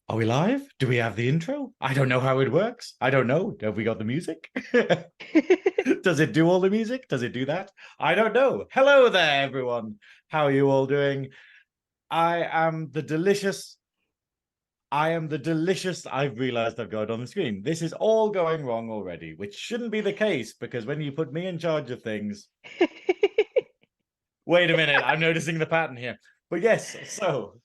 Are we live? Do we have the intro? I don't know how it works. I don't know. Have we got the music? Does it do all the music? Does it do that? I don't know. Hello there, everyone. How are you all doing? I am the delicious. I've realized I've got it on the screen. This is all going wrong already, which shouldn't be the case because when you put me in charge of things. Wait a minute. I'm noticing the pattern here. But yes, so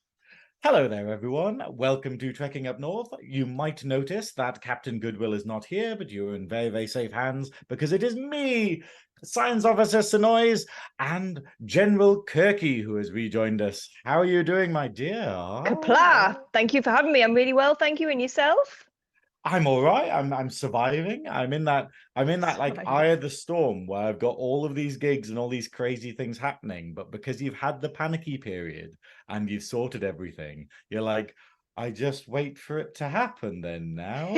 hello there, everyone. Welcome to Trekking Up North. You might notice that Captain Goodwill is not here, but you're in very, very safe hands because it is me, Science Officer Synoiz, and General Kirky who has rejoined us. How are you doing, my dear? Kapla! Thank you for having me. I'm really well, thank you. And yourself? I'm all right. I'm surviving. I'm in that like eye of the storm where I've got all of these gigs and all these crazy things happening. But because you've had the panicky period and you've sorted everything, you're like, I just wait for it to happen then now.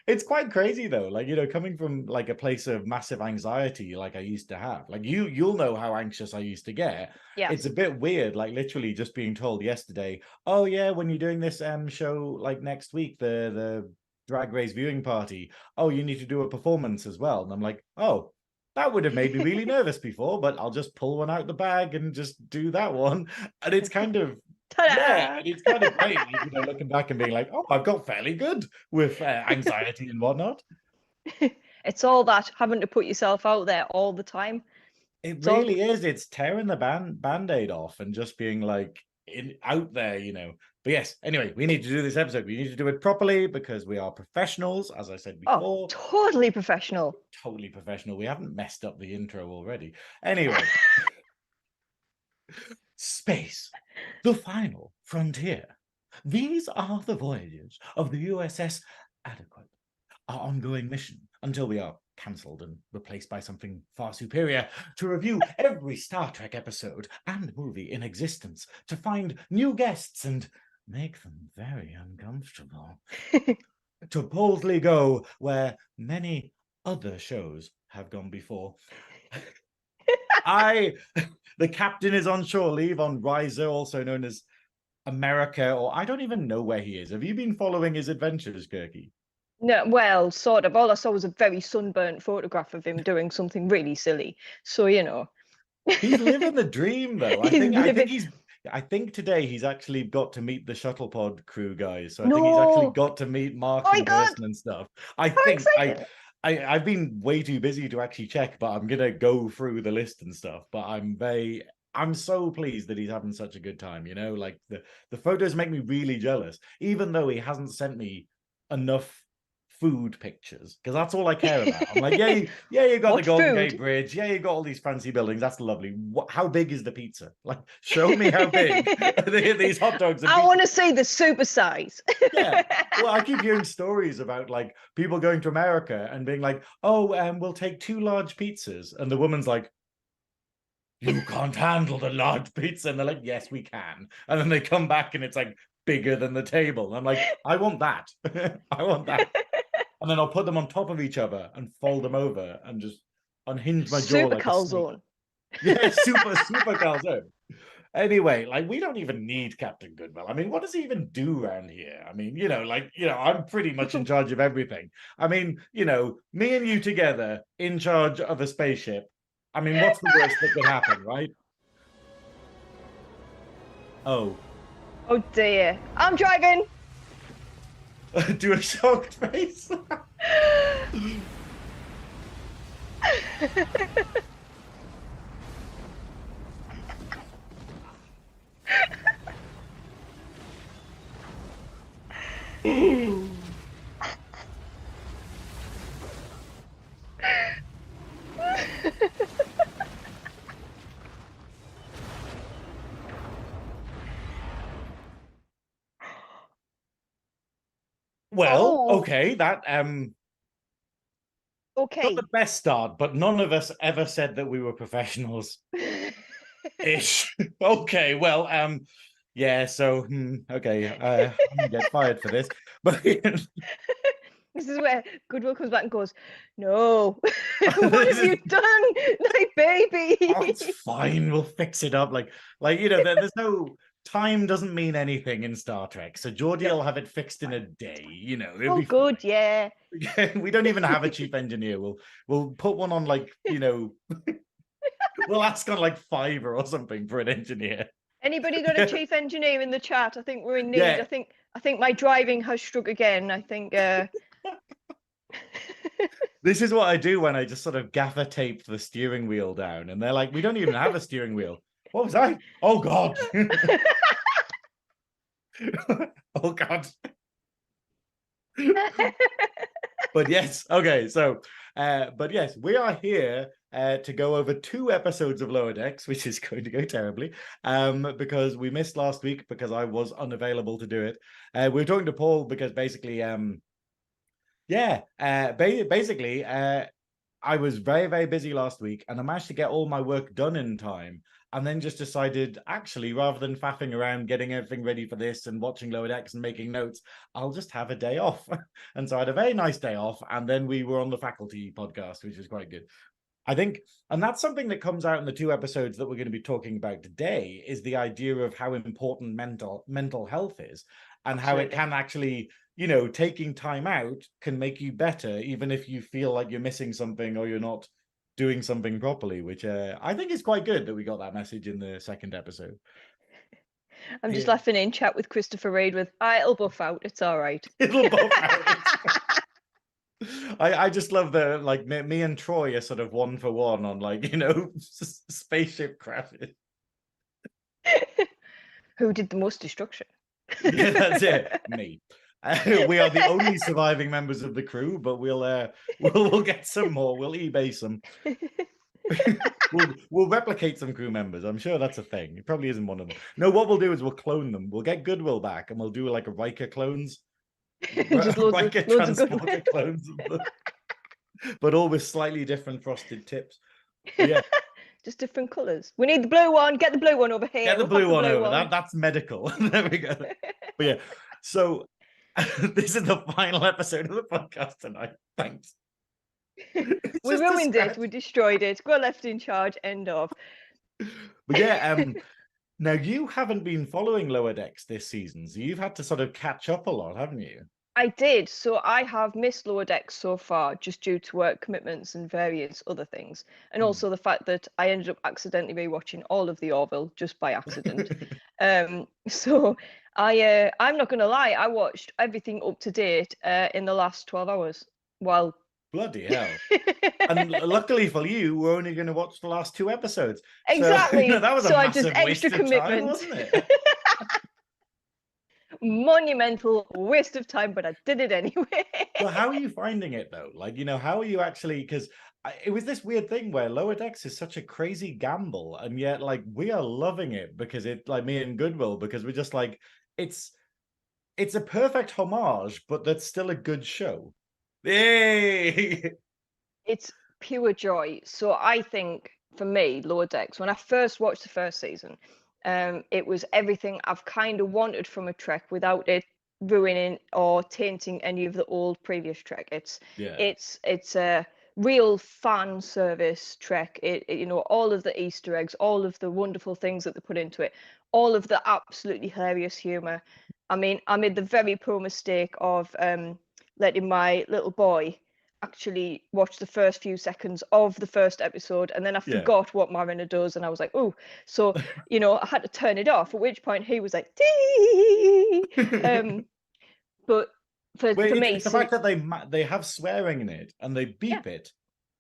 It's quite crazy though. Like, coming from like a place of massive anxiety like I used to have. Like you'll know how anxious I used to get. Yeah. It's a bit weird, like literally just being told yesterday, oh yeah, when you're doing this show like next week, the drag race viewing party, oh, you need to do a performance as well. And I'm like, oh, that would have made me really nervous before, but I'll just pull one out the bag and just do that one. And it's kind of yeah, and it's kind of great, looking back and being like, oh, I've got fairly good with anxiety and whatnot. It's all that having to put yourself out there all the time. It It's all really is. It's tearing the band-aid off and just being like out there. But yes, anyway, we need to do this episode. We need to do it properly because we are professionals, as I said before. totally professional. Totally professional. We haven't messed up the intro already. Anyway. Space, the final frontier. These are the voyages of the USS Adequate, our ongoing mission until we are cancelled and replaced by something far superior, to review every Star Trek episode and movie in existence, to find new guests and make them very uncomfortable, to boldly go where many other shows have gone before. The captain is on shore leave on Riser, also known as America, or I don't even know where he is. Have you been following his adventures, Kirky? No, well, sort of. All I saw was a very sunburnt photograph of him doing something really silly. So, He's living the dream, though. I think today he's actually got to meet the shuttle pod crew guys. So I think he's actually got to meet Mark in person and stuff. I've been way too busy to actually check, but I'm gonna go through the list and stuff. But I'm so pleased that he's having such a good time. Like the photos make me really jealous, even though he hasn't sent me enough food pictures, because that's all I care about. I'm like, yeah, you got the Golden Gate Bridge, yeah, you got all these fancy buildings, that's lovely. How big is the pizza? Like, show me how big these hot dogs are. I want to see the super size. Yeah, well, I keep hearing stories about like people going to America and being like, oh, we'll take 2 large pizzas, and the woman's like, you can't handle the large pizza, and they're like, yes, we can, and then they come back and it's like bigger than the table, and I'm like, I want that. I want that. And then I'll put them on top of each other and fold them over and just unhinge my jaw super like calzone. Yeah, super calzone. Anyway, like we don't even need Captain Goodwill. I mean, what does he even do around here? I mean, I'm pretty much in charge of everything. I mean, me and you together in charge of a spaceship. I mean, what's the worst that could happen, right? Oh. Oh dear. I'm driving. Do a shocked face. Well, okay, that okay. not the best start, but none of us ever said that we were professionals. Ish. Okay, well, yeah, so okay, I'm gonna get fired for this. But this is where Goodwill comes back and goes, no, what have you done? My baby. Oh, it's fine, we'll fix it up. Like, there's no time doesn't mean anything in Star Trek, so Geordi will have it fixed in a day. It'll be good, fine. yeah. We don't even have a chief engineer. We'll put one on we'll ask on like Fiverr or something for an engineer. Anybody got a chief engineer in the chat? I think we're in need. Yeah. I think my driving has struck again. I think This is what I do when I just sort of gaffer tape the steering wheel down, and they're like, "We don't even have a steering wheel." What was I? Oh God! Oh God! But yes, okay. So, but yes, we are here to go over 2 episodes of Lower Decks, which is going to go terribly, because we missed last week because I was unavailable to do it. We were talking to Paul because basically, basically, I was very, very busy last week, and I managed to get all my work done in time, and then just decided, actually, rather than faffing around getting everything ready for this and watching Lower Decks and making notes, I'll just have a day off. And so I had a very nice day off, and then we were on the faculty podcast, which was quite good. I think, and that's something that comes out in the 2 episodes that we're going to be talking about today, is the idea of how important mental health is, and how it can actually, taking time out can make you better, even if you feel like you're missing something or you're not doing something properly, which I think is quite good that we got that message in the 2nd episode. I'm just laughing in chat with Christopher Reid with, it'll buff out, it's all right. It'll buff out. I just love the, like, me and Troy are sort of 1 for 1 on, spaceship crashes. Who did the most destruction? Yeah, that's it. Me. We are the only surviving members of the crew, but we'll get some more. We'll eBay some. we'll replicate some crew members. I'm sure that's a thing. It probably isn't one of them. No, what we'll do is we'll clone them. We'll get Goodwill back, and we'll do like a Riker clones. Just loads of transporter clones of them. But all with slightly different frosted tips. But yeah. Just different colors. We need the blue one. Get the blue one over here. Get the blue one over. That's medical. There we go. But yeah, so this is the final episode of the podcast tonight. Thanks. We ruined it. We destroyed it. We're left in charge. End of. But yeah, now you haven't been following Lower Decks this season, so you've had to sort of catch up a lot, haven't you? I did. So I have missed Lower Decks so far just due to work commitments and various other things. And also the fact that I ended up accidentally rewatching all of the Orville just by accident. So I'm not going to lie. I watched everything up to date in the last 12 hours. Well, bloody hell. And luckily for you, we're only going to watch the last 2 episodes. Exactly. So, that was a massive waste of commitment. time, wasn't it? Monumental waste of time, but I did it anyway. Well, how are you finding it though? Like, how are you actually, because it was this weird thing where Lower Decks is such a crazy gamble, and yet like we are loving it because it, like me and Goodwill, because we're just like, it's a perfect homage, but that's still a good show. Yay! It's pure joy. So I think for me, Lower Decks, when I first watched the first season, it was everything I've kind of wanted from a Trek without it ruining or tainting any of the old previous Trek. It's a real fan service Trek. It all of the Easter eggs, all of the wonderful things that they put into it, all of the absolutely hilarious humor. I mean, I made the very poor mistake of letting my little boy actually watch the first few seconds of the first episode, and then I forgot what Mariner does, and I was like, oh, so I had to turn it off, at which point he was like, Tee! But for me, it's the fact that they have swearing in it and they beep it,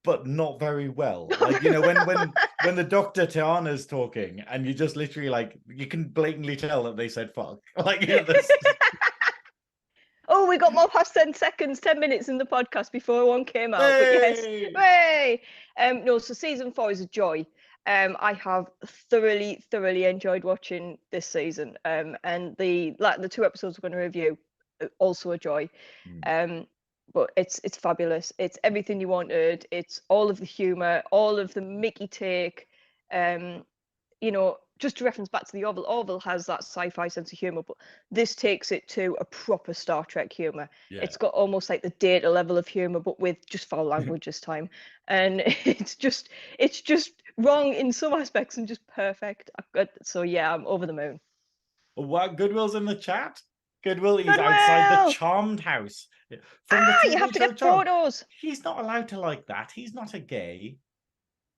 but not very well. Like, when the Dr. Tiana's talking, and you just literally, like, you can blatantly tell that they said fuck. Like, oh, we got more past 10 seconds, 10 minutes in the podcast before one came out. Hey! But yes, hey! No, so season 4 is a joy. I have thoroughly enjoyed watching this season. And the 2 episodes we're going to review, also a joy. But it's fabulous. It's everything you wanted. It's all of the humor, all of the Mickey take. Just to reference back to the Orville, Orville has that sci-fi sense of humor, but this takes it to a proper Star Trek humor. Yeah. It's got almost like the Data level of humor, but with just foul language this time. And it's just wrong in some aspects and just perfect. So yeah, I'm over the moon. What? Goodwill's in the chat? Goodwill, he's outside the Goodwill! Charmed house from the You have TV to show get Charmed. photos. He's not allowed to like that. He's not a gay.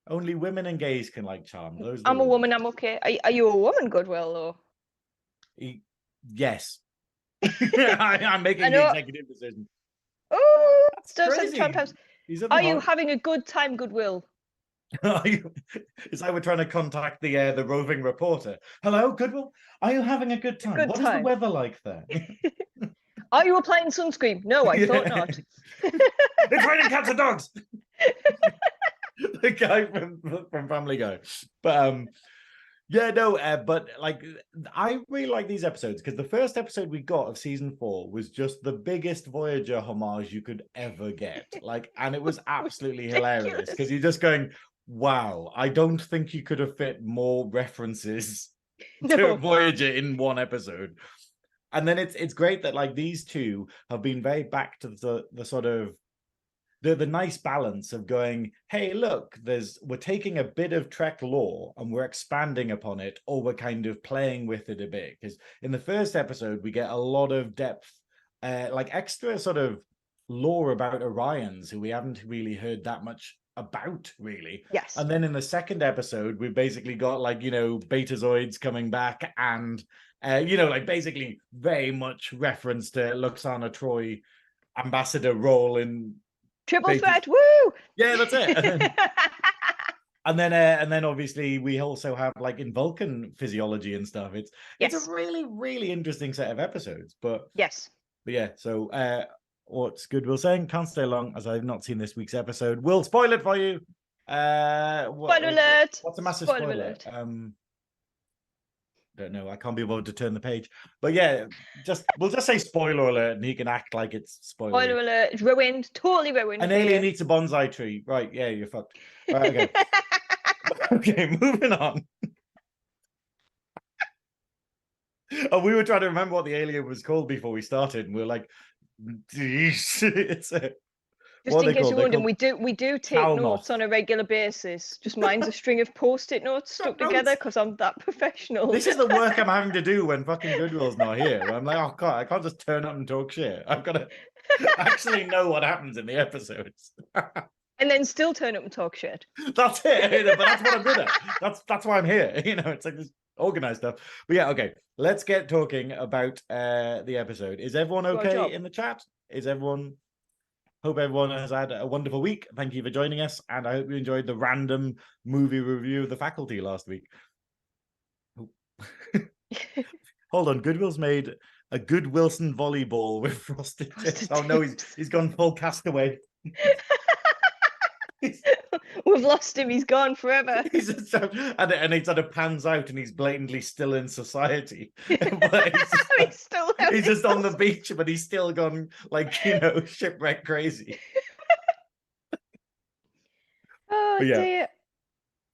Only women and gays can like Charmed. Those are the I'm a rules. woman, I'm okay. Are you a woman, Goodwill, or? Yes. I'm making the executive decision. Oh, That's still in Charmed crazy. house. He's in the Are you heart. having a good time, Goodwill? It's like we're trying to contact the roving reporter. Hello, Goodwill. Are you having a good time? Good What is the time. weather like there? Are you applying sunscreen? No, I thought not. It's raining cats and dogs. The guy from Family Guy. But yeah, no, but like I really like these episodes because the first episode we got of season 4 was just the biggest Voyager homage you could ever get. Like, and it was absolutely hilarious because you're just going, wow, I don't think you could have fit more references to Voyager in one episode. And then it's great that like these two have been very back to the sort of the nice balance of going, hey, look, we're taking a bit of Trek lore and we're expanding upon it, or we're kind of playing with it a bit. Because in the first episode, we get a lot of depth, like extra sort of lore about Orions, who we haven't really heard that much about, really. Yes. And then in the second episode, we basically got like, Betazoids coming back and, like basically very much reference to Luxana Troy ambassador role in Triple threat, woo! Yeah, that's it. And then obviously we also have like in Vulcan physiology and stuff. It's a really, really interesting set of episodes. But yeah, so what's Goodwill saying? Can't stay long as I've not seen this week's episode. We'll spoil it for you. Spoiler alert! What's a massive spoiler? Don't know. I can't be able to turn the page. But yeah, we'll just say spoiler alert, and he can act like it's spoiler alert. It's ruined, totally ruined. An alien eats a bonsai tree. Right? Yeah, you're fucked. Right, okay. Okay, moving on. Oh, we were trying to remember what the alien was called before we started, and we were like, it's a. Just in case you're wondering, we do take notes on a regular basis. Just mine's a string of post-it notes stuck together because I'm that professional. This is the work I'm having to do when fucking Goodwill's not here. I'm like, oh god, I can't just turn up and talk shit. I've got to actually know what happens in the episodes. And then still turn up and talk shit. That's it. But that's what I'm good at. That's why I'm here. It's like this organized stuff. But yeah, okay. Let's get talking about the episode. Is everyone okay in the chat? Hope everyone has had a wonderful week. Thank you for joining us, and I hope you enjoyed the random movie review of The Faculty last week. Hold on, Goodwill's made a good Wilson volleyball with frosted tips. Oh no, he's gone full Castaway. We've lost him. He's gone forever. And he sort of pans out, and he's blatantly still in society. But he's just on the beach, but he's still gone like shipwreck crazy. Oh dear.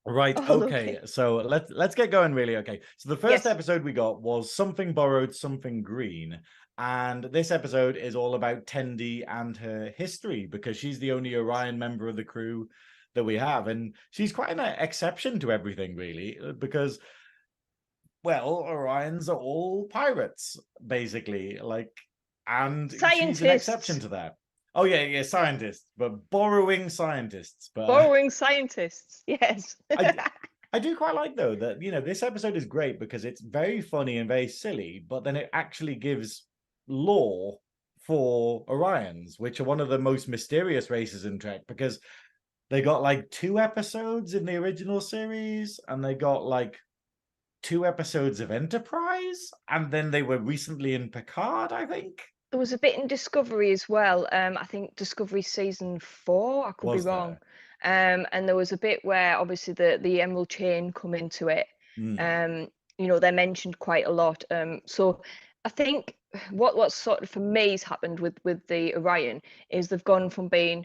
Right. Okay. So let's get going. Really. Okay. So the first episode we got was Something Borrowed, Something Green. And this episode is all about Tendi and her history, because she's the only Orion member of the crew that we have. And she's quite an exception to everything, really, because, well, Orions are all pirates, basically. And scientists. She's an exception to that. Oh, yeah, scientists, but borrowing scientists. Borrowing scientists, yes. I do quite like, though, that, this episode is great because it's very funny and very silly, but then it actually gives lore for Orions, which are one of the most mysterious races in Trek, because they got like 2 episodes in the original series, and they got like 2 episodes of Enterprise, and then they were recently in Picard, I think. There was a bit in Discovery as well. I think Discovery season 4. I could be wrong. And there was a bit where obviously the Emerald Chain come into it. They're mentioned quite a lot. So I think what sort of for me has happened with the Orion is they've gone from being,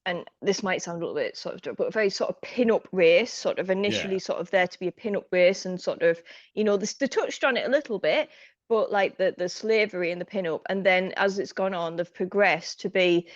and this might sound a little bit sort of, but a very sort of pin-up race, sort of initially sort of there to be a pin-up race, and sort of, they touched on it a little bit, but like the slavery and the pin-up, and then as it's gone on, they've progressed to be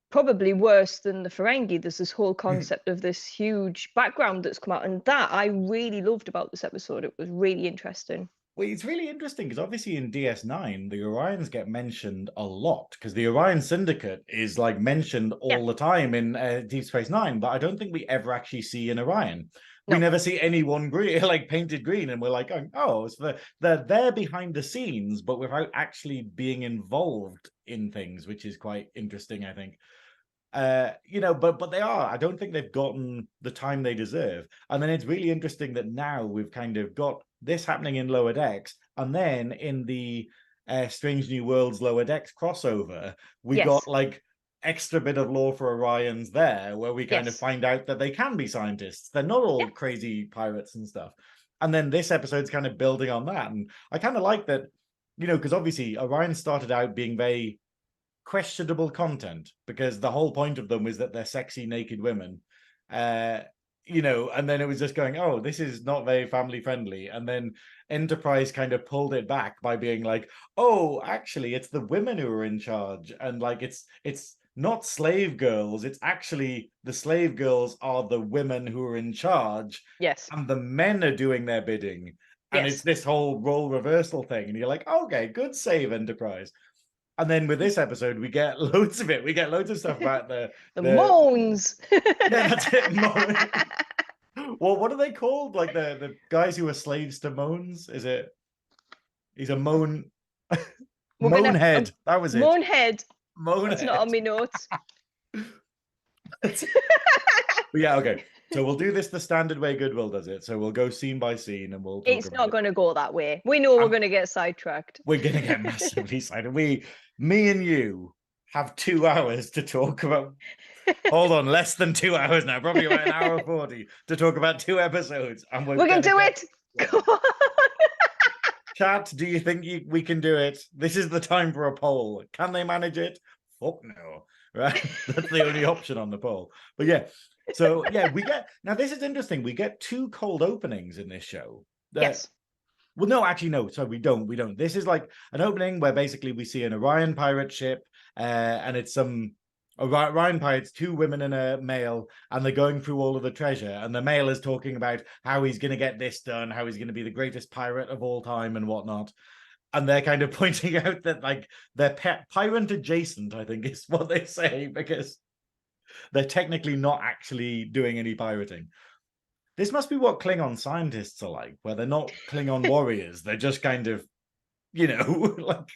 probably worse than the Ferengi. There's this whole concept of this huge background that's come out, and that I really loved about this episode. It was really interesting. Well, it's really interesting because obviously in DS9, the Orions get mentioned a lot because the Orion Syndicate is like mentioned all the time in Deep Space Nine, but I don't think we ever actually see an Orion. We never see anyone green, like painted green, and we're like, oh, so they're there behind the scenes, but without actually being involved in things, which is quite interesting, I think. But they are. I don't think they've gotten the time they deserve. And then it's really interesting that now we've kind of got this happening in Lower Decks, and then in the Strange New Worlds Lower Decks crossover, we got like extra bit of lore for Orions there, where we kind of find out that they can be scientists. They're not all crazy pirates and stuff. And then this episode's kind of building on that, and I kind of like that, because obviously Orion started out being very questionable content because the whole point of them was that they're sexy naked women, and then it was just going, oh, this is not very family friendly, and then Enterprise kind of pulled it back by being like, oh, actually it's the women who are in charge, and like it's not slave girls, it's actually the slave girls are the women who are in charge, and the men are doing their bidding, and it's this whole role reversal thing, and you're like, okay, good save, Enterprise. And then with this episode, we get loads of it. We get loads of stuff about the moans. Yeah, that's it. Well, what are they called? Like the guys who are slaves to moans? Is it? He's a moan. Moanhead. That was it. Moanhead. Moanhead. That's not on my notes. Yeah, okay. So we'll do this the standard way Goodwill does it. So we'll go scene by scene, and we'll talk It's not going to go that way. We know we're going to get sidetracked. We're going to get massively sidetracked. Me and you have 2 hours to talk about. Hold on, less than 2 hours now, probably about an hour 40 to talk about 2 episodes. And we can do it. Come on. Chat, do you think we can do it? This is the time for a poll. Can they manage it? Fuck no. Right? That's the only option on the poll. But yeah. So yeah, now this is interesting. We get 2 cold openings in this show. Yes. Well, no, actually, no. Sorry, we don't. This is like an opening where basically we see an Orion pirate ship, and it's some Orion pirates, 2 women and a male, and they're going through all of the treasure. And the male is talking about how he's going to get this done, how he's going to be the greatest pirate of all time, and whatnot. And they're kind of pointing out that like they're pirate adjacent, I think is what they say, because they're technically not actually doing any pirating. This must be what Klingon scientists are like, where they're not Klingon warriors. They're just kind of, like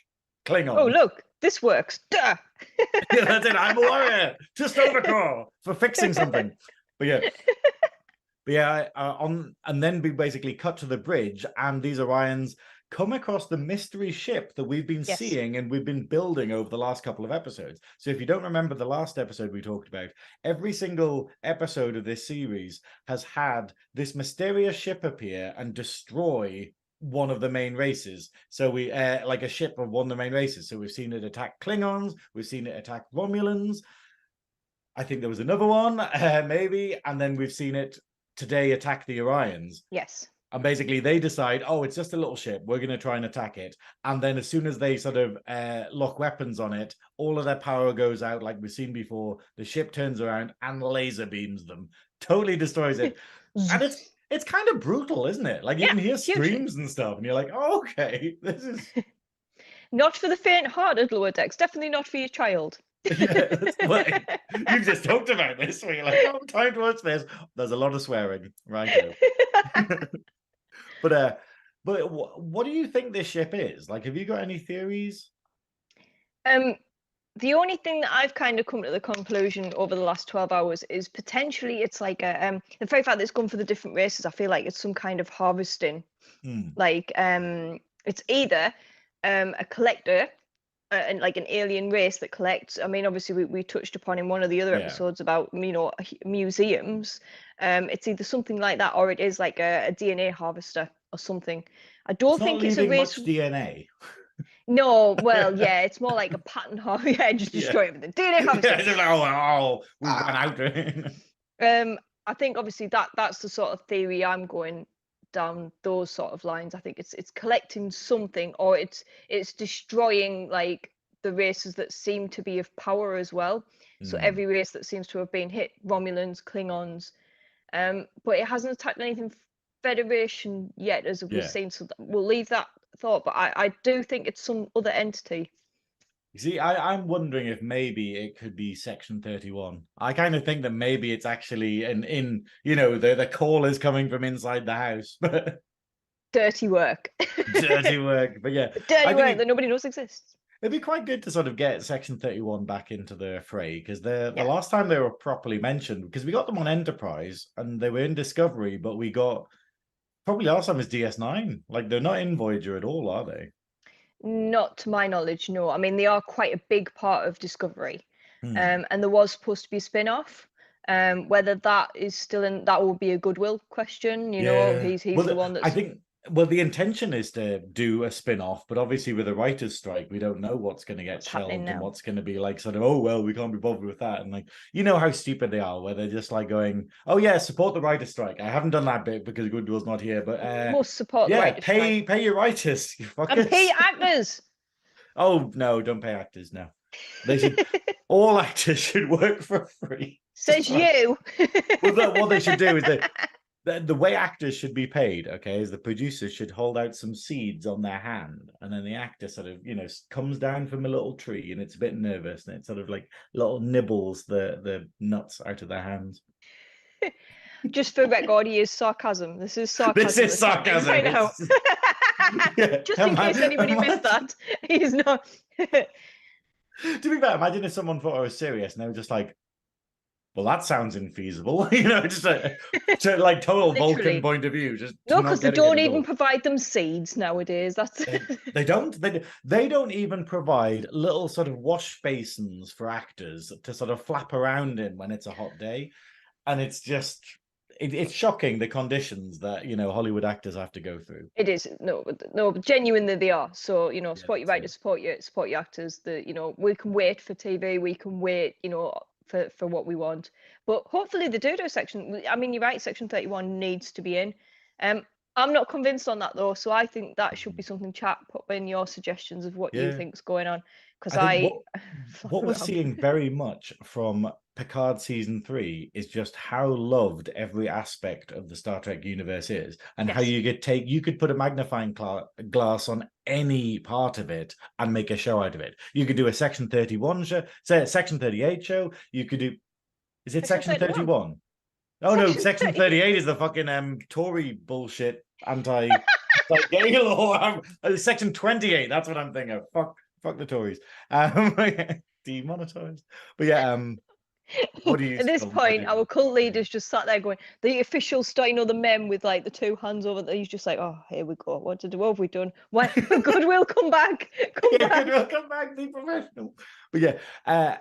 Klingon. Oh, look, this works. Duh. Yeah, that's it. I'm a warrior. Just overcall for fixing something. But yeah, and then we basically cut to the bridge, and these Orions come across the mystery ship that we've been seeing and we've been building over the last couple of episodes. So if you don't remember the last episode we talked about, every single episode of this series has had this mysterious ship appear and destroy one of the main races. So we like a ship of one of the main races. So we've seen it attack Klingons, we've seen it attack Romulans. I think there was another one, maybe, and then we've seen it today attack the Orions. Yes. And basically they decide, oh, it's just a little ship, we're going to try and attack it. And then as soon as they sort of lock weapons on it, all of their power goes out like we've seen before. The ship turns around and laser beams them, totally destroys it. And it's kind of brutal, isn't it? Like you can hear screams and stuff, and you're like, oh, okay, this is not for the faint-hearted, Lower Decks. Definitely not for your child. Yeah, you've just talked about this. Where you're like, oh, time to watch this. There's a lot of swearing, right? But what do you think this ship is? Like, have you got any theories? The only thing that I've kind of come to the conclusion over the last 12 hours is potentially it's like the very fact that it's gone for the different races. I feel like it's some kind of harvesting. Like it's either a collector and like an alien race that collects. I mean, obviously we touched upon in one of the other episodes about museums. It's either something like that, or it is like a DNA harvester or something. I don't think it's a race. Much DNA. No, well, yeah, it's more like a pattern harvester. Yeah, just destroy everything. DNA harvester. We ran out. I think obviously that's the sort of theory I'm going down those sort of lines. I think it's collecting something, or it's destroying like the races that seem to be of power as well. So every race that seems to have been hit, Romulans, Klingons, but it hasn't attacked anything Federation yet, as we've seen, so we'll leave that thought, but I do think it's some other entity. You see, I'm wondering if maybe it could be Section 31. I kind of think that maybe it's actually the call is coming from inside the house. Dirty work. Dirty work. But yeah. Dirty work that nobody knows exists. It'd be quite good to sort of get Section 31 back into the fray, because the last time they were properly mentioned, because we got them on Enterprise and they were in Discovery, but we got probably last time was DS9. Like, they're not in Voyager at all, are they? Not to my knowledge, no. I mean, they are quite a big part of Discovery. And there was supposed to be a spin-off. Whether that is still in, that will be a goodwill question. He's the one that's... I think, the intention is to do a spin-off, but obviously with a writer's strike, we don't know what's going to get shelved and what's going to be like sort of, oh, well, we can't be bothered with that. And like, you know how stupid they are, where they're just like going, oh yeah, support the writer's strike. I haven't done that bit because Goodwill's not here, but most support the writer's strike. Pay your writers, you fuckers. And pay actors. Oh no, don't pay actors, no. They should all actors should work for free. Says you. What they should do is the way actors should be paid, okay, is the producers should hold out some seeds on their hand, and then the actor sort of, comes down from a little tree and it's a bit nervous, and it sort of like little nibbles the nuts out of their hands. Just for record, he is sarcasm. This is sarcasm. This is sarcasm. Right now. Just in case anybody missed that. He's not. To be fair, imagine if someone thought I was serious and they were just like, well, that sounds infeasible. Just a like total Vulcan point of view. Just no, because they don't even provide them seeds nowadays. That's they don't. They don't even provide little sort of wash basins for actors to sort of flap around in when it's a hot day, and it's just it's shocking the conditions that Hollywood actors have to go through. It is no, genuinely they are. So support your writers, support your actors. We can wait for TV. We can wait. For what we want, but hopefully they do a section. I mean, you're right, Section 31 needs to be in. I'm not convinced on that though, so I think that should be something. Chat, put in your suggestions of what you think's going on, because what we're seeing very much from Picard season 3 is just how loved every aspect of the Star Trek universe is, and how you could put a magnifying glass on any part of it and make a show out of it. You could do a Section 31 show, say a Section 38 show. You could do, is it Section 31? Oh no, Section 38 is the fucking Tory bullshit anti-gay law. Section 28, that's what I'm thinking of. Fuck the Tories. Demonetized. But yeah, what do you at this point our cult leader's just sat there going, the official starting, the men with like the two hands over there, he's just like, oh, here we go, what have we done? Why? Goodwill, come back. Goodwill, come back, be professional. But yeah,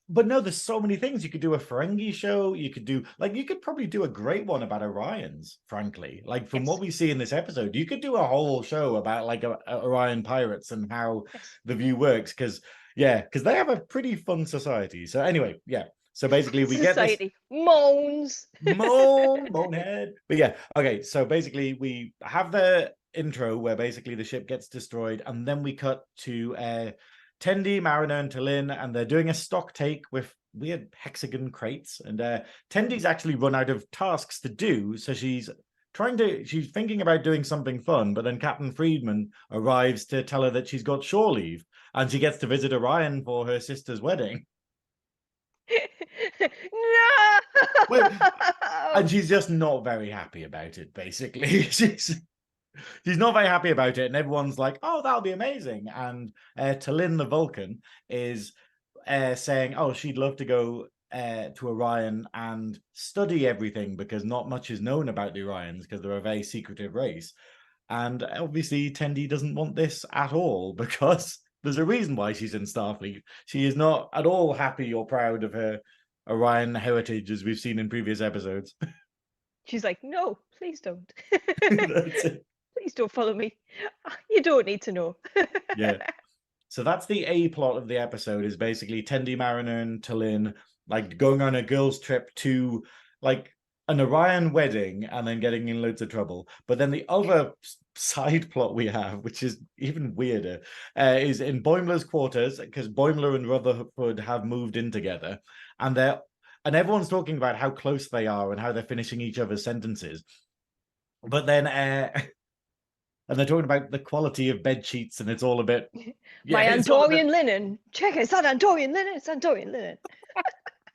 but no, there's so many things. You could do a Ferengi show. You could probably do a great one about Orions, frankly. Like from what we see in this episode, you could do a whole show about like Orion pirates and how the View works, because they have a pretty fun society. So anyway, yeah. So basically we get this moanhead. But yeah, okay. So basically we have the intro where basically the ship gets destroyed, and then we cut to Tendi, Mariner, and T'Lyn, and they're doing a stock take with weird hexagon crates. And Tendi's actually run out of tasks to do, so she's thinking about doing something fun, but then Captain Friedman arrives to tell her that she's got shore leave, and she gets to visit Orion for her sister's wedding. No. And she's just not very happy about it, basically. She's not very happy about it, and everyone's like, oh, that'll be amazing. And T'Lyn the Vulcan is saying, oh, she'd love to go to Orion and study everything, because not much is known about the Orions, because they're a very secretive race. And obviously Tendi doesn't want this at all, because there's a reason why she's in Starfleet. She is not at all happy or proud of her Orion heritage, as we've seen in previous episodes. She's like, no, please don't. Please don't follow me. You don't need to know. Yeah. So that's the A plot of the episode, is basically Tendi, Mariner, and T'Lyn like going on a girls' trip to like an Orion wedding and then getting in loads of trouble. But then the other side plot we have, which is even weirder, is in Boimler's quarters, because Boimler and Rutherford have moved in together, and everyone's talking about how close they are and how they're finishing each other's sentences. But then and they're talking about the quality of bed sheets, and it's all a bit My it's all a bit Andorian linen. Check it, it's not Andorian linen, it's Andorian linen.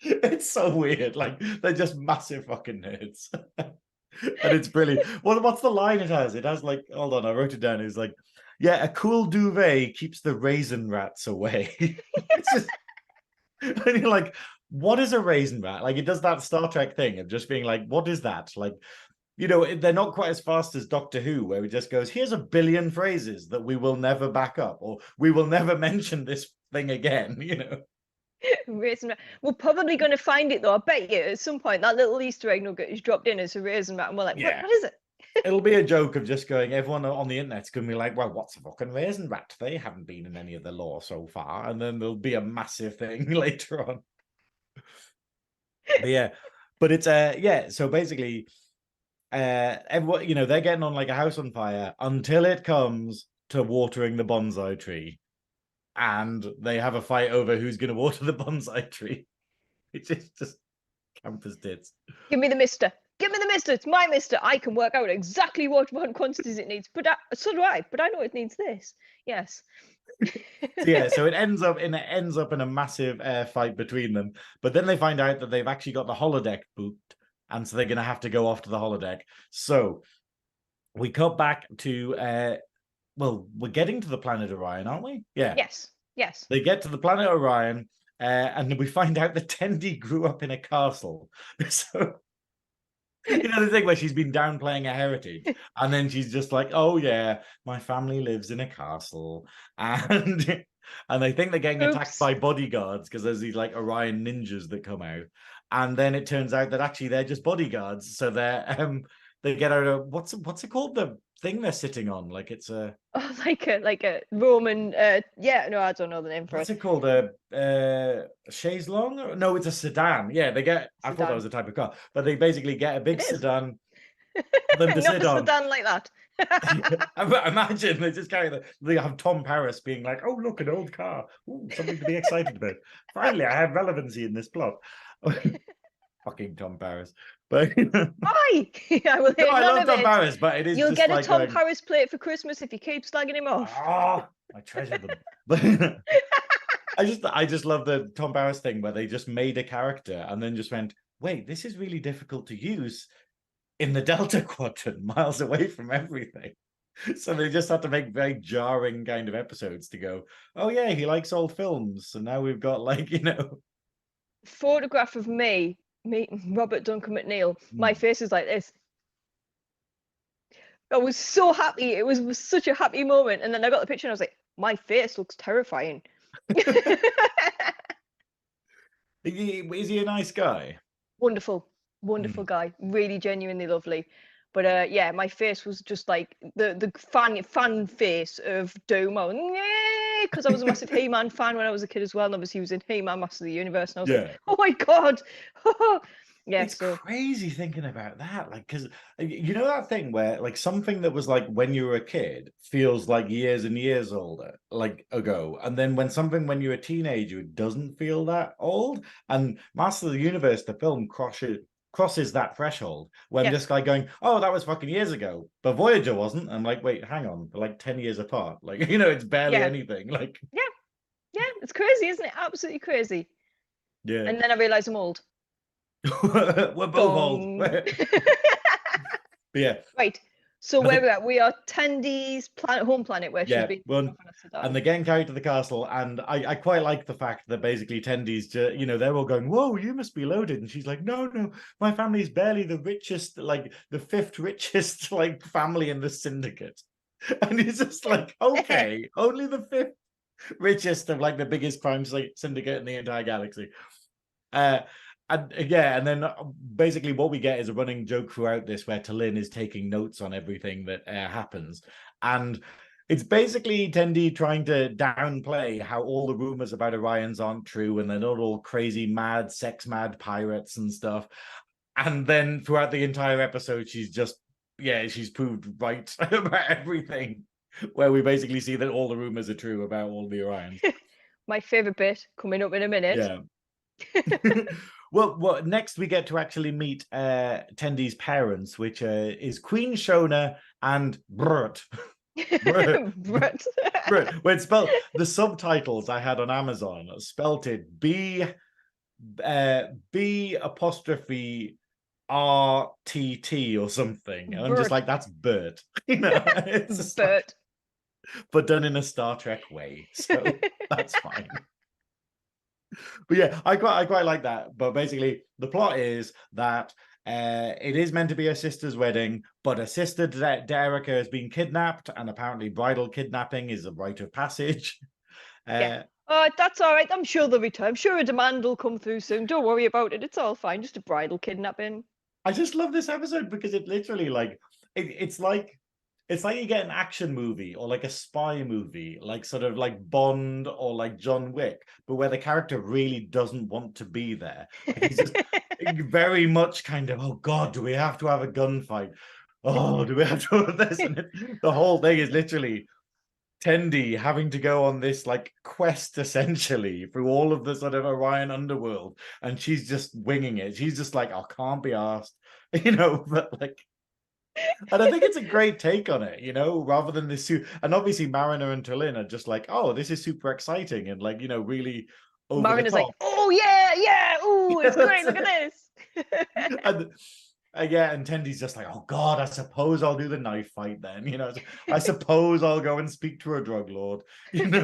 it's so weird. Like, they're just massive fucking nerds. And it's brilliant. What's the line it has? It has like, hold on, I wrote it down. It's like, yeah, a cool duvet keeps the raisin rats away. It's just, and you're like, what is a raisin rat? Like, it does that Star Trek thing of just being like, what is that? Like, you know, they're not quite as fast as Doctor Who, where it just goes, here's a billion phrases that we will never back up, or we will never mention this thing again, you know. Raisin rat. We're probably going to find it though. I bet you at some point that little Easter egg nugget is dropped in as a raisin rat, and we're like, Yeah. what is it? It'll be a joke of just going, everyone on the internet's going to be like, well, what's a fucking raisin rat? They haven't been in any of the lore so far. And then there'll be a massive thing later on. But yeah, but it's yeah, so basically everyone, you know, they're getting on like a house on fire until it comes to watering the bonsai tree, and they have a fight over who's going to water the bonsai tree. It's just campus tits. Give me the mister. Give me the mister. It's my mister. I can work out exactly what quantities it needs. But so do I. But I know it needs this. Yes. So yeah, so it ends up in a massive fight between them. But then they find out that they've actually got the holodeck booked, and so they're going to have to go off to the holodeck. So we cut back to well, we're getting to the planet Orion, aren't we? Yeah. Yes. They get to the planet Orion, and we find out that Tendi grew up in a castle. So, you know, the thing where she's been downplaying her heritage, and then she's just like, oh yeah, my family lives in a castle. And they think they're getting attacked by bodyguards because there's these like Orion ninjas that come out. And then it turns out that actually they're just bodyguards. So they get out of what's it called? The thing they're sitting on, like it's a like a Roman yeah, no, I don't know the name for it. What's it called? A chaise longue? No, it's a sedan. Yeah, they get I thought that was a type of car, but they basically get a big sedan for them to sit on. Not a sedan like that. Imagine they just they have Tom Paris being like, oh look, an old car. Ooh, something to be excited about. Finally, I have relevancy in this plot. Fucking Tom Paris. But why? I will hear I none love of Tom it. Paris, but it is You'll just get a like Tom Paris plate for Christmas if you keep slagging him off. Oh, I treasure them. I just love the Tom Paris thing where they just made a character and then just went, wait, this is really difficult to use in the Delta Quadrant, miles away from everything. So they just had to make very jarring kind of episodes to go, oh yeah, he likes old films. So now we've got like, you know. Photograph of me meeting Robert Duncan McNeil. My face is like this. I was so happy. It was such a happy moment. And then I got the picture and I was like, my face looks terrifying. Is he a nice guy? Wonderful guy. Really genuinely lovely. But yeah, my face was just like the fan face of Doom. Because I was a massive He-Man fan when I was a kid as well. And obviously he was in He-Man Master of the Universe. And I was like, oh my God. Yeah, it's crazy thinking about that, like, because you know that thing where like something that was like when you were a kid feels like years and years older, like ago, and then when something when you're a teenager it doesn't feel that old. And Master of the Universe, the film, crosses that threshold when I'm just like going, oh, that was fucking years ago, but Voyager wasn't. I'm like, wait, hang on, they're like 10 years apart, like, you know, it's barely anything. Like, yeah, it's crazy, isn't it? Absolutely crazy. Yeah. And then I realized I'm old. We're both old. But yeah. Right. So where we're at, we are Tendi's home planet where she's been. And they're getting carried to the castle, and I quite like the fact that basically Tendi's just, you know, they're all going, whoa, you must be loaded. And she's like, no, my family's barely the richest, like the 5th richest like family in the syndicate. And he's just like, okay, only the 5th richest of like the biggest crime syndicate in the entire galaxy. And then basically what we get is a running joke throughout this where T'Lyn is taking notes on everything that happens. And it's basically Tendi trying to downplay how all the rumors about Orions aren't true and they're not all crazy, mad, sex-mad pirates and stuff. And then throughout the entire episode, she's proved right about everything, where we basically see that all the rumors are true about all the Orions. My favorite bit coming up in a minute. Yeah. Well, next we get to actually meet Tendy's parents, which is Queen Shona and Brut. Brut. When spelled, the subtitles I had on Amazon spelt it B apostrophe RTT or something, and I'm just Bert. like, that's Bert, it's just like, Bert. but done in a Star Trek way, so that's fine. But yeah, I quite like that. But basically, the plot is that it is meant to be her sister's wedding, but her sister Derica has been kidnapped, and apparently bridal kidnapping is a rite of passage. Yeah. That's all right. I'm sure they'll return. I'm sure a demand will come through soon. Don't worry about it. It's all fine. Just a bridal kidnapping. I just love this episode because it literally it's like you get an action movie or like a spy movie, like sort of like Bond or like John Wick, but where the character really doesn't want to be there. Like he's just very much kind of, oh God, do we have to have a gunfight? Oh, do we have to have this? And the whole thing is literally Tendi having to go on this like quest essentially through all of the sort of Orion underworld, and she's just winging it. She's just like, I can't be asked, but like, and I think it's a great take on it, rather than this suit. And obviously Mariner and Tulin are just like, oh, this is super exciting and like, really over the Mariner's like, top. oh yeah, oh, it's great. Look at this. And yeah, and Tendy's just like, oh God, I suppose I'll do the knife fight then. I suppose I'll go and speak to a drug lord. And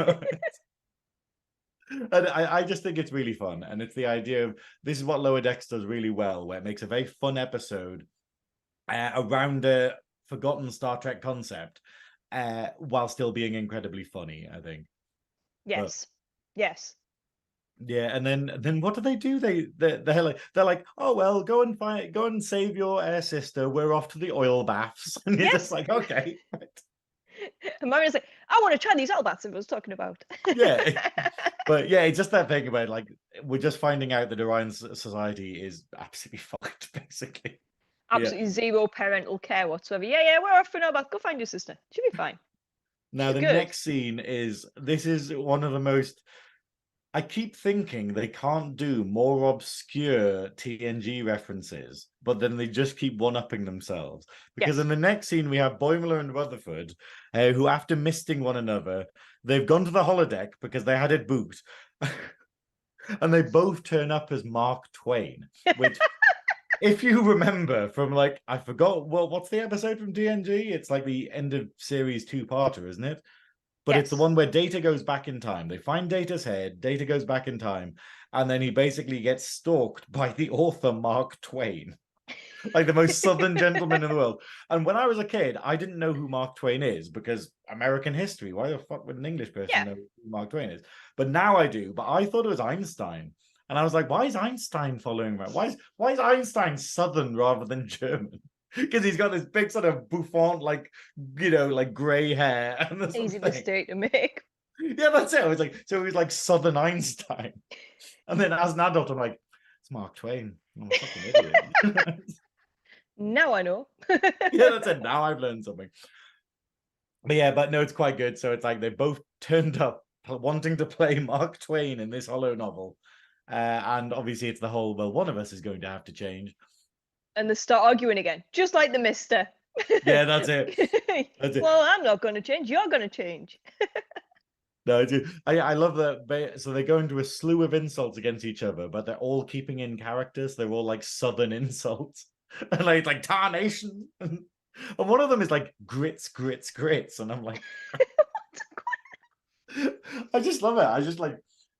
I just think it's really fun, and it's the idea of this is what Lower Decks does really well, where it makes a very fun episode around a forgotten Star Trek concept, while still being incredibly funny, I think. Yes. Yes. Yeah, and then what do? They're like, oh well, go and save your sister. We're off to the oil baths, and you're just like, okay. And Mariner's like, I want to try these oil baths I was talking about. Yeah, but yeah, it's just that thing about like we're just finding out that Orion's society is absolutely fucked, basically. Absolutely zero parental care whatsoever. Yeah, we're off for an oil bath. Go find your sister. She'll be fine. Now the next scene is one of the most. I keep thinking they can't do more obscure TNG references, but then they just keep one-upping themselves. Because in the next scene, we have Boimler and Rutherford, who, after misting one another, they've gone to the holodeck because they had it booked. And they both turn up as Mark Twain, which, if you remember from, like, I forgot, well, what's the episode from TNG? It's like the end of series two-parter, isn't it? But it's the one where Data goes back in time. They find Data's head, Data goes back in time, and then he basically gets stalked by the author Mark Twain, like the most southern gentleman in the world. And when I was a kid, I didn't know who Mark Twain is because American history. Why the fuck would an English person know who Mark Twain is? But now I do. But I thought it was Einstein. And I was like, why is Einstein following around? Why is Einstein Southern rather than German? Because he's got this big sort of bouffant, like, like gray hair. And easy mistake to make. Yeah, that's it. I was like, so he was like Southern Einstein. And then as an adult, I'm like, it's Mark Twain. I'm a fucking idiot. Now I know. Yeah, that's it. Now I've learned something. But no, it's quite good. So it's like they both turned up wanting to play Mark Twain in this holo novel. And obviously it's the whole, well, one of us is going to have to change. And they start arguing again, just like the mister. Yeah, that's it. Well, I'm not going to change. You're going to change. No, I love that. So they go into a slew of insults against each other, but they're all keeping in characters. They're all like Southern insults, and like tarnation, and one of them is like grits, and I'm like, I just love it. I just like,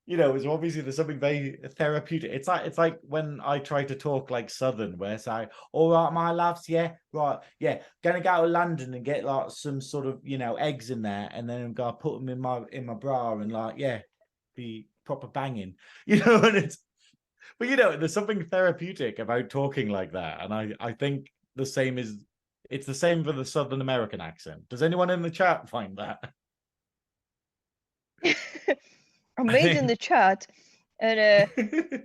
it's obviously there's something very therapeutic. It's like when I try to talk like Southern, where it's like, all right, my loves, yeah, right, yeah, gonna go to London and get like some sort of eggs in there, and then I'm gonna put them in my bra and like, yeah, be proper banging, and but there's something therapeutic about talking like that, and I think it's the same for the Southern American accent. Does anyone in the chat find that? I'm reading the chat, and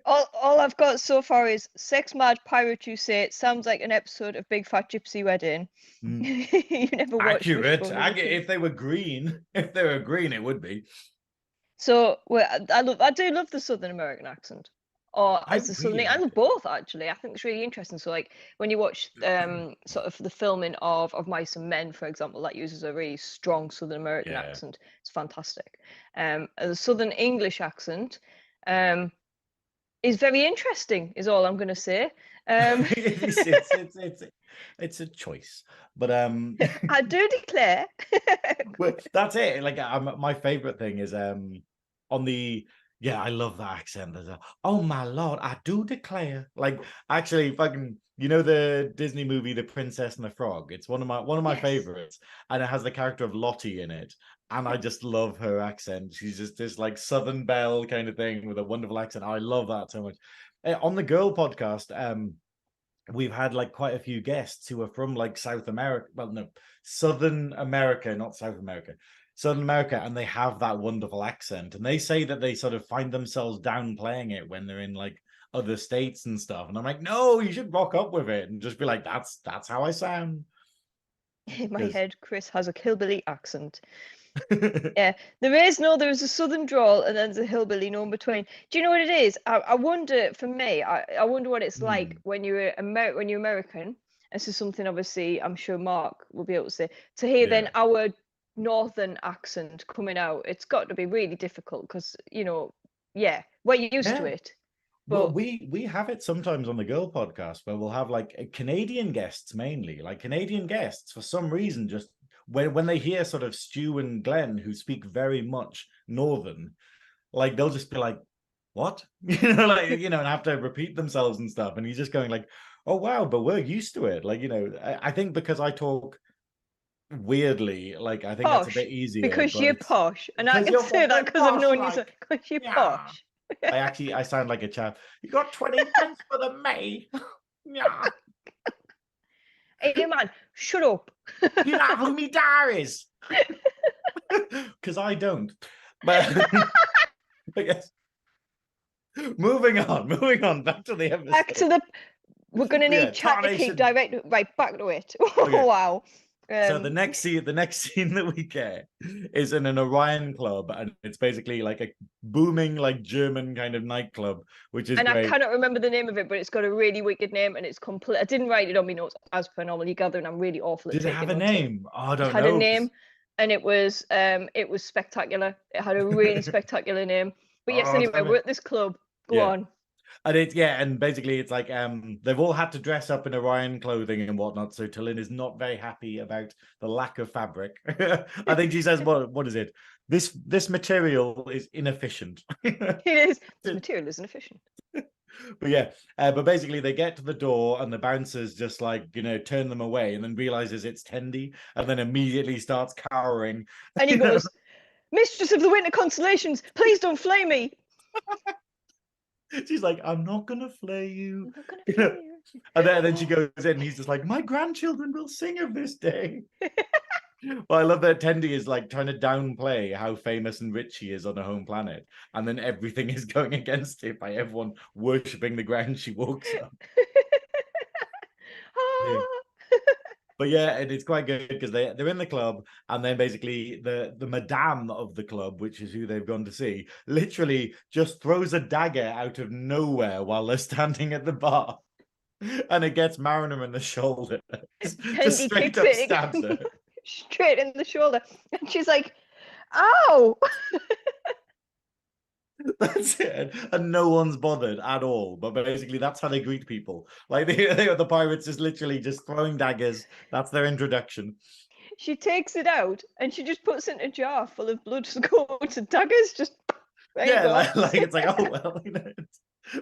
all I've got so far is sex mad pirate. You say it sounds like an episode of Big Fat Gypsy Wedding. You never watched. Accurate. If they were green, it would be. So I do love the Southern American accent. or I as the Southern, really and liked it. both actually. I think it's really interesting. So like when you watch sort of the filming of Mice and Men, for example, that uses a really strong Southern American Yeah. accent. It's fantastic. And the Southern English accent is very interesting, is all I'm going to say. It's a choice, but I do declare. but that's it. Like my favorite thing is on the I love that accent. There's a oh my lord, I do declare. Like actually fucking the Disney movie The Princess and the Frog. It's one of my Yes. favorites, and it has the character of Lottie in it. And I just love her accent. She's just this like Southern Belle kind of thing with a wonderful accent. I love that so much. On the Girl podcast, we've had like quite a few guests who are from like South America. Well, no, Southern America, not South America, Southern America, and they have that wonderful accent. And they say that they sort of find themselves downplaying it when they're in like other states and stuff. And I'm like, no, you should rock up with it and just be like, that's how I sound. In my 'Cause head, Chris has a hillbilly accent. Yeah, there's a southern drawl and then there's a hillbilly no in between. Do you know what it is? I wonder, for me, I wonder what it's like when you're American. This is something obviously I'm sure Mark will be able to say. To hear yeah. then our northern accent coming out, it's got to be really difficult because, yeah, we're used to Yeah. it. Well, But we have it sometimes on the Girl podcast where we'll have like Canadian guests mainly, like Canadian guests for some reason, just when they hear sort of Stu and Glenn who speak very much Northern, like they'll just be like, "What?" and have to repeat themselves and stuff. And he's just going like, "Oh wow, but we're used to it." Like, I think because I talk weirdly, like I think that's a posh, bit easier, because but you're it's posh. And I because can you're say that fucking because I've posh, known you, so like, because you're yeah. posh. I sound like a chap. You got 20 pence for the May. Yeah. Hey man, shut up. You know who me dar is? Because I don't. But I guess moving on, back to the Back to episode. the We're gonna Yeah, need chat to keep tarnation. direct right back to it. Okay. Wow. So the next scene that we get is in an Orion club, and it's basically like a booming, like German kind of nightclub, which is And I great. cannot remember the name of it, but it's got a really wicked name and it's complete. I didn't write it on my notes as per normal. You gather, and I'm really awful at Did it taking have a notes. name? Oh, I It don't had a know. name and it was spectacular. It had a really spectacular name. But yes, Oh, anyway, damn we're it. at this club. Go Yeah. on. And basically it's like they've all had to dress up in Orion clothing and whatnot. So Tallinn is not very happy about the lack of fabric. I think she says, what is it? This material is inefficient. It is. This material is inefficient. But yeah, but basically they get to the door and the bouncers just like, turn them away and then realizes it's Tendi and then immediately starts cowering. And he goes, Mistress of the Winter Constellations, please don't flay me. She's like, I'm not gonna flay you. I'm not gonna flay you. And then she goes in and he's just like, my grandchildren will sing of this day. Well, I love that Tendi is like trying to downplay how famous and rich he is on her home planet, and then everything is going against it by everyone worshipping the ground she walks on. Yeah. But yeah, and it's quite good because they're in the club, and then basically the madame of the club, which is who they've gone to see, literally just throws a dagger out of nowhere while they're standing at the bar, and it gets Mariner in the shoulder, just Tendi straight kicks up it stabs her. straight in the shoulder. And she's like, ow. That's it, and no one's bothered at all. But basically, that's how they greet people. Like the pirates is literally just throwing daggers. That's their introduction. She takes it out and she just puts it in a jar full of blood to go to daggers. Just there you Yeah, go. like it's like, oh well,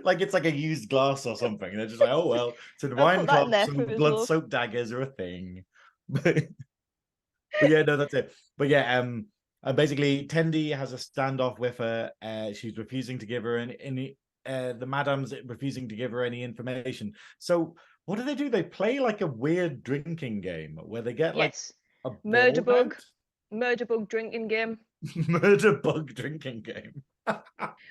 like it's like a used glass or something. They're just like, oh well, it's a I'll wine put that in club, there so for his blood love. soaked daggers are a thing. But yeah, no, that's it. But yeah, basically Tendi has a standoff with her. She's refusing to give her any the madam's refusing to give her any information. So what do? They play like a weird drinking game where they get like Yes. a Murder ball bug. out. Murder bug drinking game. Murder bug drinking game.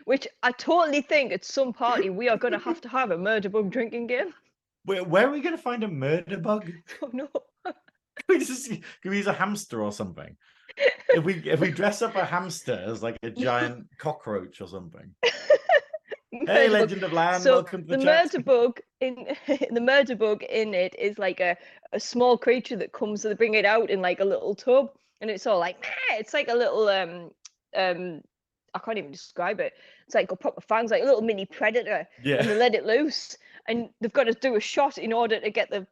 Which I totally think at some party we are going to have a murder bug drinking game. Where are we going to find a murder bug? Oh no. Can we use a hamster or something? If we dress up a hamster as like a giant cockroach or something. Hey, Legend of Land, So welcome to the the chat. murder bug in the murder bug in it is like a small creature that comes to bring it out in like a little tub, and it's all like, meh. It's like a little I can't even describe it. It's like got proper fangs, like a little mini predator, Yeah. and they let it loose, and they've got to do a shot in order to get the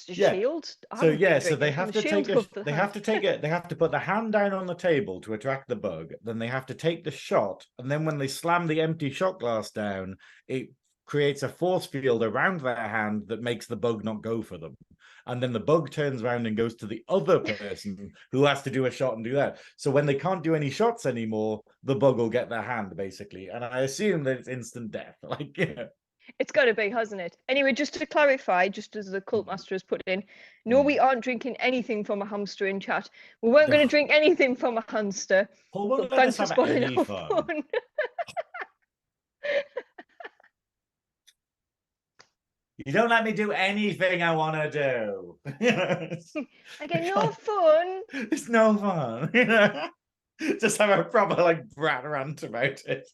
Yeah. shield. I So haven't been so they drinking from have the to take shield a of the they hand. have to take it they have to put the hand down on the table to attract the bug. Then they have to take the shot, and then when they slam the empty shot glass down, it creates a force field around their hand that makes the bug not go for them. And then the bug turns around and goes to the other person who has to do a shot and do that. So when they can't do any shots anymore, the bug will get their hand basically. And I assume that it's instant death. Like, yeah. It's got to be, hasn't it? Anyway, just to clarify, just as the cult master has put in, no, we aren't drinking anything from a hamster in chat. We weren't going to drink anything from a hamster. Paul won't But let thanks us for have spoiling any our fun. fun. You don't let me do anything I want to do. Okay, no fun. It's no fun. Just have a proper like brat rant about it.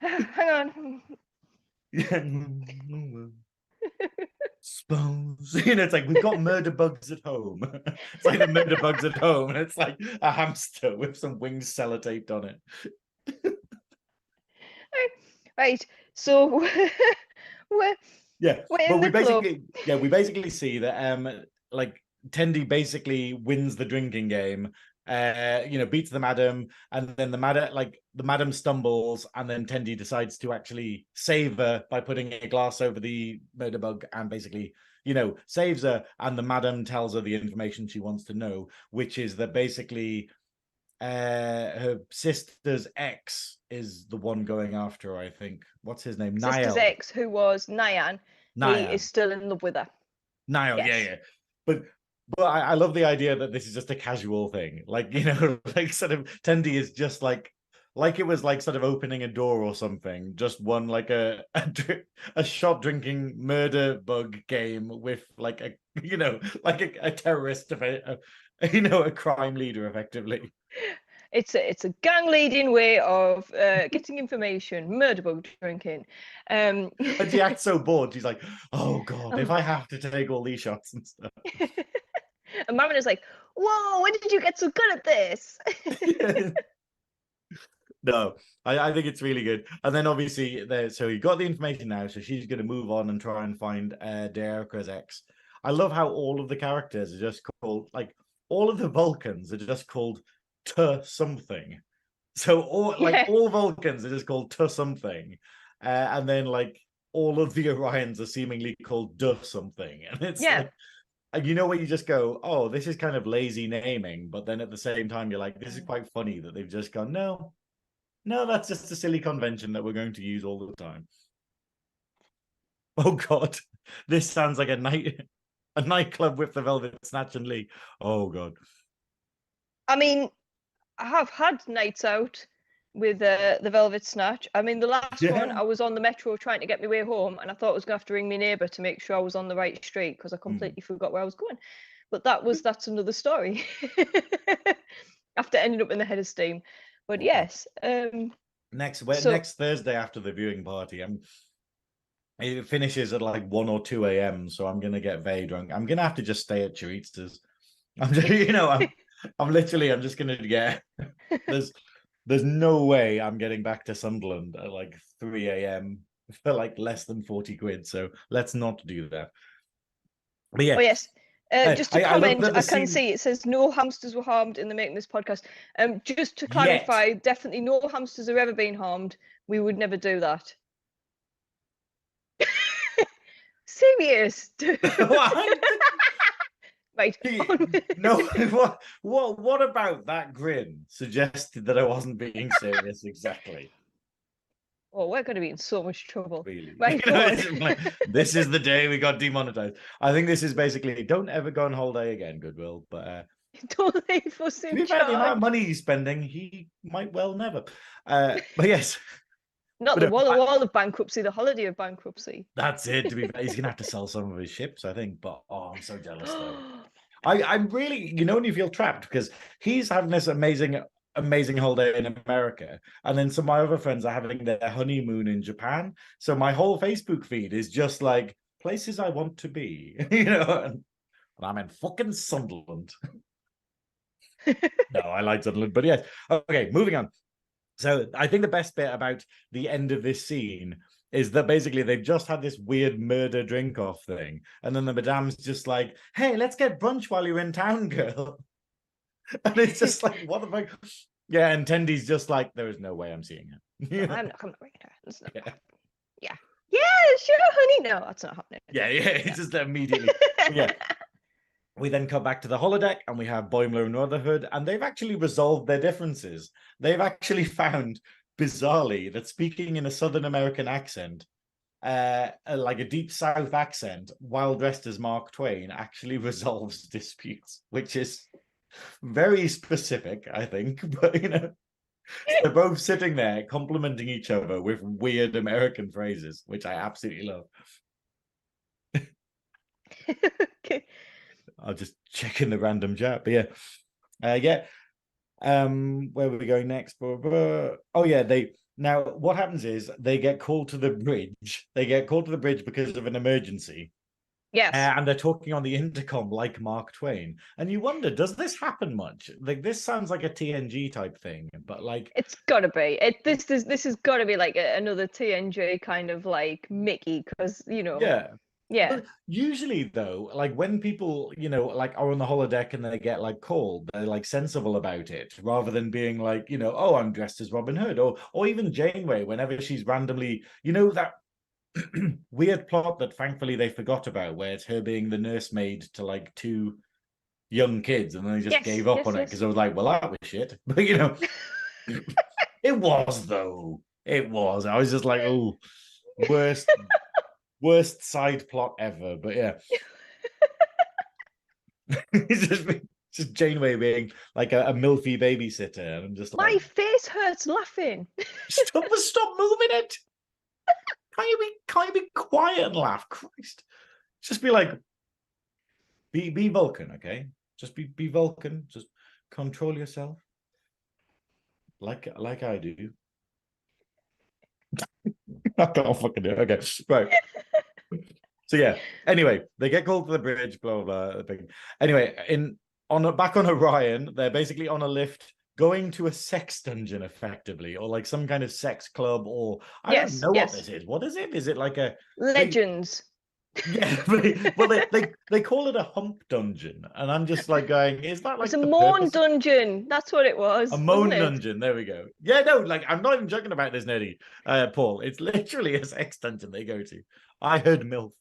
Hang on. Suppose it's like we've got murder bugs at home. It's like the murder bugs at home, and it's like a hamster with some wings sellotaped on it. Right, so we're but in the club. we basically see that like Tendi basically wins the drinking game, beats the madam, and then the madam stumbles, and then Tendi decides to actually save her by putting a glass over the murder bug, and basically saves her, and the madam tells her the information she wants to know, which is that basically her sister's ex is the one going after her, I think. What's his name? Sister's Niall. ex, who was Nyan, he is still in love with her. Niall, Yes. yeah. But I love the idea that this is just a casual thing. Like, like sort of Tendi is just like it was like sort of opening a door or something. Just one like a shot drinking murder bug game with like a like a terrorist of a crime leader effectively. It's a gang leading way of getting information, murder bug drinking. And she acts so bored. She's like, "Oh God, if I have to take all these shots and stuff." And Mammon is like, "Whoa, when did you get so good at this?" No, I think it's really good. And then obviously so you got the information now, so she's going to move on and try and find Dearka's ex. I love how all of the characters are just called, like, all of the Vulcans are just called to something. So all Vulcans are just called to something, and then like all of the Orions are seemingly called duh something, and it's like, where you just go, oh, this is kind of lazy naming, but then at the same time you're like, this is quite funny that they've just gone, no, that's just a silly convention that we're going to use all the time. Oh God, this sounds like a nightclub with the Velvet Snatch and Lee. Oh God. I mean, I have had nights out with the Velvet Snatch. I mean, the last one, I was on the metro trying to get my way home, and I thought I was going to have to ring my neighbour to make sure I was on the right street because I completely forgot where I was going. But that's another story. After ending up in the head of steam. But yes. Next Thursday after the viewing party, it finishes at like 1 or 2 a.m. So I'm gonna get very drunk. I'm gonna have to just stay at Chorista's. I'm just gonna get there's no way I'm getting back to Sunderland at like 3 a.m. for like less than 40 quid. So let's not do that. But yeah. Oh yes. Just to comment, I can see it says no hamsters were harmed in the making this podcast. Just to clarify, definitely no hamsters have ever been harmed. We would never do that. Serious. Right. No, what about that grin suggested that I wasn't being serious exactly? Oh, we're going to be in so much trouble. Really? Right, this is the day we got demonetized. I think this is basically, don't ever go on holiday again, Goodwill. But don't leave us in charge. The amount of money he's spending, he might well never. But yes. Not the wall of bankruptcy, the holiday of bankruptcy. That's it. To be fair, he's gonna have to sell some of his ships, I think. But I'm so jealous though. I'm really, when you feel trapped because he's having this amazing amazing holiday in America. And then some of my other friends are having their honeymoon in Japan. So my whole Facebook feed is just like places I want to be, and I'm in fucking Sunderland. No, I like Sunderland, but yes. Okay, moving on. So I think the best bit about the end of this scene is that basically they've just had this weird murder drink off thing. And then the madame's just like, hey, let's get brunch while you're in town, girl. And it's just like, what the fuck? Yeah, and Tendy's just like, there is no way I'm seeing her. No, I'm not coming to her. It's not happening. Yeah. Yeah, sure, honey. No, that's not happening. Yeah, it's just immediately. Yeah. We then come back to the holodeck and we have Boimler and Rutherford, and they've actually resolved their differences. They've actually found, bizarrely, that speaking in a Southern American accent, like a deep South accent, while dressed as Mark Twain, actually resolves disputes, which is very specific, I think. But, they're both sitting there complimenting each other with weird American phrases, which I absolutely love. Okay. I'll just check in the random chat, but yeah. Where were we going next? Oh yeah, now what happens is they get called to the bridge. They get called to the bridge because of an emergency. Yes. And they're talking on the intercom like Mark Twain. And you wonder, does this happen much? Like, this sounds like a TNG type thing, but like it's gotta be. This has got to be like another TNG kind of like Mickey, because yeah. But usually though, like when people, like are on the holodeck and they get like called, they're like sensible about it rather than being like, oh, I'm dressed as Robin Hood, or even Janeway whenever she's randomly, that weird plot that thankfully they forgot about, where it's her being the nursemaid to like two young kids, and then they just gave up on it because I was like, well, that was shit. But it was though. It was. I was just like, oh, worst side plot ever. But yeah. it's just Janeway being like a milfy babysitter, and I'm just like, my face hurts laughing. stop moving it. Can't you be quiet and laugh? Christ. Just be like, be Vulcan, okay? Just be Vulcan. Just control yourself. Like I do. I can't fucking do it. Okay, right. So yeah. Anyway, they get called to the bridge. Blah blah blah. Anyway, back on Orion, they're basically on a lift going to a sex dungeon, effectively, or like some kind of sex club, or I don't know what this is. What is it? Is it like a Legends? Yeah, well, they call it a hump dungeon, and I'm just like going, is that like it's a moan dungeon? That's what it was. A moan dungeon. There we go. Yeah, no, like I'm not even joking about this, nerdy, Paul. It's literally a sex dungeon they go to. I heard MILF.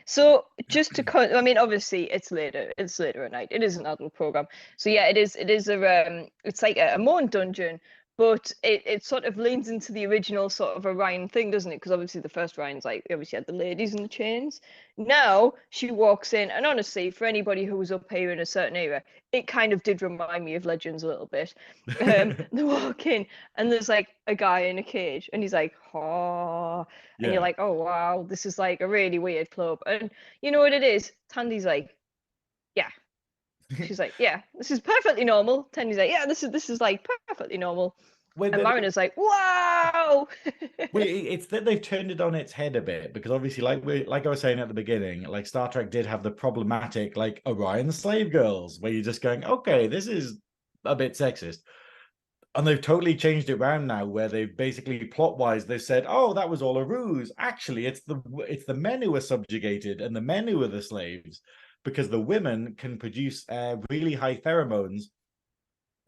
So just to, I mean, obviously it's later at night. It is an adult program. So yeah, it is it's like a moan dungeon, but it sort of leans into the original sort of Orion thing, doesn't it? Because obviously the first Orion's like, obviously had the ladies in the chains. Now she walks in, and honestly, for anybody who was up here in a certain era, it kind of did remind me of Legends a little bit. They walk in, and there's like a guy in a cage, and he's like, "Oh," and you're like, "Oh wow, this is like a really weird club." And you know what it is? Tandy's like, "Yeah." She's like, yeah, this is perfectly normal. Tendy's like, yeah, this is like perfectly normal. And Marina's like, wow. It's that they've turned it on its head a bit, because obviously, like I was saying at the beginning, like Star Trek did have the problematic like Orion slave girls, where you're just going, okay, this is a bit sexist. And they've totally changed it around now, where they've basically plot-wise they've said, oh, that was all a ruse. Actually, it's the men who are subjugated and the men who are the slaves, because the women can produce really high pheromones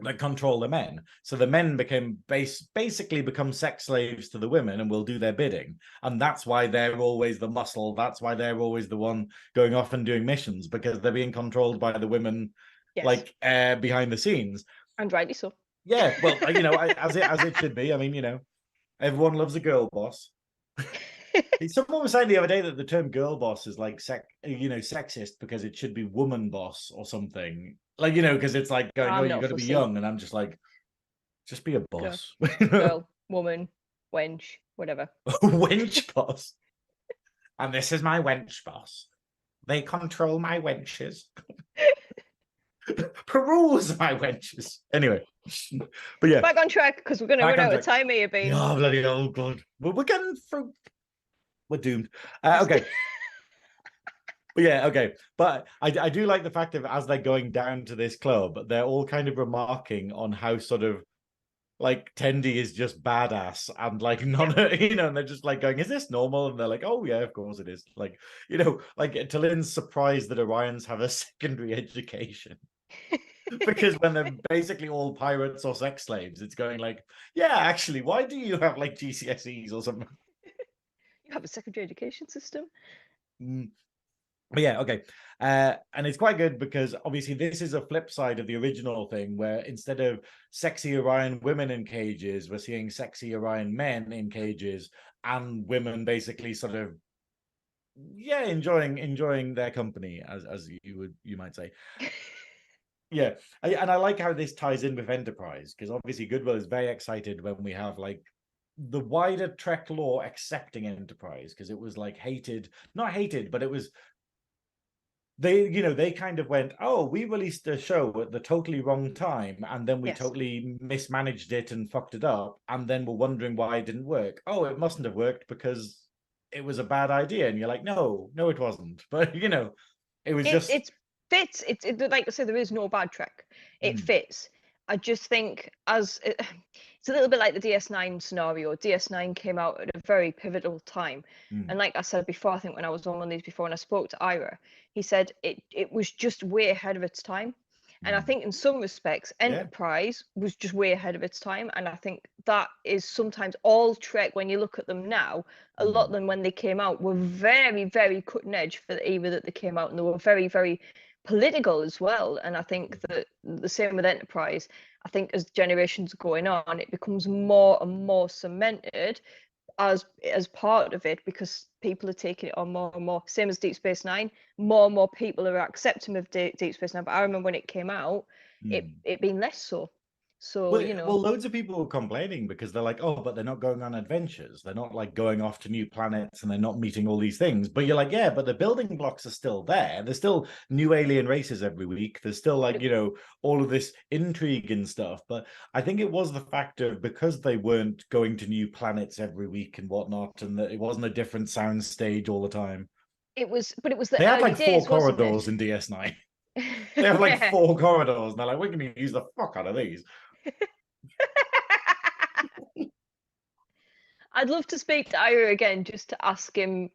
that control the men. So the men basically become sex slaves to the women and will do their bidding. And that's why they're always the muscle. That's why they're always the one going off and doing missions, because they're being controlled by the women, like behind the scenes. And rightly so. Yeah, well, as it should be. I mean, everyone loves a girl boss. Someone was saying the other day that the term girl boss is like sexist, because it should be woman boss or something. Like, because it's like going, oh, you've got to be young, and I'm just like, just be a boss. Girl, woman, wench, whatever. Wench boss. And this is my wench boss. They control my wenches. Peruse, my wenches. Anyway, but yeah, back on track because we're going to run out of time here, Bean. Oh bloody oh god, we're getting through. We're doomed. Okay. But yeah, okay. But I do like the fact that as they're going down to this club, they're all kind of remarking on how sort of like Tendi is just badass and like not, and they're just like going, is this normal? And they're like, oh yeah, of course it is. Like, like Talin's surprised that Orions have a secondary education. Because when they're basically all pirates or sex slaves, it's going like, yeah, actually, why do you have like GCSEs or something? You have a secondary education system. But yeah, okay. And it's quite good because obviously this is a flip side of the original thing where instead of sexy Orion women in cages, we're seeing sexy Orion men in cages and women basically sort of enjoying their company as you might say. Yeah. And I like how this ties in with Enterprise because obviously Goodwill is very excited when we have like the wider Trek lore accepting Enterprise because it was like not hated, but it was they kind of went, oh, we released a show at the totally wrong time and then we totally mismanaged it and fucked it up and then we're wondering why it didn't work. Oh, it mustn't have worked because it was a bad idea. And you're like, no it wasn't. But it was it fits. It's like I said, there is no bad Trek. It fits. I just think it's a little bit like the DS9 scenario. DS9 came out at a very pivotal time. And like I said before, I think when I was on one of these before and I spoke to Ira, he said it was just way ahead of its time. And I think in some respects, Enterprise was just way ahead of its time. And I think that is sometimes all Trek, when you look at them now, a lot of them when they came out were very, very cutting edge for the era that they came out. And they were very, very political as well. And I think that the same with Enterprise. I think as generations are going on, it becomes more and more cemented as part of it because people are taking it on more and more. Same as Deep Space Nine, more and more people are accepting of Deep Space Nine. But I remember when it came out, it being less so. So well, loads of people were complaining because they're like, oh, but they're not going on adventures. They're not like going off to new planets and they're not meeting all these things. But you're like, yeah, but the building blocks are still there. There's still new alien races every week. There's still like, all of this intrigue and stuff. But I think it was the fact of because they weren't going to new planets every week and whatnot, and that it wasn't a different sound stage all the time. It was the they had like days, 4 corridors in DS9. They have like 4 corridors, and they're like, we're going to use the fuck out of these. I'd love to speak to Ira again just to ask him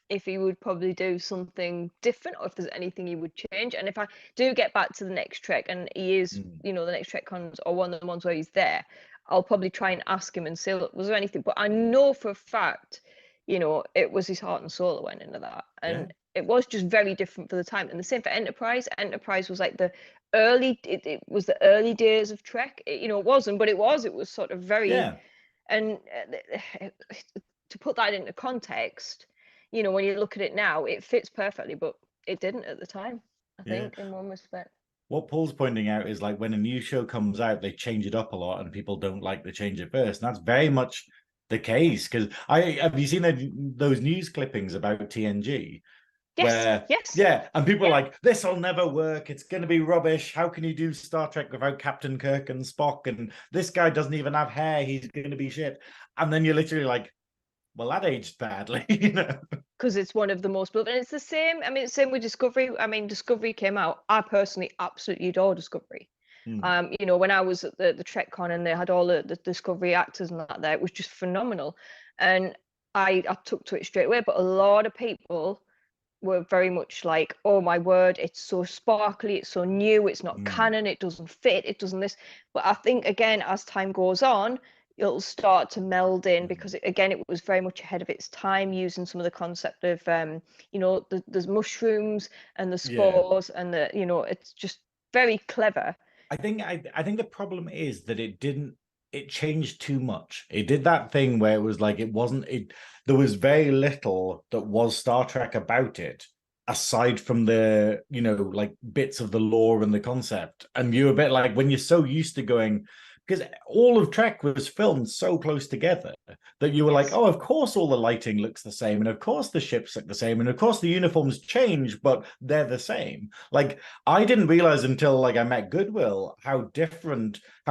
if he would probably do something different or if there's anything he would change. And if I do get back to the next Trek and he is, the next Trek cons or one of the ones where he's there, I'll probably try and ask him and say, look, was there anything? But I know for a fact, it was his heart and soul that went into that. And it was just very different for the time. And the same for Enterprise. Enterprise was like it was the early days of Trek. It wasn't, but it was sort of very, and to put that into context, when you look at it now, it fits perfectly, but it didn't at the time, I think, in one respect. What Paul's pointing out is like when a new show comes out, they change it up a lot and people don't like the change at first. And that's very much the case because have you seen those news clippings about TNG? And people are like, this will never work, it's going to be rubbish, how can you do Star Trek without Captain Kirk and Spock, and this guy doesn't even have hair, he's going to be shit. And then you're literally like, well, that aged badly, because it's one of the most beloved. And it's the same, same with Discovery. Discovery came out, I personally absolutely adore Discovery. When I was at the TrekCon and they had all the Discovery actors and that there, it was just phenomenal. And I took to it straight away, but a lot of people were very much like, oh my word, it's so sparkly, it's so new, it's not canon, it doesn't fit, it doesn't this. But I think again, as time goes on, it'll start to meld in because it was very much ahead of its time, using some of the concept of there's mushrooms and the spores and it's just very clever. I think the problem is that it changed too much. It did that thing where it was like there was very little that was Star Trek about it, aside from the, like bits of the lore and the concept. And you're a bit like, when you're so used to going, because all of Trek was filmed so close together that you were like, oh, of course all the lighting looks the same, and of course the ships look the same, and of course the uniforms change, but they're the same. Like, I didn't realize until like I met Goodwill how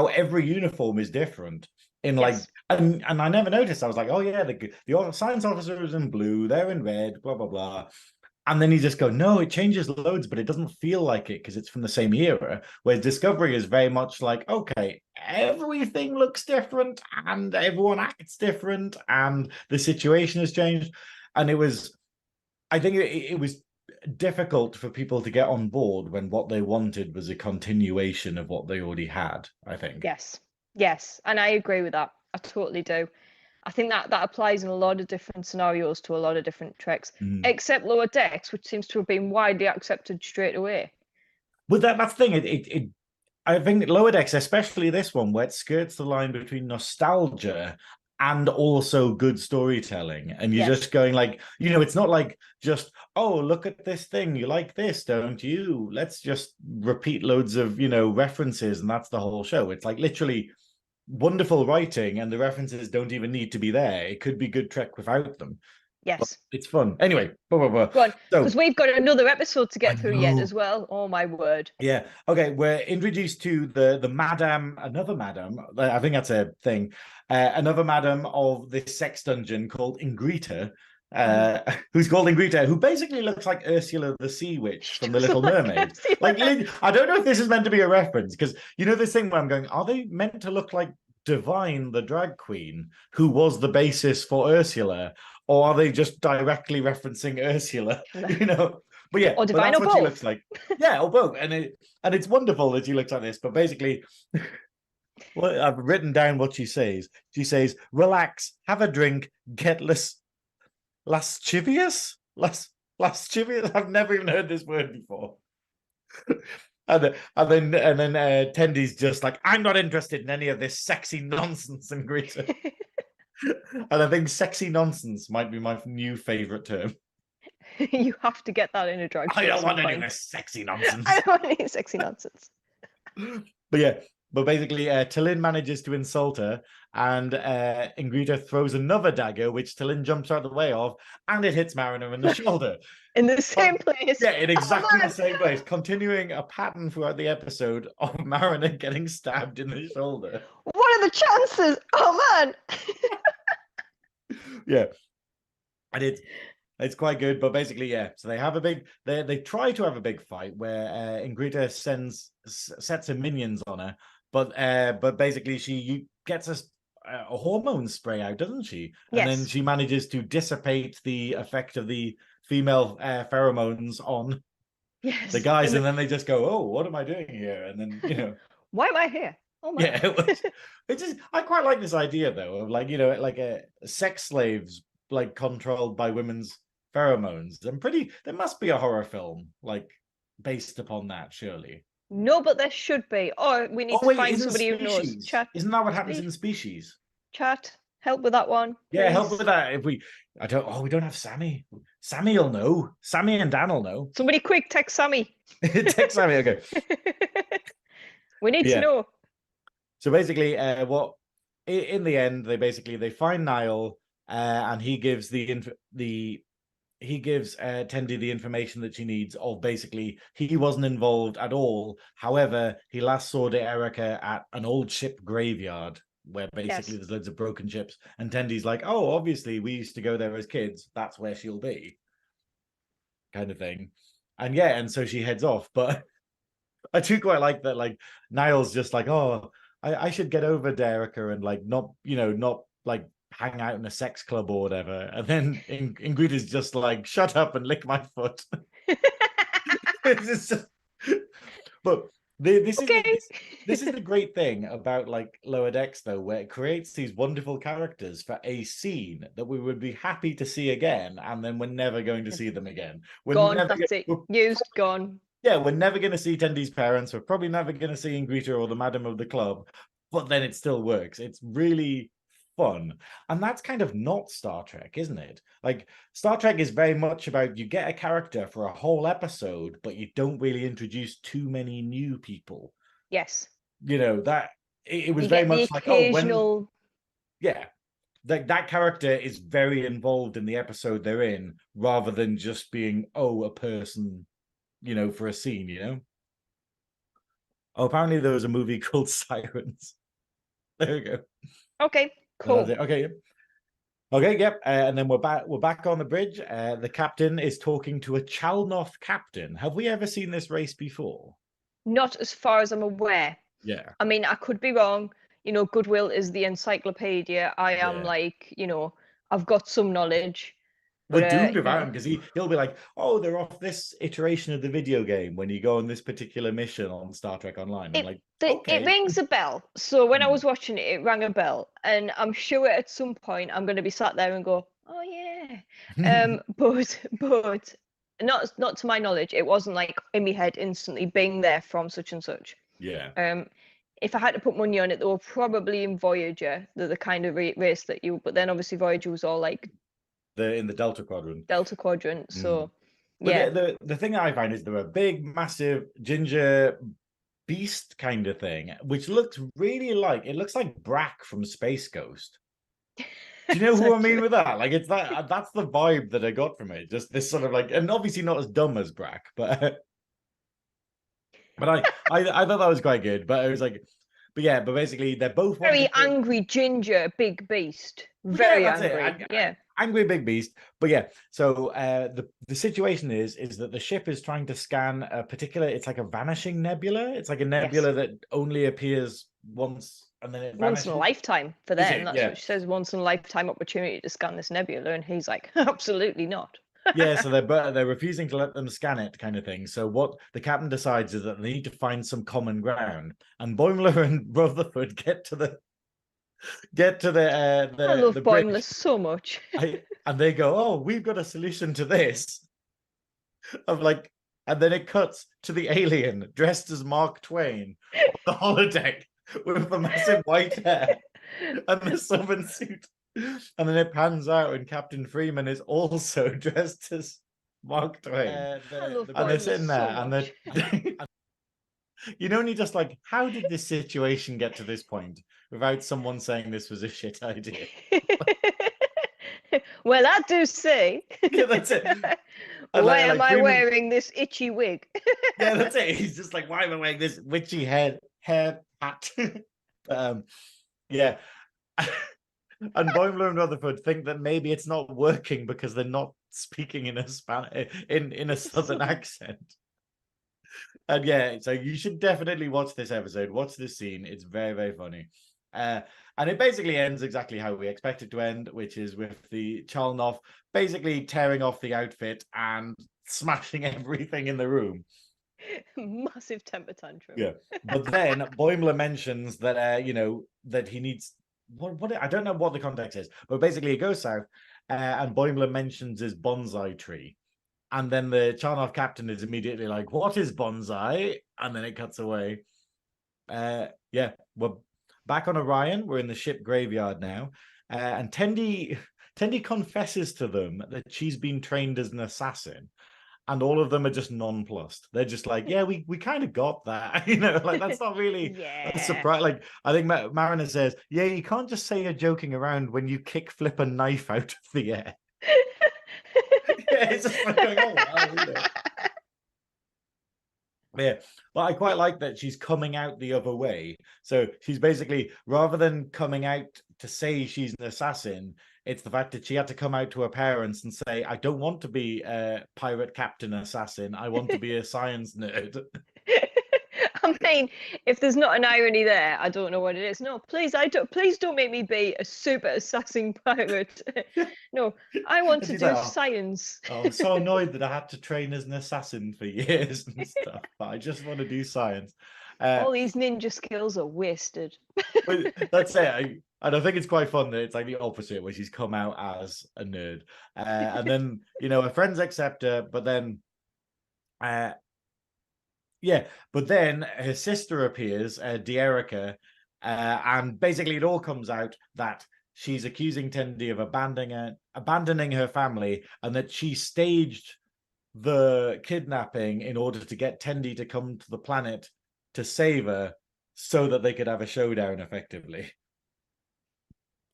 every uniform is different in like, and I never noticed. I was like, oh yeah, the science officer is in blue, they're in red, blah blah blah. And then you just go, no, it changes loads, but it doesn't feel like it because it's from the same era. Whereas Discovery is very much like, okay, everything looks different and everyone acts different and the situation has changed. And I think it was difficult for people to get on board when what they wanted was a continuation of what they already had, I think. Yes. And I agree with that. I totally do. I think that applies in a lot of different scenarios to a lot of different Treks, except Lower Decks, which seems to have been widely accepted straight away. But that's the thing. I think Lower Decks, especially this one, where it skirts the line between nostalgia and also good storytelling. And you're just going like, it's not like just, oh, look at this thing. You like this, don't you? Let's just repeat loads of, references. And that's the whole show. It's like literally wonderful writing, and the references don't even need to be there. It could be good Trek without them. Yes. But it's fun. Anyway, go on, because we've got another episode to get through yet as well. Oh my word. Yeah. Okay, we're introduced to the another madam. I think that's a thing. Another madam of this sex dungeon called Ingrita, who's called Ingrita, who basically looks like Ursula the Sea Witch from The Little Mermaid. Like, I don't know if this is meant to be a reference, because this thing where I'm going, are they meant to look like Divine, the drag queen, who was the basis for Ursula, or are they just directly referencing Ursula? But yeah, or Divine, that's or what both. she looks like. Yeah, or both. And it's wonderful that she looks like this. But basically, well, I've written down what she says. She says, "Relax, have a drink, get lascivious. Lascivious. I've never even heard this word before." And then Tendy's just like, "I'm not interested in any of this sexy nonsense," and Greta. And I think sexy nonsense might be my new favorite term. You have to get that in a drag show. I don't want any of this sexy nonsense. I don't want any sexy nonsense. But basically, Tallinn manages to insult her, and Ingrita throws another dagger, which Tallinn jumps out of the way of, and it hits Mariner in the shoulder. In the same place. Yeah, in exactly the same place, continuing a pattern throughout the episode of Mariner getting stabbed in the shoulder. What are the chances? Oh, man! Yeah. And it's quite good, but basically, yeah. So they have they try to have a big fight where Ingrita sets her minions on her, but basically she gets a hormone spray out, doesn't she? And then she manages to dissipate the effect of the female pheromones on the guys, and then they just go, "Oh, what am I doing here?" And then why am I here? Oh my. Yeah, it just I quite like this idea though of like like a sex slaves like controlled by women's pheromones. There must be a horror film like based upon that, surely. No, but there should be. Or we need to find somebody who knows. Chat. Isn't that what happens in Species? Chat, help with that one. Please. Yeah, help with that. If we don't have Sammy. Sammy will know. Sammy and Dan will know. Somebody quick text Sammy. Text Sammy, okay. We need to know. So basically, in the end, they find Niall, and he gives Tendi the information that she needs of basically he wasn't involved at all. However, he last saw Erica at an old ship graveyard where basically there's loads of broken ships, and Tendi's like, oh, obviously we used to go there as kids. That's where she'll be, kind of thing. And so she heads off. But I do quite like that. Like Niall's just like, oh, I should get over Erica and like not like hang out in a sex club or whatever. And then Ingrid is just like, shut up and lick my foot. But this is the great thing about like Lower Decks though, where it creates these wonderful characters for a scene that we would be happy to see again, and then we're never going to see them again. Gone. Yeah, we're never going to see Tendi's parents. We're probably never going to see Ingrita or the madam of the club, but then it still works. It's really fun. And that's kind of not Star Trek, isn't it? Like Star Trek is very much about you get a character for a whole episode, but you don't really introduce too many new people. Yes. That it was you very get the much like, oh, occasional. Yeah, that character is very involved in the episode they're in, rather than just being, oh, a person, for a scene. Oh, apparently there was a movie called Sirens. There we go. Okay, cool. Okay. Okay, yep. And then we're back on the bridge. The captain is talking to a Chalnoth captain. Have we ever seen this race before? Not as far as I'm aware. Yeah. I mean, I could be wrong. Goodwill is the encyclopedia. I am Yeah. like, I've got some knowledge. We're But doomed without him, because he'll be like, oh, they're off this iteration of the video game when you go on this particular mission on Star Trek Online. I'm like, it okay. rings a bell. So when I was watching it, it rang a bell, and I'm sure at some point I'm going to be sat there and go, oh yeah. But not to my knowledge, it wasn't like in my head instantly being there from such and such. Yeah. If I had to put money on it, they were probably in Voyager, the kind of race that but then obviously Voyager was all like in the Delta Quadrant. So but yeah. The thing I find is they're a big, massive ginger beast kind of thing, which looks really it looks like Brack from Space Ghost. Do you know who I mean with that? Like, it's that's the vibe that I got from it. Just this sort of like, and obviously not as dumb as Brack, but I thought that was quite good. But it was like, but basically they're both very angry ginger big beast. Very angry. Yeah. Angry big beast. But yeah, so the situation is that the ship is trying to scan a particular, it's like a vanishing nebula. It's like a nebula that only appears once and then it vanishes. Once in a lifetime for them. That's what she says, once in a lifetime opportunity to scan this nebula, and he's like, absolutely not. Yeah, so they're refusing to let them scan it, kind of thing. So what the captain decides is that they need to find some common ground, and Boimler and Rutherford get to the I love Boimler so much. And they go, oh, we've got a solution to this. And then it cuts to the alien dressed as Mark Twain on the holodeck with the massive white hair and the southern suit. And then it pans out and Captain Freeman is also dressed as Mark Twain. I love and they're sitting there so and they're and you're just like, how did this situation get to this point without someone saying this was a shit idea? Well, I do say. Yeah, that's it. Why am I wearing this itchy wig? Yeah, that's it. He's just like, why am I wearing this witchy hair hat? Yeah. And Boimler and Rutherford think that maybe it's not working because they're not speaking in a in a southern accent. And yeah, so you should definitely watch this episode. Watch this scene. It's very, very funny. And it basically ends exactly how we expect it to end, which is with the Chalnoth basically tearing off the outfit and smashing everything in the room. Massive temper tantrum. Yeah. But then Boimler mentions that that he needs what I don't know what the context is, but basically it goes south, and Boimler mentions his bonsai tree. And then the Chalnoth captain is immediately like, what is bonsai? And then it cuts away. Yeah, we're back on Orion. We're in the ship graveyard now. And Tendi confesses to them that she's been trained as an assassin. And all of them are just nonplussed. They're just like, yeah, we kind of got that. Like, that's not really a surprise. Like, I think Mariner says, yeah, you can't just say you're joking around when you kick flip a knife out of the air. Yeah, it's just like going, oh, wow, Yeah, but I quite like that she's coming out the other way. So she's basically, rather than coming out to say she's an assassin, it's the fact that she had to come out to her parents and say, I don't want to be a pirate captain assassin. I want to be a science nerd. I mean, if there's not an irony there, I don't know what it is. No, please don't make me be a super assassin pirate. No, I want to do science. I'm so annoyed that I had to train as an assassin for years and stuff, but I just want to do science. All these ninja skills are wasted. But that's it. And I think it's quite fun that it's like the opposite, where she's come out as a nerd. And then, her friends accept her, but then but then her sister appears, Dearica, and basically it all comes out that she's accusing Tendi of abandoning her family, and that she staged the kidnapping in order to get Tendi to come to the planet to save her, so that they could have a showdown effectively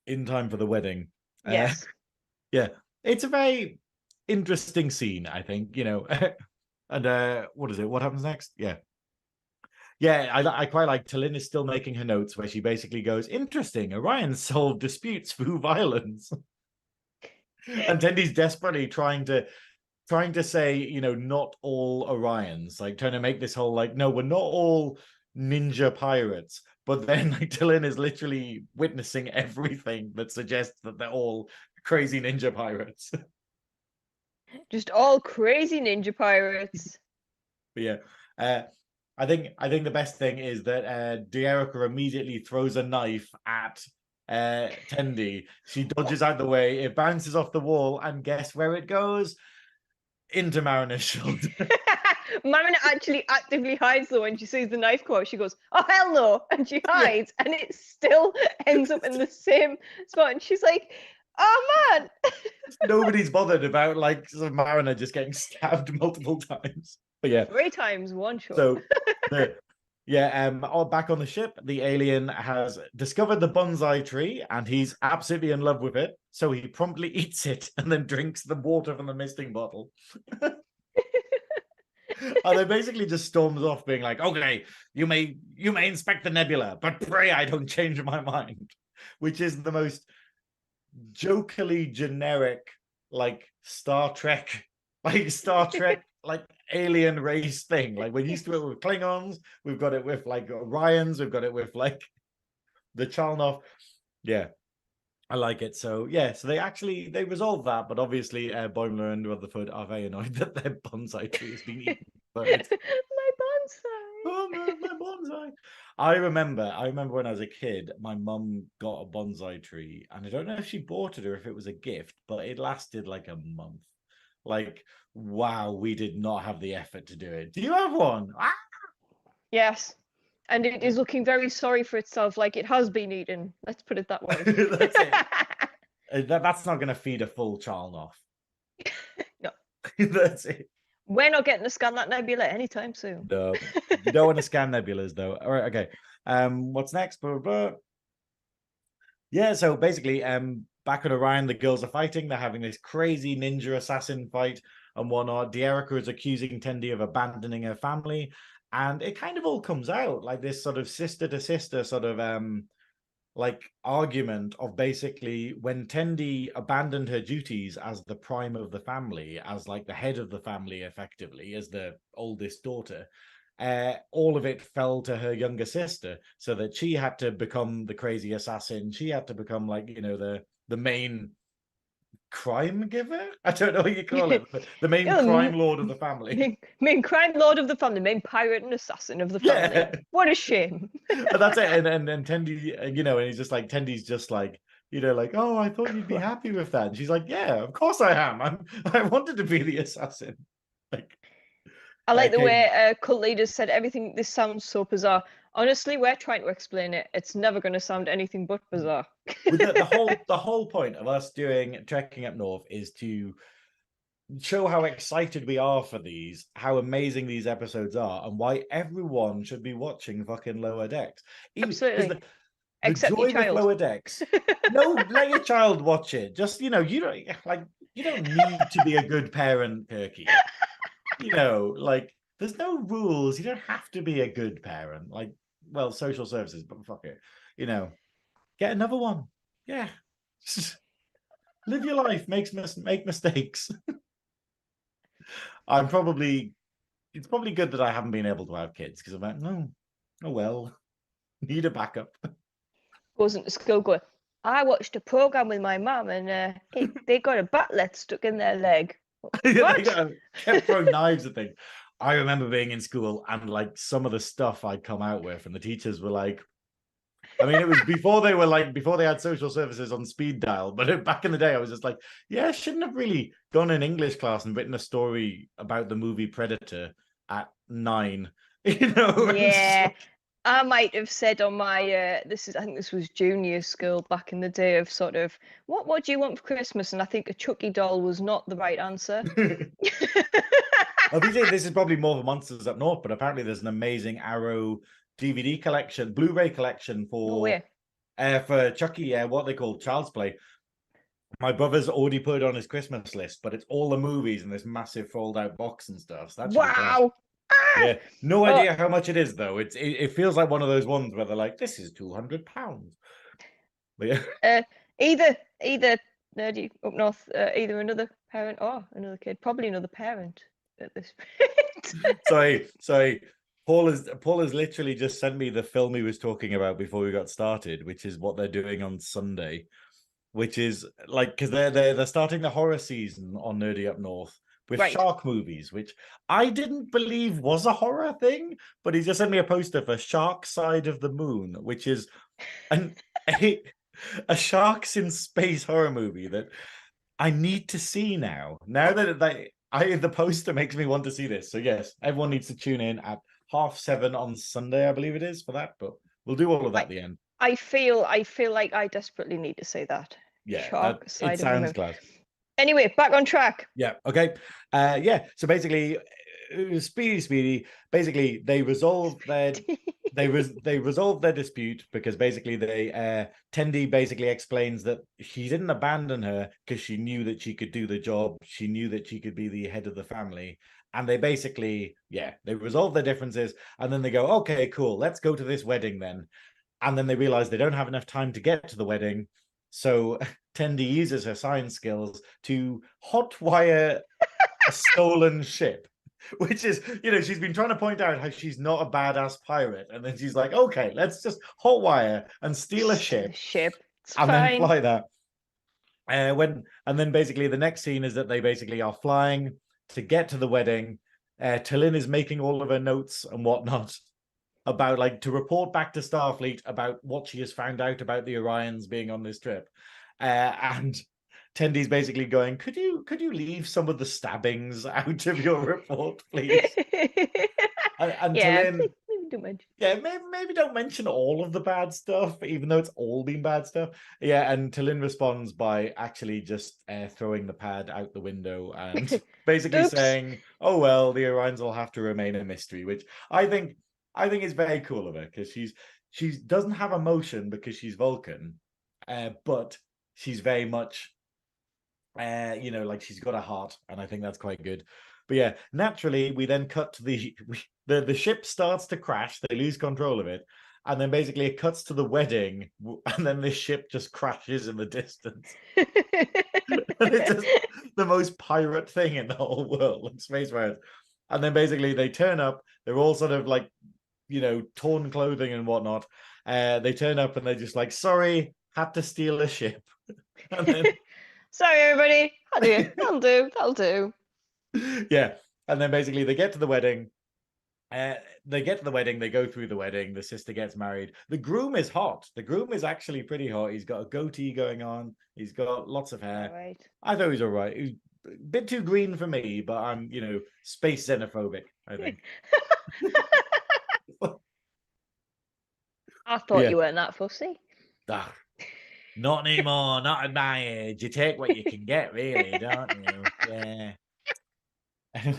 in time for the wedding. Yes. Yeah, it's a very interesting scene, I think, you know. And what is it? What happens next? Yeah. Yeah, I quite like Tallinn is still making her notes where she basically goes, interesting, Orion solved disputes through violence. And Tendy's desperately trying to say, you know, not all Orions, like trying to make this whole like, no, we're not all ninja pirates. But then like Tallinn is literally witnessing everything that suggests that they're all crazy ninja pirates. Just all crazy ninja pirates. But yeah. I think the best thing is that Dearica immediately throws a knife at Tendi. She dodges out the way, it bounces off the wall, and guess where it goes? Into Marina's shoulder. Marina actually actively hides though when she sees the knife come out. She goes, "Oh hell no!" and she hides, and it still ends up in the same spot. And she's like, "Oh man!" Nobody's bothered about like Marina just getting stabbed multiple times. But yeah, 3 times, 1 shot. So back on the ship, the alien has discovered the bonsai tree and he's absolutely in love with it. So he promptly eats it and then drinks the water from the misting bottle. And then basically just storms off, being like, "Okay, you may inspect the nebula, but pray I don't change my mind," which is the most jokily generic, like Star Trek, like alien race thing. Like we're used to it with Klingons, we've got it with like Orions, we've got it with like the Chalnov. Yeah, I like it. So yeah, so they resolve that, but obviously Boimler and Rutherford are very annoyed that their bonsai tree has been eaten. My bonsai. Oh, my bonsai. I remember when I was a kid, my mum got a bonsai tree, and I don't know if she bought it or if it was a gift, but it lasted like a month. Like, wow, we did not have the effort to do it. Do you have one? Ah! Yes. And it is looking very sorry for itself, like it has been eaten. Let's put it that way. That's it. That's not going to feed a full Chalnov. No. That's it. We're not getting to scan that nebula anytime soon. No, you don't want to scan nebulas, though. All right, okay. What's next? Blah, blah, blah. Yeah, so basically, back on Orion, the girls are fighting. They're having this crazy ninja assassin fight and whatnot. Dearica is accusing Tendi of abandoning her family, and it kind of all comes out like this sort of sister to sister sort of like argument of basically when Tendi abandoned her duties as the prime of the family, as like the head of the family, effectively, as the oldest daughter. All of it fell to her younger sister, so that she had to become the crazy assassin. She had to become like, you know, the main crime giver. I don't know what you call it. The main crime lord of the family. Main crime lord of the family, main pirate and assassin of the family. Yeah. What a shame. But that's it. And Tendi, you know, and he's just like, Tendi's just like, you know, like, "Oh, I thought you'd be happy with that." And she's like, "Yeah, of course I am. I wanted to be the assassin." Like, I like the way cult leaders said everything. This sounds so bizarre. Honestly, we're trying to explain it. It's never going to sound anything but bizarre. the whole point of us doing Trekking Up North is to show how excited we are for these, how amazing these episodes are, and why everyone should be watching fucking Lower Decks. Absolutely. Except joy with Lower Decks. No, let your child watch it. Just, you know, you don't need to be a good parent, Kirky. You know, like, there's no rules. You don't have to be a good parent. Like, well, social services, but fuck it. You know, get another one. Yeah. Live your life. Make mistakes. It's probably good that I haven't been able to have kids, because I'm like, no, oh well, need a backup. Goes into school going, "I watched a program with my mum and they got a batlet stuck in their leg." They kept throwing knives at things. I remember being in school and like some of the stuff I'd come out with, and the teachers were like, I mean, it was before they had social services on speed dial, but back in the day, I was just like, yeah, I shouldn't have really gone in English class and written a story about the movie Predator at 9. You know? Yeah. I might have said on my I think this was junior school back in the day, of sort of, what do you want for Christmas? And I think a Chucky doll was not the right answer. This is probably more of a Monsters Up North, but apparently there's an amazing Arrow DVD collection, Blu-ray collection for Chucky, what they call Child's Play. My brother's already put it on his Christmas list, but it's all the movies in this massive fold-out box and stuff. So that should be class. Yeah, no idea how much it is though. It feels like one of those ones where they're like, this is £200. But yeah. Either Nerdy up north, either another parent or another kid, probably another parent at this point. Sorry. Paul has literally just sent me the film he was talking about before we got started, which is what they're doing on Sunday, which is like, because they're starting the horror season on Nerdy Up North with shark movies, which I didn't believe was a horror thing, but he just sent me a poster for Shark Side of the Moon, which is a sharks in space horror movie that I need to see now. Now that the poster makes me want to see this. So yes, everyone needs to tune in at 7:30 on Sunday, I believe it is, for that. But we'll do all of that at the end. I feel like I desperately need to say that. Yeah, it sounds class. Anyway, back on track. Yeah. Okay. So basically, Speedy. Basically, they resolve their they resolve their dispute because basically Tendi basically explains that she didn't abandon her because she knew that she could do the job. She knew that she could be the head of the family. And they basically, they resolve their differences. And then they go, okay, cool. Let's go to this wedding then. And then they realize they don't have enough time to get to the wedding. So Tendi uses her science skills to hotwire a stolen ship, which is, she's been trying to point out how she's not a badass pirate. And then she's like, okay, let's just hotwire and steal a ship. Then fly that. And then basically the next scene is that they basically are flying to get to the wedding. T'Lyn is making all of her notes and whatnot about to report back to Starfleet about what she has found out about the Orions being on this trip. And Tendi's basically going, could you leave some of the stabbings out of your report, please? and T'Lyn, maybe don't mention all of the bad stuff, even though it's all been bad stuff. And T'Lyn responds by actually just throwing the pad out the window and basically saying, oh well, the Orions will have to remain a mystery, which I think is very cool of her, because she doesn't have emotion because she's Vulcan, but she's very much she's got a heart, and I think that's quite good. But naturally we then cut to the ship starts to crash. They lose control of it, and then basically it cuts to the wedding, and then the ship just crashes in the distance. And it's just the most pirate thing in the whole world, like Space Pirates. And then basically they turn up. They're all sort of torn clothing and whatnot. They turn up and they're just like, sorry, had to steal a ship. And then sorry, everybody. That'll do. Yeah. And then basically they get to the wedding. They go through the wedding. The sister gets married. The groom is hot. The groom is actually pretty hot. He's got a goatee going on. He's got lots of hair. Right. I thought he was all right. He was a bit too green for me, but I'm, space xenophobic, I think. I thought you weren't that fussy. Not anymore. Not at my age. You take what you can get, really, don't you? Yeah.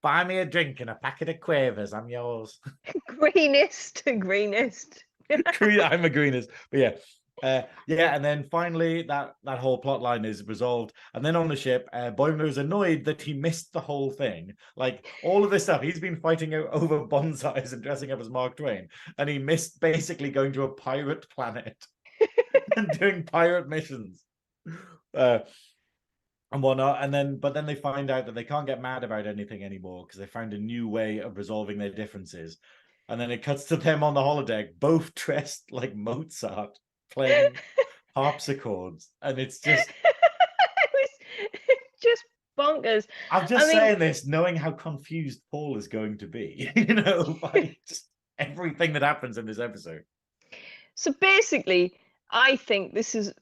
Buy me a drink and a packet of quavers. I'm yours. Greenest. I'm a greenest. But and then finally that whole plot line is resolved. And then on the ship, Boimler is annoyed that he missed the whole thing. Like all of this stuff, he's been fighting over bonsais and dressing up as Mark Twain, and he missed basically going to a pirate planet and doing pirate missions. And whatnot, but then they find out that they can't get mad about anything anymore because they found a new way of resolving their differences. And then it cuts to them on the holodeck, both dressed like Mozart, playing harpsichords, and it's just it's just bonkers. I'm just saying this, knowing how confused Paul is going to be, by just everything that happens in this episode. So basically, I think this is,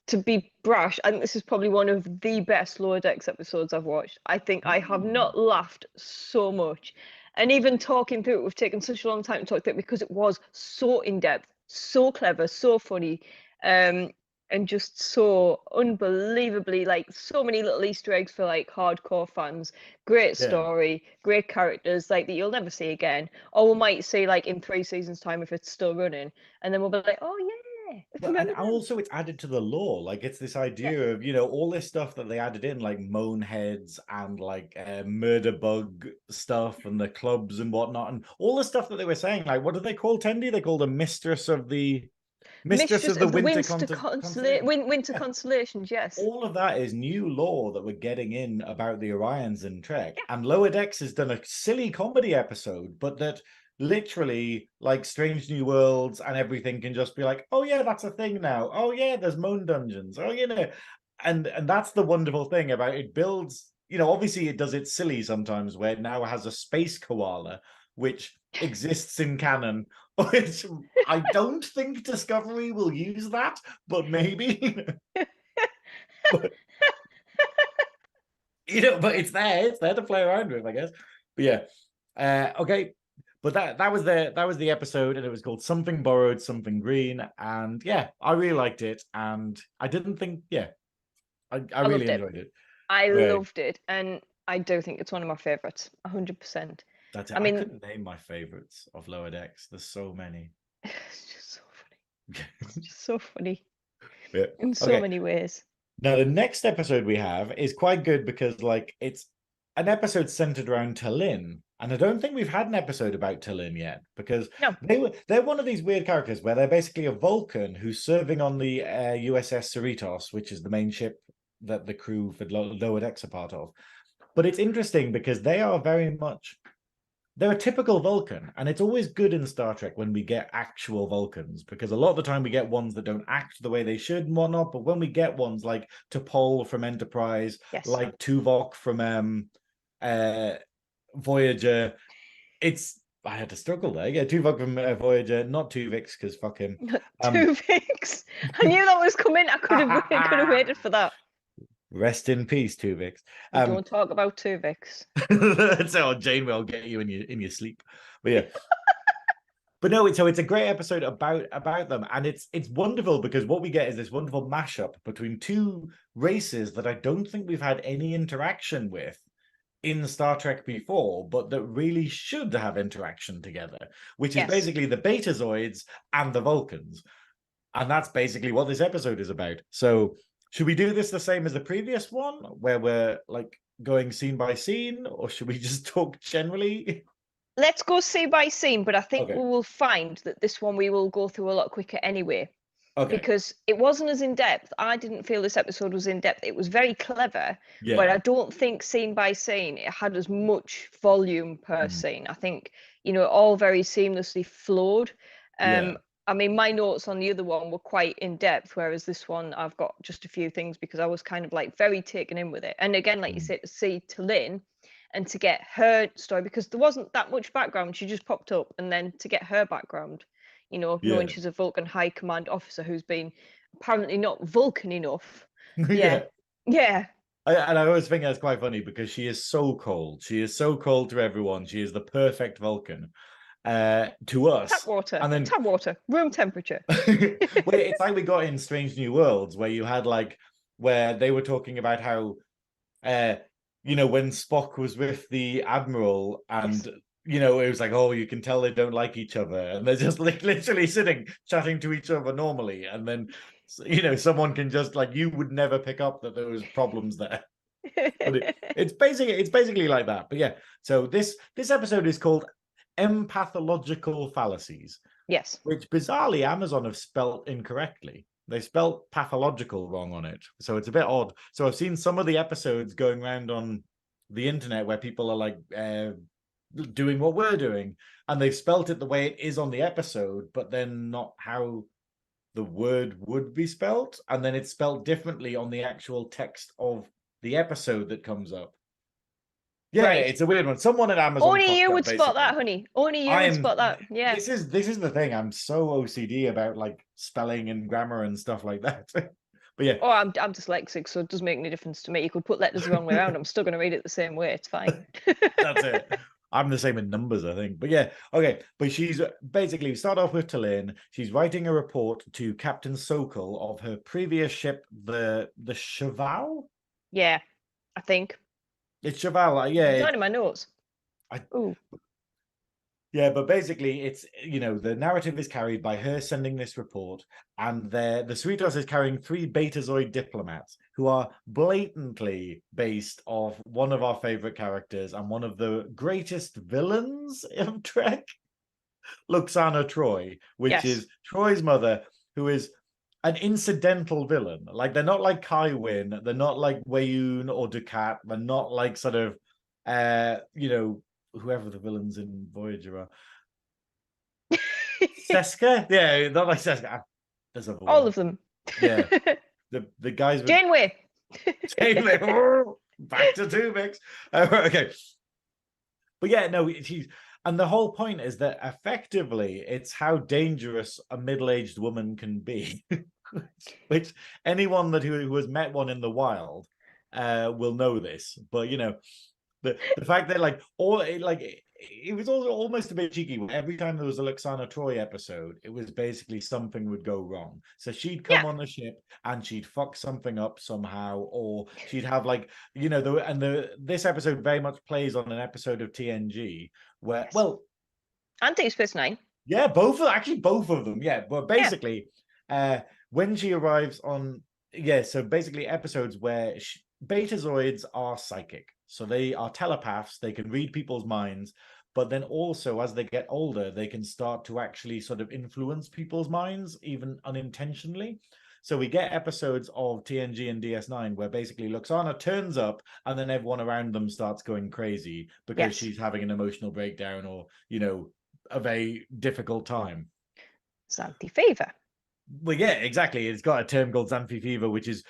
to be brash, I think this is probably one of the best Lower Decks episodes I've watched. I think I have not laughed so much. And even talking through it, we've taken such a long time to talk through it because it was so in-depth, so clever, so funny. And and just so unbelievably, like, so many little Easter eggs for like hardcore fans. Great story, great characters, like, that you'll never see again, or we might see like in 3 seasons time if it's still running, and then we'll be like, oh yeah, Well, and remember them? also it's added to the lore. Like, it's this Yeah. idea of, you know, all this stuff that they added in, like moan heads and like murder bug stuff and the clubs and whatnot, and all the stuff that they were saying. Like, what do they call Tendi? They called the mistress of the Mistress of the winter constellation. winter Yeah. constellations, yes. All of that is new lore that we're getting in about the Orions in Trek. Yeah. And Lower Decks has done a silly comedy episode, but that literally, like, Strange New Worlds and everything can just be like, oh yeah, that's a thing now. Oh yeah, there's moan dungeons. Oh, you know, and that's the wonderful thing about it. Builds, you know, obviously it does it silly sometimes, where it now has a space koala, which exists in canon. Which I don't think Discovery will use that, but maybe. But, you know, but it's there to play around with, I guess. But yeah, okay. But that was the episode, and it was called Something Borrowed, Something Green, and yeah, I really liked it, and I didn't think, I really enjoyed it. I loved it, and I do think it's one of my favorites, 100%. That's it. I I mean, couldn't name my favorites of Lower Decks. There's so many. it's just so funny. It's just so funny Yeah. in so many ways. Now, the next episode we have is quite good because, like, it's an episode centered around Tallinn. And I don't think we've had an episode about Tallinn yet, because they're one of these weird characters where they're basically a Vulcan who's serving on the USS Cerritos, which is the main ship that the crew for Lower Decks are part of. But it's interesting because they are very much... They're a typical Vulcan, and it's always good in Star Trek when we get actual Vulcans, because a lot of the time we get ones that don't act the way they should and whatnot, but when we get ones like T'Pol from Enterprise, like Tuvok from Voyager, I had to struggle there. Yeah, Tuvok from Voyager, not Tuvix, because fuck him. Tuvix! I knew that was coming. I could have waited for that. Rest in peace, Tuvix. We don't talk about Tuvix. So Jane will get you in your sleep. But yeah. But no, so it's a great episode about them, and it's wonderful because what we get is this wonderful mashup between two races that I don't think we've had any interaction with in Star Trek before, but that really should have interaction together, which is basically the Betazoids and the Vulcans. And that's basically what this episode is about. So should we do this the same as the previous one, where we're like going scene by scene, or should we just talk generally? Let's go scene by scene, but I think we will find that this one we will go through a lot quicker anyway. Because it wasn't as in-depth. I didn't feel this episode was in-depth. It was very clever, but I don't think scene by scene it had as much volume per scene. I think, you know, all very seamlessly flowed. I mean, my notes on the other one were quite in-depth, whereas this one I've got just a few things because I was kind of like very taken in with it. And again, like you said, to see Tallinn and to get her story, because there wasn't that much background. She just popped up, and then to get her background, you know, knowing she's a Vulcan high command officer who's been apparently not Vulcan enough. Yeah. And I always think that's quite funny because she is so cold. She is so cold to everyone. She is the perfect Vulcan to us. Tap water, room temperature. Well, it's like we got in Strange New Worlds, where you had where they were talking about how, you know, when Spock was with the Admiral and you know, it was like, oh, you can tell they don't like each other, and they're just like literally sitting chatting to each other normally, and then, you know, someone can just you would never pick up that there was problems there. But it's basically like that. But yeah, so this episode is called Empathological Fallacies. Yes. Which bizarrely Amazon have spelt incorrectly. They spelt pathological wrong on it, so it's a bit odd. So I've seen some of the episodes going around on the internet where people are like doing what we're doing, and they've spelt it the way it is on the episode, but then not how the word would be spelt, and then it's spelt differently on the actual text of the episode that comes up. Yeah, it's a weird one. Someone at Amazon. Only you would spot that, honey. Only you would spot that. Yeah. This is the thing. I'm so OCD about spelling and grammar and stuff like that. But yeah. Oh, I'm dyslexic, so it doesn't make any difference to me. You could put letters the wrong way around. I'm still going to read it the same way. It's fine. That's it. I'm the same in numbers, I think. But yeah, okay. But she's basically, we start off with Tallinn. She's writing a report to Captain Sokol of her previous ship, the Cheval. Yeah, I think It's Cheval. Yeah, it's not in my notes. Ooh. Yeah, but basically, it's, the narrative is carried by her sending this report, and the Cerritos is carrying 3 Betazoid diplomats who are blatantly based off one of our favorite characters and one of the greatest villains of Trek, Luxana Troy, which is Troy's mother, who is an incidental villain. Like, they're not like Kai Wynn, they're not like Wayun or Ducat, they're not like sort of, whoever the villains in Voyager are. Seska? Yeah, not like Seska. There's all of them. Yeah. The guys with Janeway. Janeway. Back to Tuvix. Okay. But yeah, no, she's, and the whole point is that effectively it's how dangerous a middle-aged woman can be. Which anyone who has met one in the wild will know this. But the fact that it was also almost a bit cheeky. Every time there was a Luxana Troy episode, it was basically something would go wrong. So she'd come on the ship and she'd fuck something up somehow, or she'd have this episode very much plays on an episode of TNG where and Deep Space Nine. Yeah, both of them. Yeah, but basically, when she arrives on, so basically episodes where Betazoids are psychic. So they are telepaths, they can read people's minds, but then also as they get older, they can start to actually sort of influence people's minds, even unintentionally. So we get episodes of TNG and DS9 where basically Luxana turns up and then everyone around them starts going crazy because she's having an emotional breakdown or, a very difficult time. Xanthi fever. Well, yeah, exactly. It's got a term called Xanthi fever, which is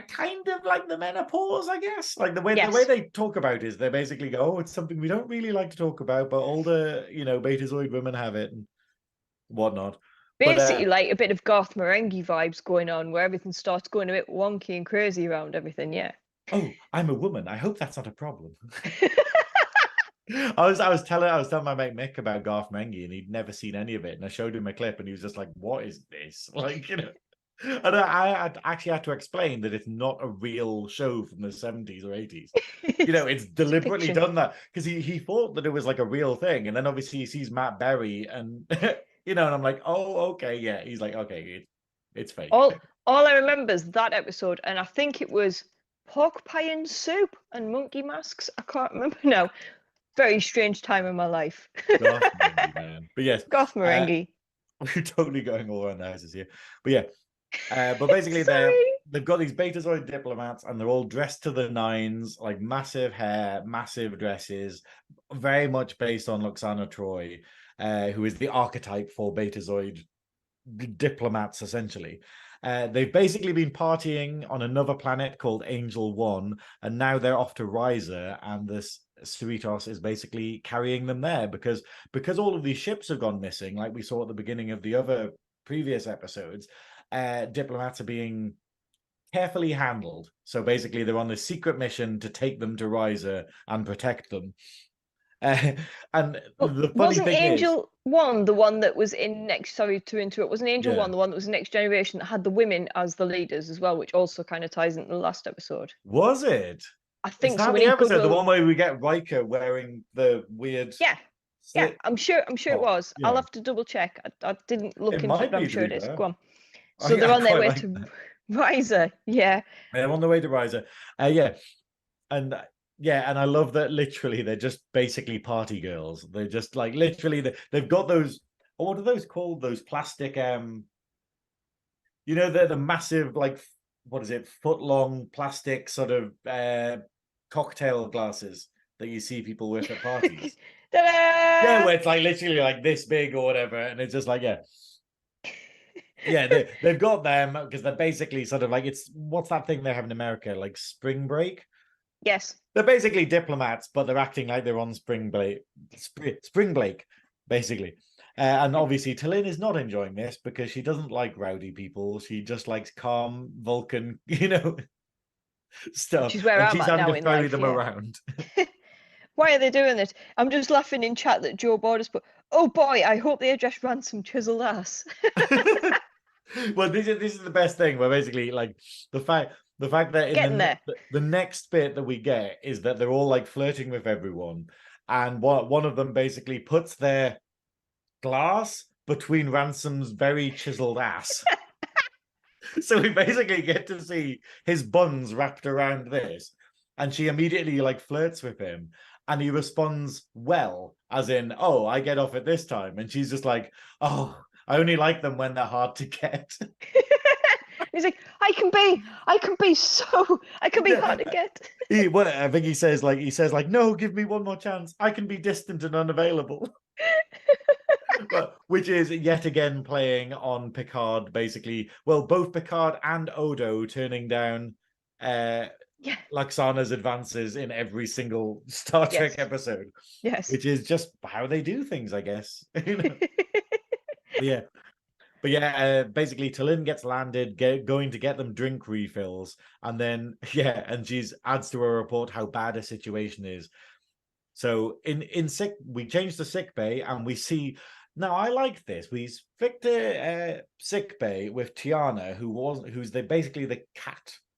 kind of like the menopause, I guess. Like the way they talk about it is they basically go, "Oh, it's something we don't really like to talk about, but older, Betazoid women have it and whatnot." Basically, like a bit of Garth Marenghi vibes going on, where everything starts going a bit wonky and crazy around everything. Yeah. Oh, I'm a woman. I hope that's not a problem. I was telling my mate Mick about Garth Marenghi, and he'd never seen any of it, and I showed him a clip, and he was just like, "What is this?" Like, And I actually had to explain that it's not a real show from the 70s or 80s. It's deliberately done that because he thought that it was like a real thing. And then obviously he sees Matt Berry and, and I'm like, oh, okay, yeah. He's like, okay, it's fake. All I remember is that episode, and I think it was pork pie and soup and monkey masks. I can't remember now. Very strange time in my life. Garth Marenghi, man. But yes. Garth Marenghi. We're totally going all around the houses here. But yeah. But basically they've got these Betazoid diplomats and they're all dressed to the nines, like massive hair, massive dresses, very much based on Luxana Troy, who is the archetype for Betazoid diplomats, essentially. They've basically been partying on another planet called Angel One, and now they're off to Riser, and this Cerritos is basically carrying them there because all of these ships have gone missing, like we saw at the beginning of the other previous episodes. Diplomats are being carefully handled. So basically, they're on this secret mission to take them to Riser and protect them. And the funny thing Angel One the one that was in next? Sorry to interrupt. Wasn't Angel One the one that was Next Generation that had the women as the leaders as well, which also kind of ties into the last episode? Was it? I think so. The episode, the one where we get Riker wearing the weird. Yeah, I'm sure it was. Yeah. I'll have to double check. I didn't look into it, but I'm sure it is. Go on. So they're on their way to Riser. Yeah. They're on the way to Riser. Yeah. And I love that literally they're just basically party girls. They're just like literally they've got those, what are those called? Those plastic they're the massive, like, what is it, foot long plastic sort of cocktail glasses that you see people with at parties. Yeah, where it's like literally like this big or whatever, and it's just like they've got them because they're basically sort of like, it's, what's that thing they have in America, like spring break? Yes, they're basically diplomats, but they're acting like they're on spring break, basically. And obviously Tallinn is not enjoying this because she doesn't like rowdy people. She just likes calm Vulcan, stuff. Which is where I'm she's at having now to in ferry life, them around. Why are they doing it? I'm just laughing in chat that Joe Borders put, oh boy, I hope they address Ransom chiseled ass. Well, this is the best thing, where basically, like, the fact that in the next bit that we get is that they're all like flirting with everyone, and one of them basically puts their glass between Ransom's very chiseled ass. So we basically get to see his buns wrapped around this, and she immediately like flirts with him, and he responds well, as in, oh, I get off at this time, and she's just like, oh, I only like them when they're hard to get. He's like, I can be hard to get. I think he says like, no, give me one more chance. I can be distant and unavailable. But which is yet again playing on Picard, basically. Well, both Picard and Odo turning down Laxana's advances in every single Star Trek episode. Yes. Which is just how they do things, I guess. But yeah, basically T'Lyn gets landed, going to get them drink refills, and then and she's adds to her report how bad a situation is. So we change to sick bay, and we see. Now I like this. We Victor sick bay with Tiana, who's basically the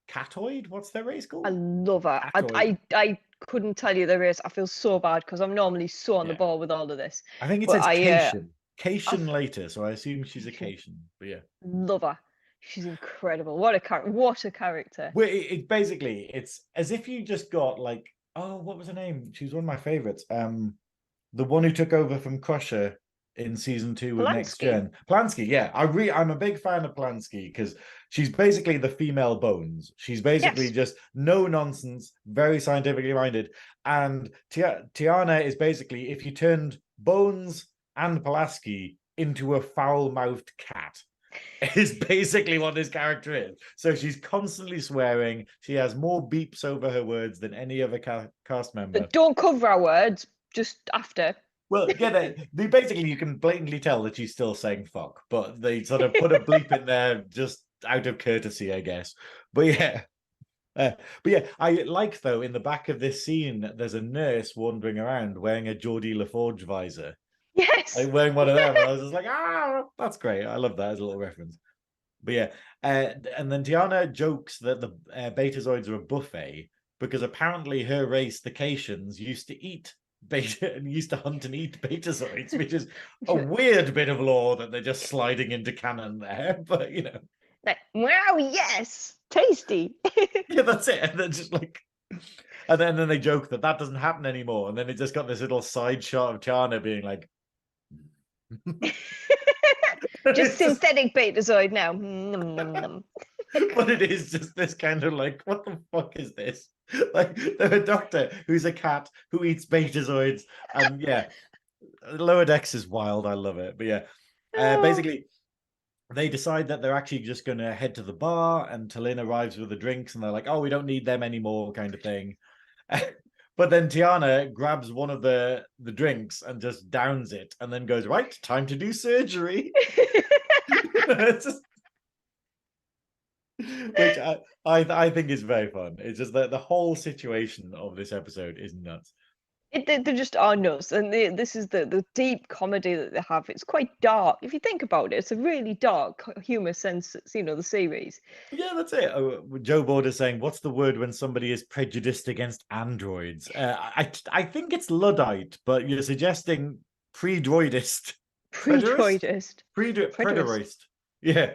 catoid. What's their race called? I love her. I couldn't tell you the race. I feel so bad because I'm normally so on the ball with all of this. I think it says Cation. Cation later, so I assume she's a Cation. But yeah, love her. She's incredible. What a character. Well, it's as if you just got like, oh, what was her name? She was one of my favorites. The one who took over from Crusher in season 2 with Next Gen. Polanski, yeah. I'm a big fan of Polanski because she's basically the female Bones. She's basically just no nonsense, very scientifically minded. And Tiana is basically if you turned Bones and Pulaski into a foul-mouthed cat. Is basically what this character is. So she's constantly swearing. She has more beeps over her words than any other cast member. But don't cover our words, just after. Well, they basically, you can blatantly tell that she's still saying fuck, but they sort of put a bleep in there just out of courtesy, I guess. But yeah, I like, though, in the back of this scene, there's a nurse wandering around wearing a Geordie LaForge visor. Yes. Like wearing one of them. And I was just like, that's great. I love that as a little reference. But yeah, and then Tiana jokes that the Betazoids are a buffet because apparently her race, the Cations, used to eat beta and used to hunt and eat Betazoids, which is a weird bit of lore that they're just sliding into canon there. But you know, like, wow, yes, tasty. Yeah, that's it. And they're just like. And then they joke that doesn't happen anymore. And then it just got this little side shot of Tiana being like, just synthetic Betazoid now. But it is just this kind of like, what the fuck is this? Like, they're a doctor who's a cat who eats Betazoids, and Lower Decks is wild. I love it. But basically, they decide that they're actually just going to head to the bar, and T'Lyn arrives with the drinks, and they're like, oh, we don't need them anymore, kind of thing. But then Tiana grabs one of the drinks and just downs it, and then goes, right, time to do surgery. Which I think is very fun. It's just that the whole situation of this episode is nuts. They just are nuts, and this is the deep comedy that they have. It's quite dark if you think about it. It's a really dark humor sense, the series. Yeah, that's it. Joe Board is saying, "What's the word when somebody is prejudiced against androids?" I think it's Luddite, but you're suggesting pre-droidist. Pre-droidist. Preterist. Yeah.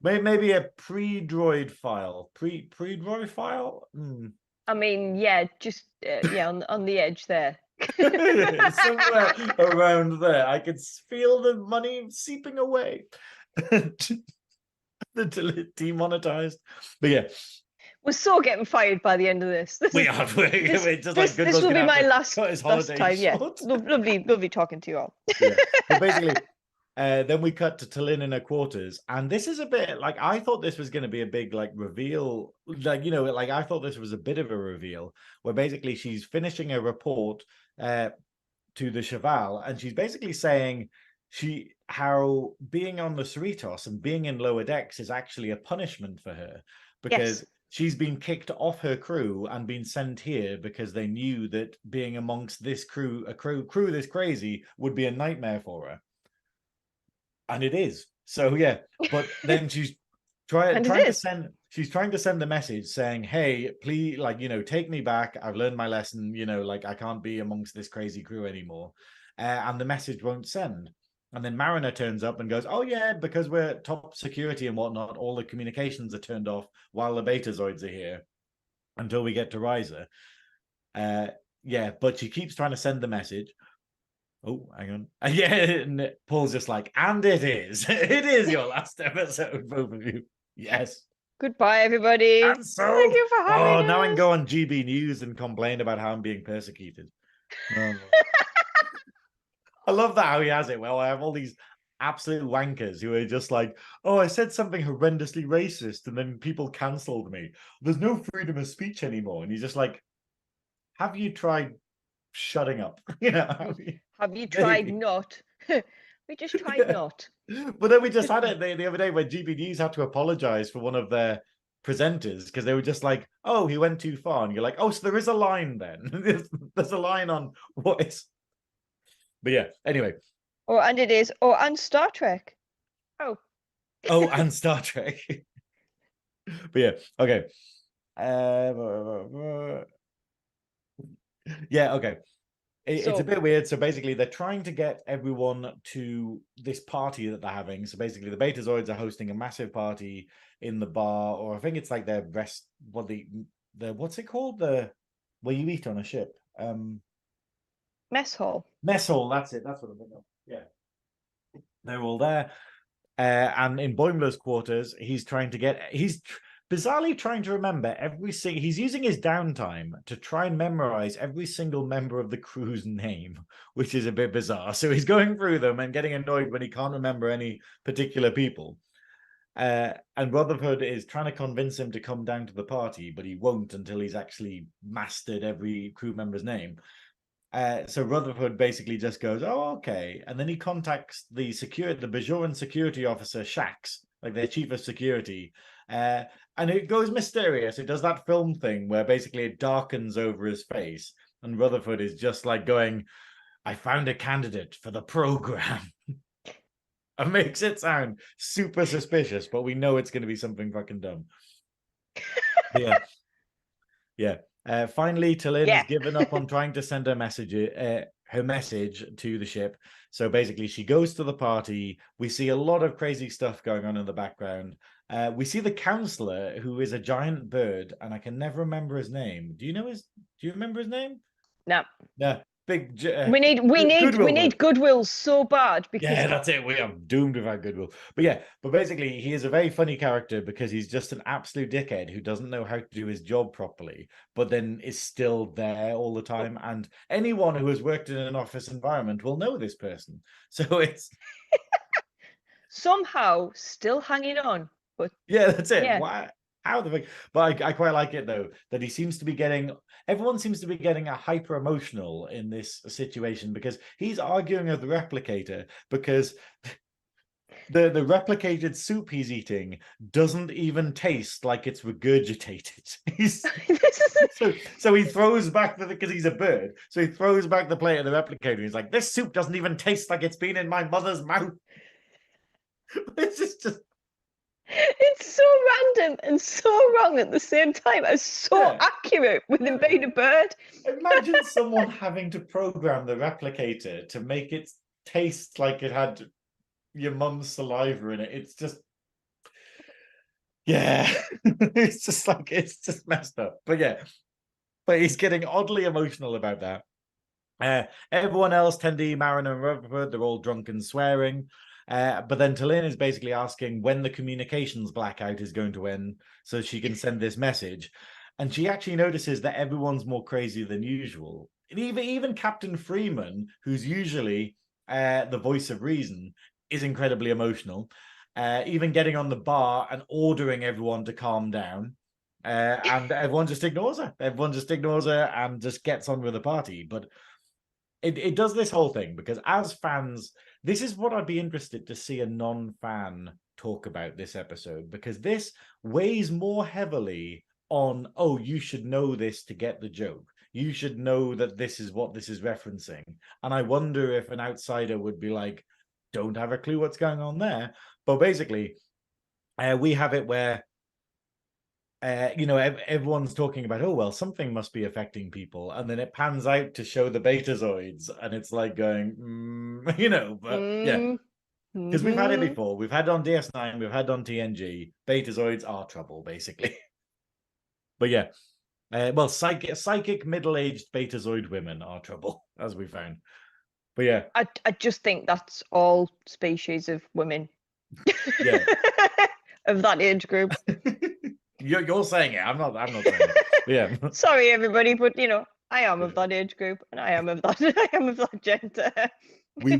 Maybe a pre-droid file. Pre-droid file. I mean, yeah, just on the edge there. Somewhere around there. I could feel the money seeping away. The demonetized. But yeah. We're so getting fired by the end of this. This will be my last time. Yeah. Lovely talking to you all. Yeah. But basically, then we cut to T'Lyn in her quarters, and this is a bit like, I thought this was going to be a big like reveal, I thought this was a bit of a reveal where basically she's finishing a report to the Cheval, and she's basically saying how being on the Cerritos and being in Lower Decks is actually a punishment for her, because she's been kicked off her crew and been sent here because they knew that being amongst this crew, a crew this crazy, would be a nightmare for her. And it is. So yeah, but then she's trying to send the message saying, hey, please, like, take me back. I've learned my lesson, like, I can't be amongst this crazy crew anymore. And the message won't send. And then Mariner turns up and goes, oh yeah, because we're top security and whatnot, all the communications are turned off while the Betazoids are here until we get to Riser. Yeah, but she keeps trying to send the message. Oh, hang on. Yeah, and Paul's just like, and it is. It is your last episode, both of you. Yes. Goodbye, everybody. Cancelled. Thank you for having us. Now I can go on GB News and complain about how I'm being persecuted. Oh. I love that how he has it. Well, I have all these absolute wankers who are just like, oh, I said something horrendously racist and then people cancelled me. There's no freedom of speech anymore. And he's just like, have you tried shutting up? Have you tried not? We just tried not. But then we just had it the other day when GB News had to apologize for one of their presenters because they were just like, oh, he went too far. And you're like, oh, so there is a line then. There's a line on what is. But yeah, anyway. Oh, and it is. Oh, and Star Trek. Oh. Oh, and Star Trek. But yeah, okay. Yeah, okay. It's a bit weird. So basically, they're trying to get everyone to this party that they're having. So basically, the Betazoids are hosting a massive party in the bar, or I think it's like their rest. What the what's it called? The where you eat on a ship. Mess hall. Mess hall. That's it. That's what I'm thinking of. Yeah, they're all there. And in Boimler's quarters, he's bizarrely trying to remember he's using his downtime to try and memorize every single member of the crew's name, which is a bit bizarre. So he's going through them and getting annoyed when he can't remember any particular people. And Rutherford is trying to convince him to come down to the party, but he won't until he's actually mastered every crew member's name. So Rutherford basically just goes, oh, okay. And then he contacts the Bajoran security officer, Shax, like their chief of security. And it goes mysterious. It does that film thing where basically it darkens over his face. And Rutherford is just like going, I found a candidate for the program. And makes it sound super suspicious, but we know it's going to be something fucking dumb. Yeah. Yeah. Finally, T'Lyn has given up on trying to send her message to the ship. So basically, she goes to the party. We see a lot of crazy stuff going on in the background. We see the counselor, who is a giant bird, and I can never remember his name. Do you remember his name? No. No. Big. We need goodwill so bad because that's it. We are doomed without goodwill. But basically, he is a very funny character because he's just an absolute dickhead who doesn't know how to do his job properly, but then is still there all the time. And anyone who has worked in an office environment will know this person. So it's somehow still hanging on. But yeah, that's it. Why? How the fuck? But I quite like it though that everyone seems to be getting a hyper emotional in this situation because he's arguing with the replicator because the replicated soup he's eating doesn't even taste like it's regurgitated. So he throws back because he's a bird. So he throws back the plate of the replicator. He's like, this soup doesn't even taste like it's been in my mother's mouth. It's just. It's so random and so wrong at the same time. It's so accurate with him being a bird. Imagine someone having to program the replicator to make it taste like it had your mum's saliva in it. It's just, it's just messed up. But he's getting oddly emotional about that. Everyone else, Tendi, Mariner, and Rutherford, they're all drunk and swearing. But then T'Lyn is basically asking when the communications blackout is going to end so she can send this message. And she actually notices that everyone's more crazy than usual. And even Captain Freeman, who's usually the voice of reason, is incredibly emotional. Even getting on the bar and ordering everyone to calm down. And everyone just ignores her. Everyone just ignores her and just gets on with the party. But it does this whole thing because as fans, this is what I'd be interested to see a non-fan talk about this episode, because this weighs more heavily on, oh, you should know this to get the joke. You should know that this is what this is referencing. And I wonder if an outsider would be like, don't have a clue what's going on there. But basically, we have it where, everyone's talking about, oh, well, something must be affecting people. And then it pans out to show the betazoids. And it's like going, but yeah. Because we've had it before. We've had it on DS9. We've had it on TNG. Betazoids are trouble, basically. But yeah. Well, psychic middle-aged betazoid women are trouble, as we found. But yeah. I just think that's all species of women. Yeah. Of that age group. You're saying it. I'm not saying it. But yeah. Sorry, everybody, but I am of that age group, and I am of that gender. we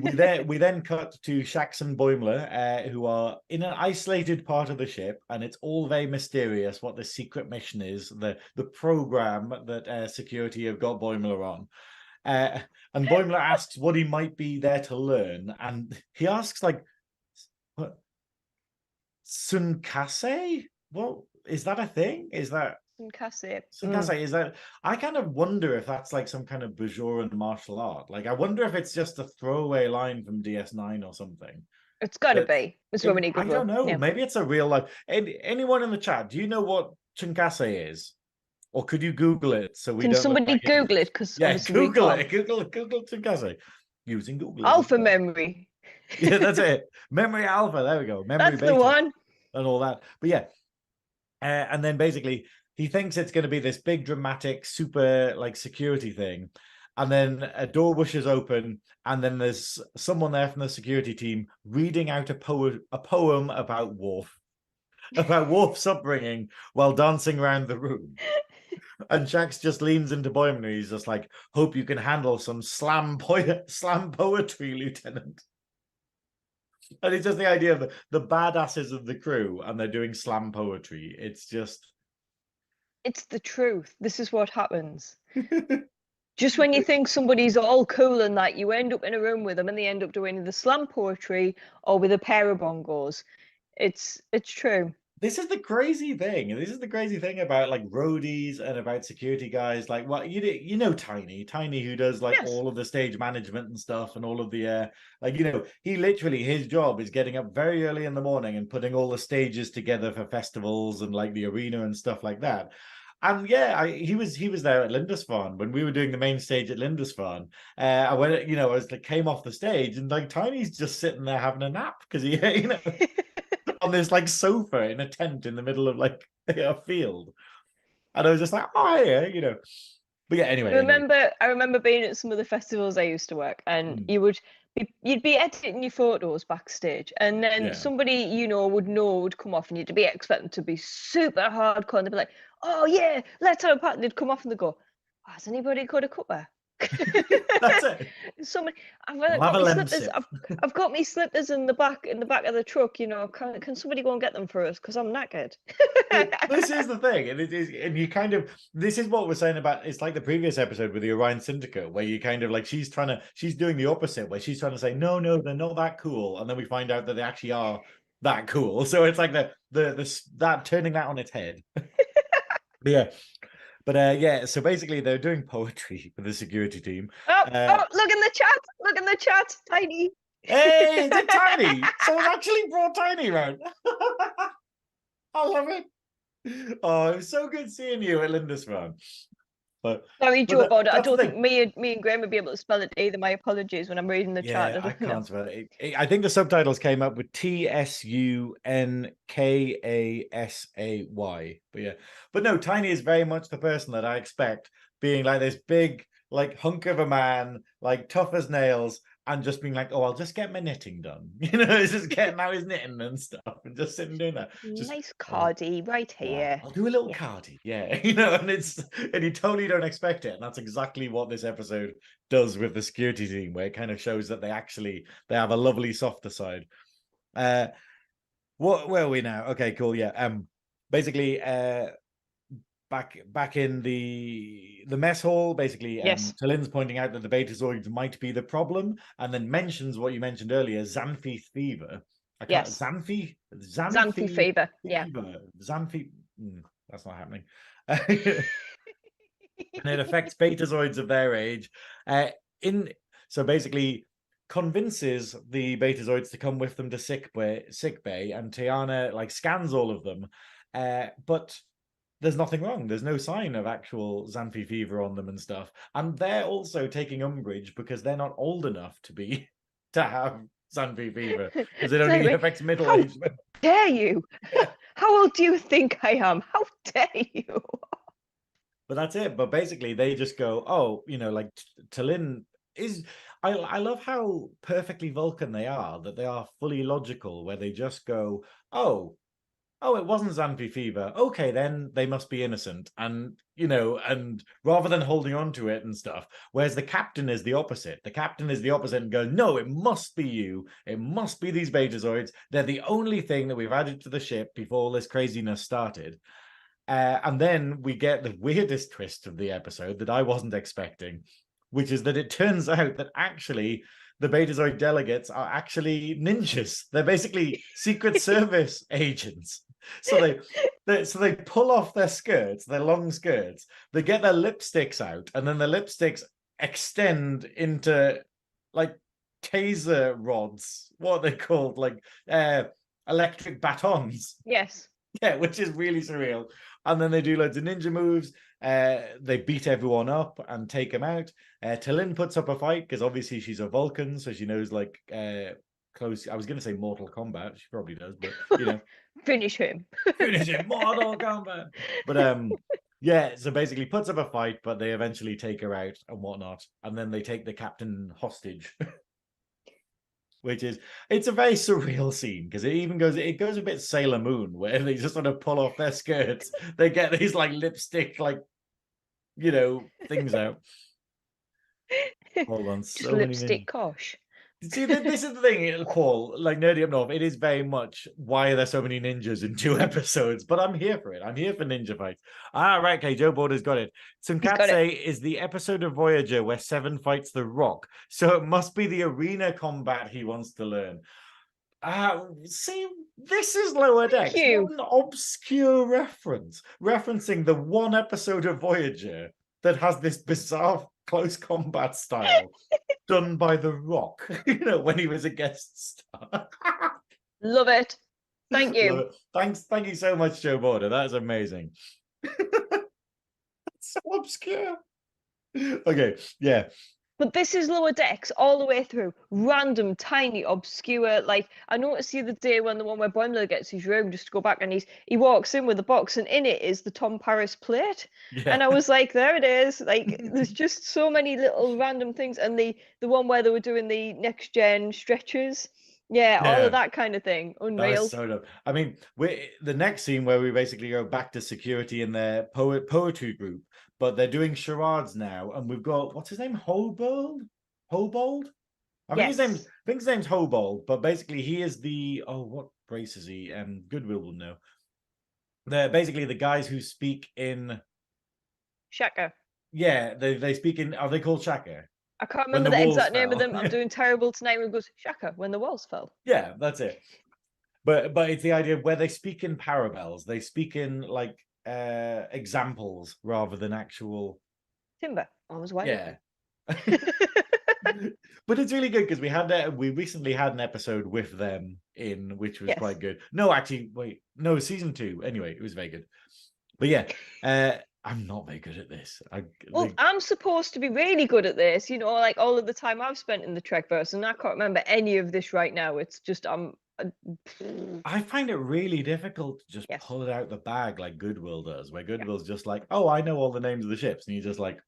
then cut to Shax and Boimler, who are in an isolated part of the ship, and it's all very mysterious what the secret mission is, the program that security have got Boimler on. And Boimler asks what he might be there to learn, and he asks like, what? Sunkase? Well, is that a thing? Is that Sunkase? Is that? I kind of wonder if that's like some kind of Bajoran martial art. Like, I wonder if it's just a throwaway line from DS9 or something. It's got to be. It's really good. I don't know. Yeah. Maybe it's a real life. Anyone in the chat, do you know what Sunkase is? Or could you Google it? So we can somebody Google it? Because Google it. Google Sunkase using Google. Alpha memory. Yeah, that's it. Memory alpha. There we go. Memory that's beta the one. And all that. But yeah. And then basically he thinks it's going to be this big dramatic super like security thing. And then a door pushes open, and then there's someone there from the security team reading out a poem about Worf's upbringing while dancing around the room. And Shax just leans into Boimler. He's just like, hope you can handle some slam poetry, Lieutenant. And it's just the idea of the badasses of the crew, and they're doing slam poetry. It's the truth. This is what happens. Just when you think somebody's all cool and that, you end up in a room with them and they end up doing the slam poetry or with a pair of bongos. It's true. This is the crazy thing. This is the crazy thing about like roadies and about security guys. Like, well, Tiny, who does like all of the stage management and stuff, and all of the he literally, his job is getting up very early in the morning and putting all the stages together for festivals and like the arena and stuff like that. And yeah, he was there at Lindisfarne when we were doing the main stage at Lindisfarne. I went, came off the stage, and like Tiny's just sitting there having a nap because he, on this like sofa in a tent in the middle of like a field. And I was just like, oh yeah, But yeah, anyway. I remember being at some of the festivals I used to work, and you'd be editing your photos backstage, and then somebody would come off, and you'd be expecting to be super hardcore, and they'd be like, oh yeah, let's have a party. They'd come off and they'd go, oh, has anybody got a cuppa? That's it. Somebody, I've got my slippers in the back of the truck. Can somebody go and get them for us? Because I'm knackered. This is the thing, and it is, and you kind of, this is what we're saying about. It's like the previous episode with the Orion Syndicate, where you kind of like she's doing the opposite, where she's trying to say no, they're not that cool, and then we find out that they actually are that cool. So it's like that turning that on its head. But so basically they're doing poetry for the security team. Look in the chat, Tiny. Hey, is it Tiny? Someone actually brought Tiny around. I love it. Oh, it was so good seeing you at Lindisfarne. Sorry, Joe, about it. I don't think me and Graham would be able to spell it either. My apologies when I'm reading the chat. I can't spell it. I think the subtitles came up with TSUNKASAY. But no, Tiny is very much the person that I expect, being like this big, like hunk of a man, like tough as nails, and just being like, oh, I'll just get my knitting done. He's just getting out his knitting and stuff, and just sitting doing that. Nice cardi right here. I'll do a little cardi, and you totally don't expect it, and that's exactly what this episode does with the security team, where it kind of shows that they have a lovely softer side. Where are we now? Okay, cool. Yeah. Basically, back in the mess hall, basically, Talin's pointing out that the Betazoids might be the problem, and then mentions what you mentioned earlier, Xanthi fever. Xanthi fever. Yeah. Xanthi. That's not happening. And it affects betazoids of their age. So basically convinces the betazoids to come with them to sick bay, and Tiana like scans all of them, but there's nothing wrong. There's no sign of actual Xanthi fever on them and stuff, and they're also taking umbrage because they're not old enough to have Xanthi fever, because it only affects middle-aged women. How dare you? Yeah. How old do you think I am? How dare you? But that's it. But basically, they just go, oh, like T'Lyn is. I love how perfectly Vulcan they are, that they are fully logical, where they just go, oh, it wasn't Xanthi fever. Okay, then they must be innocent. And, and rather than holding on to it and stuff, whereas the captain is the opposite. The captain is the opposite and goes, no, it must be you. It must be these betazoids. They're the only thing that we've added to the ship before all this craziness started. And then we get the weirdest twist of the episode that I wasn't expecting, which is that it turns out that actually the Betazoid delegates are actually ninjas. They're basically Secret Service agents. So they pull off their skirts, their long skirts. They get their lipsticks out, and then the lipsticks extend into like taser rods. What are they called? Like electric batons. Yes. Yeah, which is really surreal. And then they do loads of ninja moves. They beat everyone up and take them out. T'Lyn puts up a fight because obviously she's a Vulcan, so she knows like close. I was going to say Mortal Kombat. She probably does, but finish him. Finish him, Mortal Kombat. But yeah. So basically, puts up a fight, but they eventually take her out and whatnot, and then they take the captain hostage. It's a very surreal scene because it goes a bit Sailor Moon, where they just sort of pull off their skirts. They get these like lipstick, things out. Hold on, just lipstick kosh. See, this is the thing, Paul, like Nerdy Up North, it is very much, why are there so many ninjas in 2 episodes? But I'm here for it. I'm here for ninja fights. Right, okay, Joe Border's got it. Some cats say is the episode of Voyager where Seven fights the Rock. So it must be the arena combat he wants to learn. See, this is Lower Decks. What an obscure reference. Referencing the one episode of Voyager that has this bizarre close combat style. Done by The Rock, when he was a guest star. Love it. Thank you. Thank you so much, Joe Border. That is amazing. That's so obscure. Okay, yeah. But this is Lower Decks all the way through. Random, tiny, obscure. Like, I noticed the other day when the one where Boimler gets his room, just to go back, and he walks in with a box, and in it is the Tom Paris plate. Yeah. And I was like, there it is. Like, there's just so many little random things. And the one where they were doing the next gen stretchers. Yeah, all of that kind of thing. Unreal. That was I mean, the next scene where we basically go back to security in their poetry group, but they're doing charades now, and we've got, what's his name? Hobold? I think his name's Hobold, but basically he is what race is he? Goodwill will know. They're basically the guys who speak in Shaka. Yeah, they speak in, are they called Shaka? I can't remember the exact name of them. I'm doing terrible tonight. When it goes Shaka, when the walls fell. Yeah, that's it. But it's the idea of where they speak in parabels. They speak in like examples rather than actual timber. I was waiting. Yeah. But it's really good because we recently had an episode with them in, which was quite good. No, actually, no, season 2. Anyway, it was very good. But yeah, I'm not very good at this. I'm supposed to be really good at this, like all of the time I've spent in the Trekverse, and I can't remember any of this right now. It's just I find it really difficult to just pull it out the bag like Goodwill does, where Goodwill's just like, oh, I know all the names of the ships, and you're just like,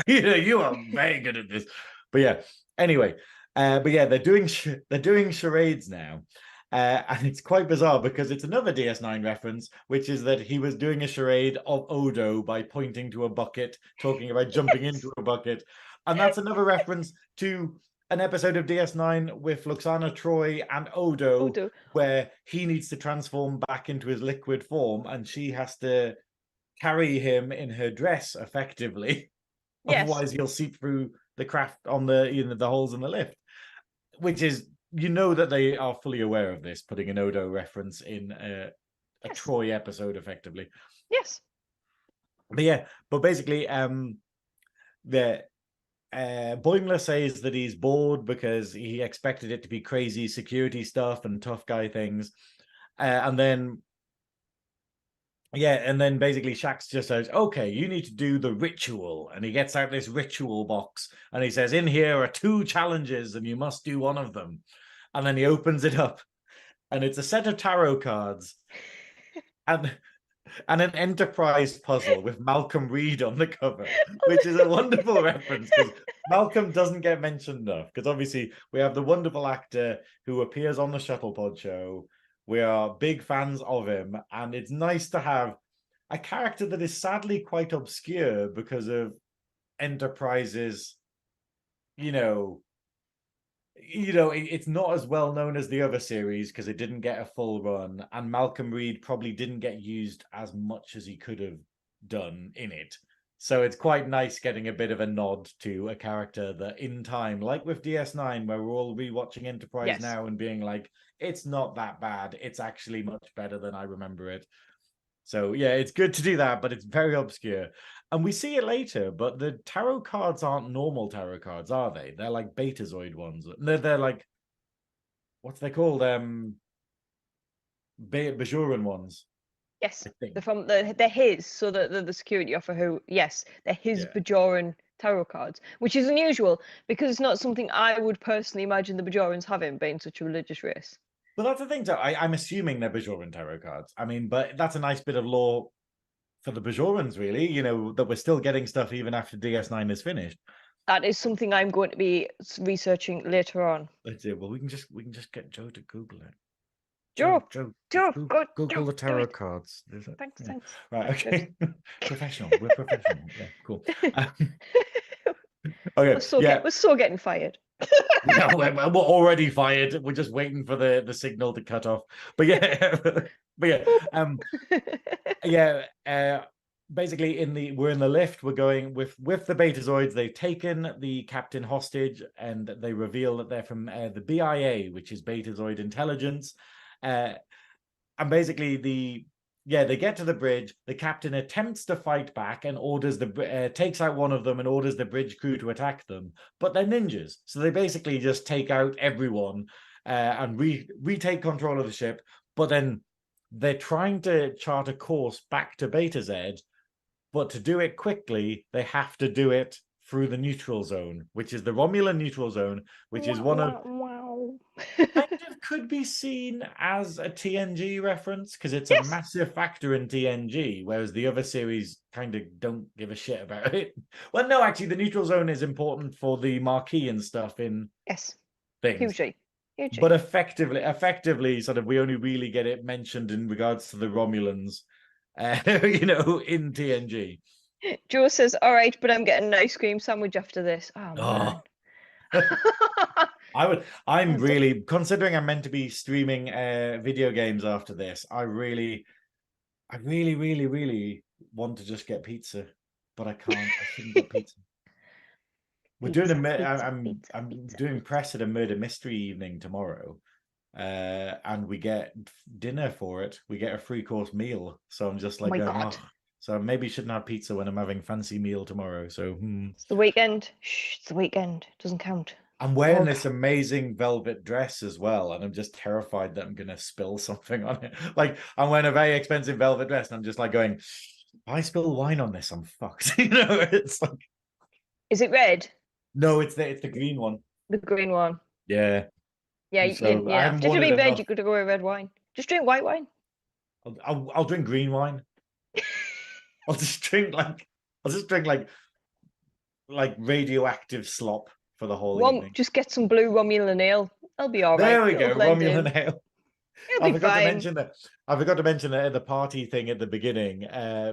you are very good at this. But yeah, anyway, they're doing charades now. And it's quite bizarre because it's another DS9 reference, which is that he was doing a charade of Odo by pointing to a bucket, talking about jumping into a bucket. And that's another reference to an episode of DS9 with Luxana Troy and Odo, where he needs to transform back into his liquid form, and she has to carry him in her dress effectively. Otherwise, he'll seep through the craft on the holes in the lift, which is, that they are fully aware of this, putting an Odo reference in a Troy episode effectively. Yes. but basically, the Boimler says that he's bored because he expected it to be crazy security stuff and tough guy things, and then basically Shax just says, "Okay, you need to do the ritual," and he gets out this ritual box and he says, "In here are 2 challenges, and you must do one of them." And then he opens it up, and it's a set of tarot cards, and an Enterprise puzzle with Malcolm Reed on the cover, which is a wonderful reference because Malcolm doesn't get mentioned enough. Because obviously we have the wonderful actor who appears on the Shuttlepod show. We are big fans of him, and it's nice to have a character that is sadly quite obscure because of Enterprise's, you know, it's not as well known as the other series because it didn't get a full run, and Malcolm Reed probably didn't get used as much as he could have done in it. So it's quite nice getting a bit of a nod to a character that in time, like with DS9, where we're all rewatching Enterprise now and being like, it's not that bad. It's actually much better than I remember it. So yeah, it's good to do that, but it's very obscure. And we see it later, but the tarot cards aren't normal tarot cards, are they? They're like Betazoid ones. They're like, what's they called? Bajoran ones. Yes, they're his, so the security officer who, yes, they're his Bajoran tarot cards, which is unusual because it's not something I would personally imagine the Bajorans having, being such a religious race. But that's the thing, so I'm assuming they're Bajoran tarot cards. I mean, but that's a nice bit of lore for the Bajorans, really, that we're still getting stuff even after DS9 is finished. That is something I'm going to be researching later on. Let's see. Well, we can just get Joe to Google it. Joe, Google the tarot cards. Thanks. Right, okay. Professional. We're professional. Yeah, cool. Okay. We're so getting fired. Yeah, we're already fired. We're just waiting for the signal to cut off. But basically we're in the lift. We're going with the Betazoids. They've taken the captain hostage, and they reveal that they're from the BIA, which is Betazoid intelligence. And basically they get to the bridge. The captain attempts to fight back and takes out one of them and orders the bridge crew to attack them. But they're ninjas, so they basically just take out everyone and retake control of the ship. But then they're trying to chart a course back to Beta Z, but to do it quickly, they have to do it through the neutral zone, which is the Romulan neutral zone, which is one of kind of could be seen as a TNG reference because it's a massive factor in TNG, whereas the other series kind of don't give a shit about it. Well, no, actually, the neutral zone is important for the Marquee and stuff in things. Hugely. But effectively, sort of, we only really get it mentioned in regards to the Romulans, in TNG. Joe says, "All right, but I'm getting an ice cream sandwich after this." Oh. Man. I'm really considering I'm meant to be streaming video games after this. I really want to just get pizza, but I can't. I shouldn't get pizza. We're doing I'm doing press at a murder mystery evening tomorrow, and we get dinner for it. We get a 3-course meal, so I'm just like, so maybe shouldn't have pizza when I'm having fancy meal tomorrow. So it's the weekend. Shh, it's the weekend. It doesn't count. I'm wearing this amazing velvet dress as well, and I'm just terrified that I'm going to spill something on it. Like, I'm wearing a very expensive velvet dress, and I'm just like going, if I spill wine on this, I'm fucked. It's like, is it red? No, it's the green one. The green one. Yeah. Yeah, so yeah. If it be red, you could go with red wine. Just drink white wine. I'll drink green wine. I'll just drink like radioactive slop for the whole evening. Just get some blue Romulan ale. I'll be all right. There we go, Romulan ale. I forgot to mention that at the party thing at the beginning,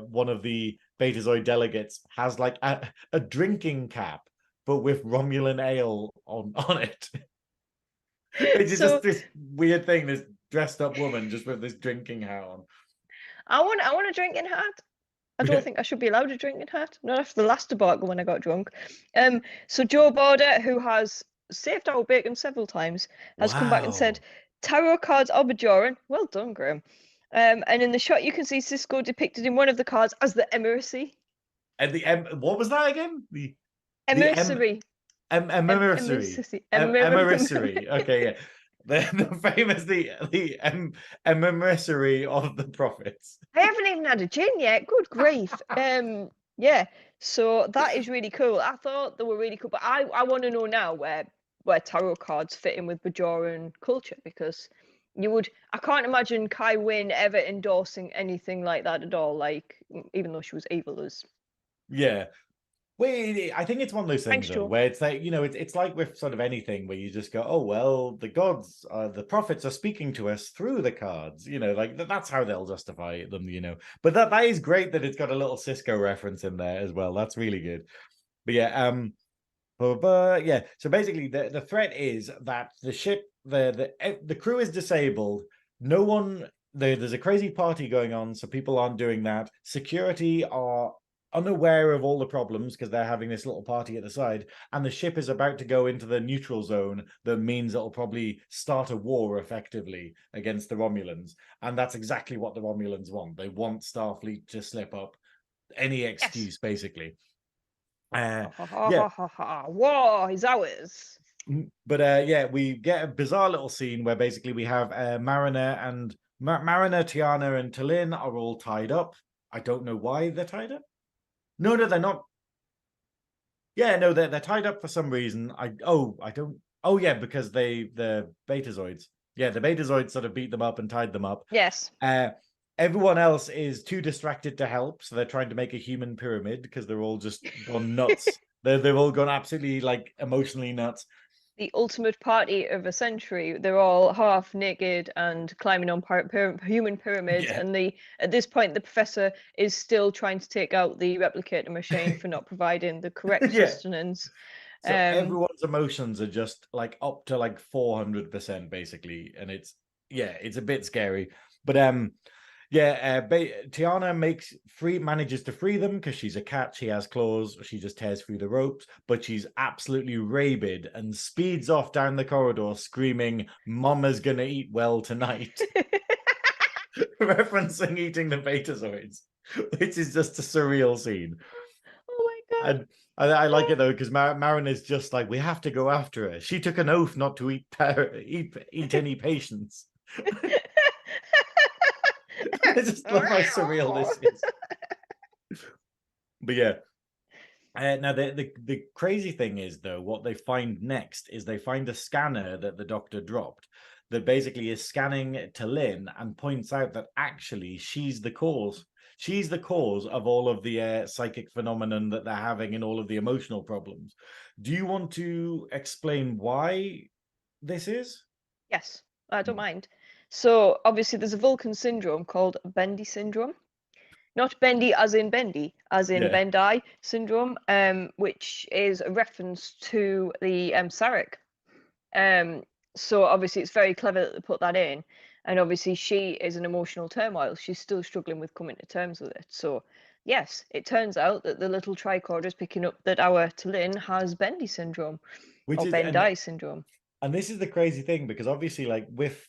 one of the Betazoid delegates has like a drinking cap, but with Romulan ale on it. It's just this weird thing, this dressed up woman just with this drinking hat on. I want a drinking hat. I don't think I should be allowed a drinking hat. Not after the last debacle when I got drunk. So Joe Border, who has saved our bacon several times, has come back and said, tarot cards are Bajoran. Well done, Graham. And in the shot, you can see Sisko depicted in one of the cards as the Emiracy. And the what was that again? The Emissary. emissary. Emissary. Okay, yeah. The famous the emissary of the prophets. I haven't even had a gin yet. Good grief. Yeah. So that is really cool. I thought they were really cool, but I want to know now where tarot cards fit in with Bajoran culture, because I can't imagine Kai Wynn ever endorsing anything like that at all. Like, even though she was evil as. Yeah. Wait, I think it's one of those things Thanks, though, Joe. where it's like, it's like with sort of anything where you just go, oh well, the gods, the prophets are speaking to us through the cards, like that's how they'll justify them. But that is great that it's got a little Cisco reference in there as well. That's really good. But yeah, but yeah. So basically, the threat is that the ship, the crew is disabled. No one. There's a crazy party going on, so people aren't doing that. Security are unaware of all the problems because they're having this little party at the side, and the ship is about to go into the neutral zone. That means it'll probably start a war effectively against the Romulans, and that's exactly what the Romulans want. They want Starfleet to slip up any Yes. excuse, basically. Yeah. War is ours. But yeah, we get a bizarre little scene where basically we have Mariner, Tiana, and T'Lyn are all tied up. I don't know why they're tied up. No, they're not. Yeah, no, they're tied up for some reason. I don't. Oh yeah, because the Betazoids. Yeah, the Betazoids sort of beat them up and tied them up. Yes. Everyone else is too distracted to help, so they're trying to make a human pyramid because they're all just gone nuts. They've all gone absolutely like emotionally nuts. The ultimate party of a century. They're all half naked and climbing on human pyramids. Yeah. And at this point, the professor is still trying to take out the replicator machine for not providing the correct Yeah. sustenance. So everyone's emotions are just like up to like 400% basically, and it's a bit scary. But Tiana manages to free them because she's a cat. She has claws. She just tears through the ropes, but she's absolutely rabid and speeds off down the corridor screaming, "Mama's gonna eat well tonight," referencing eating the Betazoids, which is just a surreal scene. Oh my god! And I like it though because Marin is just like, we have to go after her. She took an oath not to eat any patients. I just love how surreal this is. But yeah. Now the crazy thing is though, what they find next is they find a scanner that the doctor dropped that basically is scanning T'Lyn and points out that actually she's the cause. She's the cause of all of the psychic phenomenon that they're having and all of the emotional problems. Do you want to explain why this is? Yes, I don't mind. So obviously there's a Vulcan syndrome called Bendy syndrome. Not bendy as in bendy, as in Yeah. Bendai syndrome, which is a reference to the Sarek. So obviously it's very clever that they put that in. And obviously she is in emotional turmoil. She's still struggling with coming to terms with it. So yes, it turns out that the little tricorder is picking up that our T'Lyn has Bendy syndrome, Which or is Bendai syndrome. And this is the crazy thing, because obviously, like with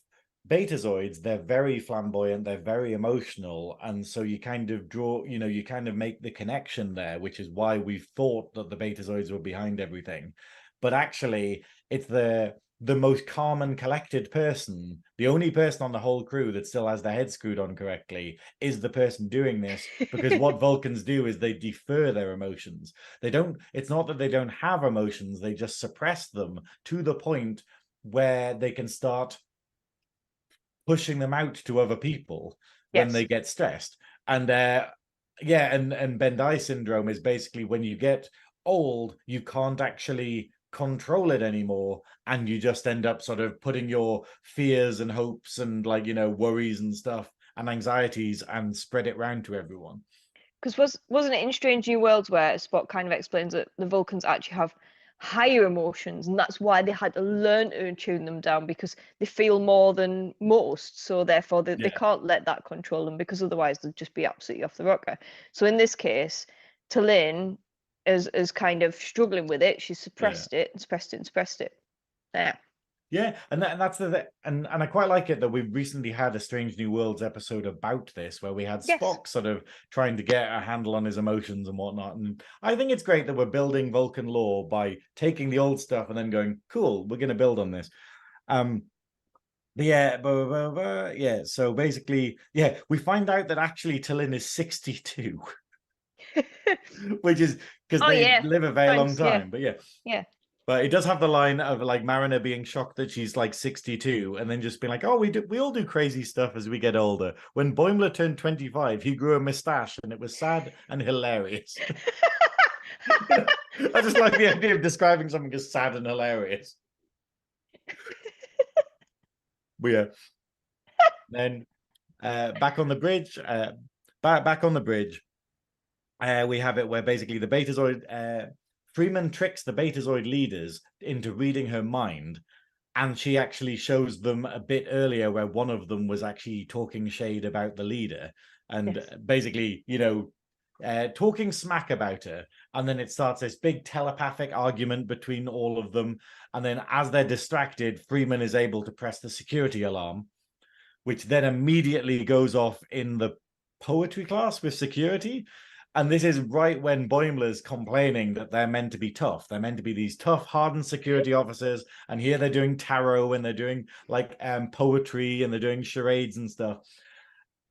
Betazoids, they're very flamboyant, they're very emotional, and so you kind of you kind of make the connection there, which is why we thought that the Betazoids were behind everything. But actually, it's the most calm and collected person, the only person on the whole crew that still has their head screwed on correctly, is the person doing this, because what Vulcans do is they defer their emotions. It's not that they don't have emotions, they just suppress them to the point where they can start pushing them out to other people when Yes. they get stressed. And and Bendai syndrome is basically when you get old, you can't actually control it anymore, and you just end up sort of putting your fears and hopes and worries and stuff and anxieties and spread it around to everyone. Because wasn't it in Strange New Worlds where Spock kind of explains that the Vulcans actually have higher emotions, and that's why they had to learn to tune them down, because they feel more than most, so therefore they can't let that control them, because otherwise they'd just be absolutely off the rocker. So in this case, T'Lyn is kind of struggling with it. She's suppressed it and suppressed it and suppressed it. Yeah. Yeah, and that's and I quite like it that we've recently had a Strange New Worlds episode about this, where we had Spock sort of trying to get a handle on his emotions and whatnot. And I think it's great that we're building Vulcan lore by taking the old stuff and then going, cool, we're going to build on this. But yeah, so basically, yeah, we find out that actually Tallinn is 62, which is because they live a very long time. But yeah. But it does have the line of like Mariner being shocked that she's like 62 and then just being like, oh, we all do crazy stuff as we get older. When Boimler turned 25, he grew a mustache and it was sad and hilarious. I just like the idea of describing something as sad and hilarious. But yeah. Then back on the bridge, back on the bridge, we have it where basically the Betazoid Freeman tricks the Betazoid leaders into reading her mind, and she actually shows them a bit earlier where one of them was actually talking shade about the leader and basically, talking smack about her. And then it starts this big telepathic argument between all of them. And then as they're distracted, Freeman is able to press the security alarm, which then immediately goes off in the poetry class with security. And this is right when Boimler's complaining that they're meant to be tough. They're meant to be these tough, hardened security officers. And here they're doing tarot and they're doing like poetry and they're doing charades and stuff.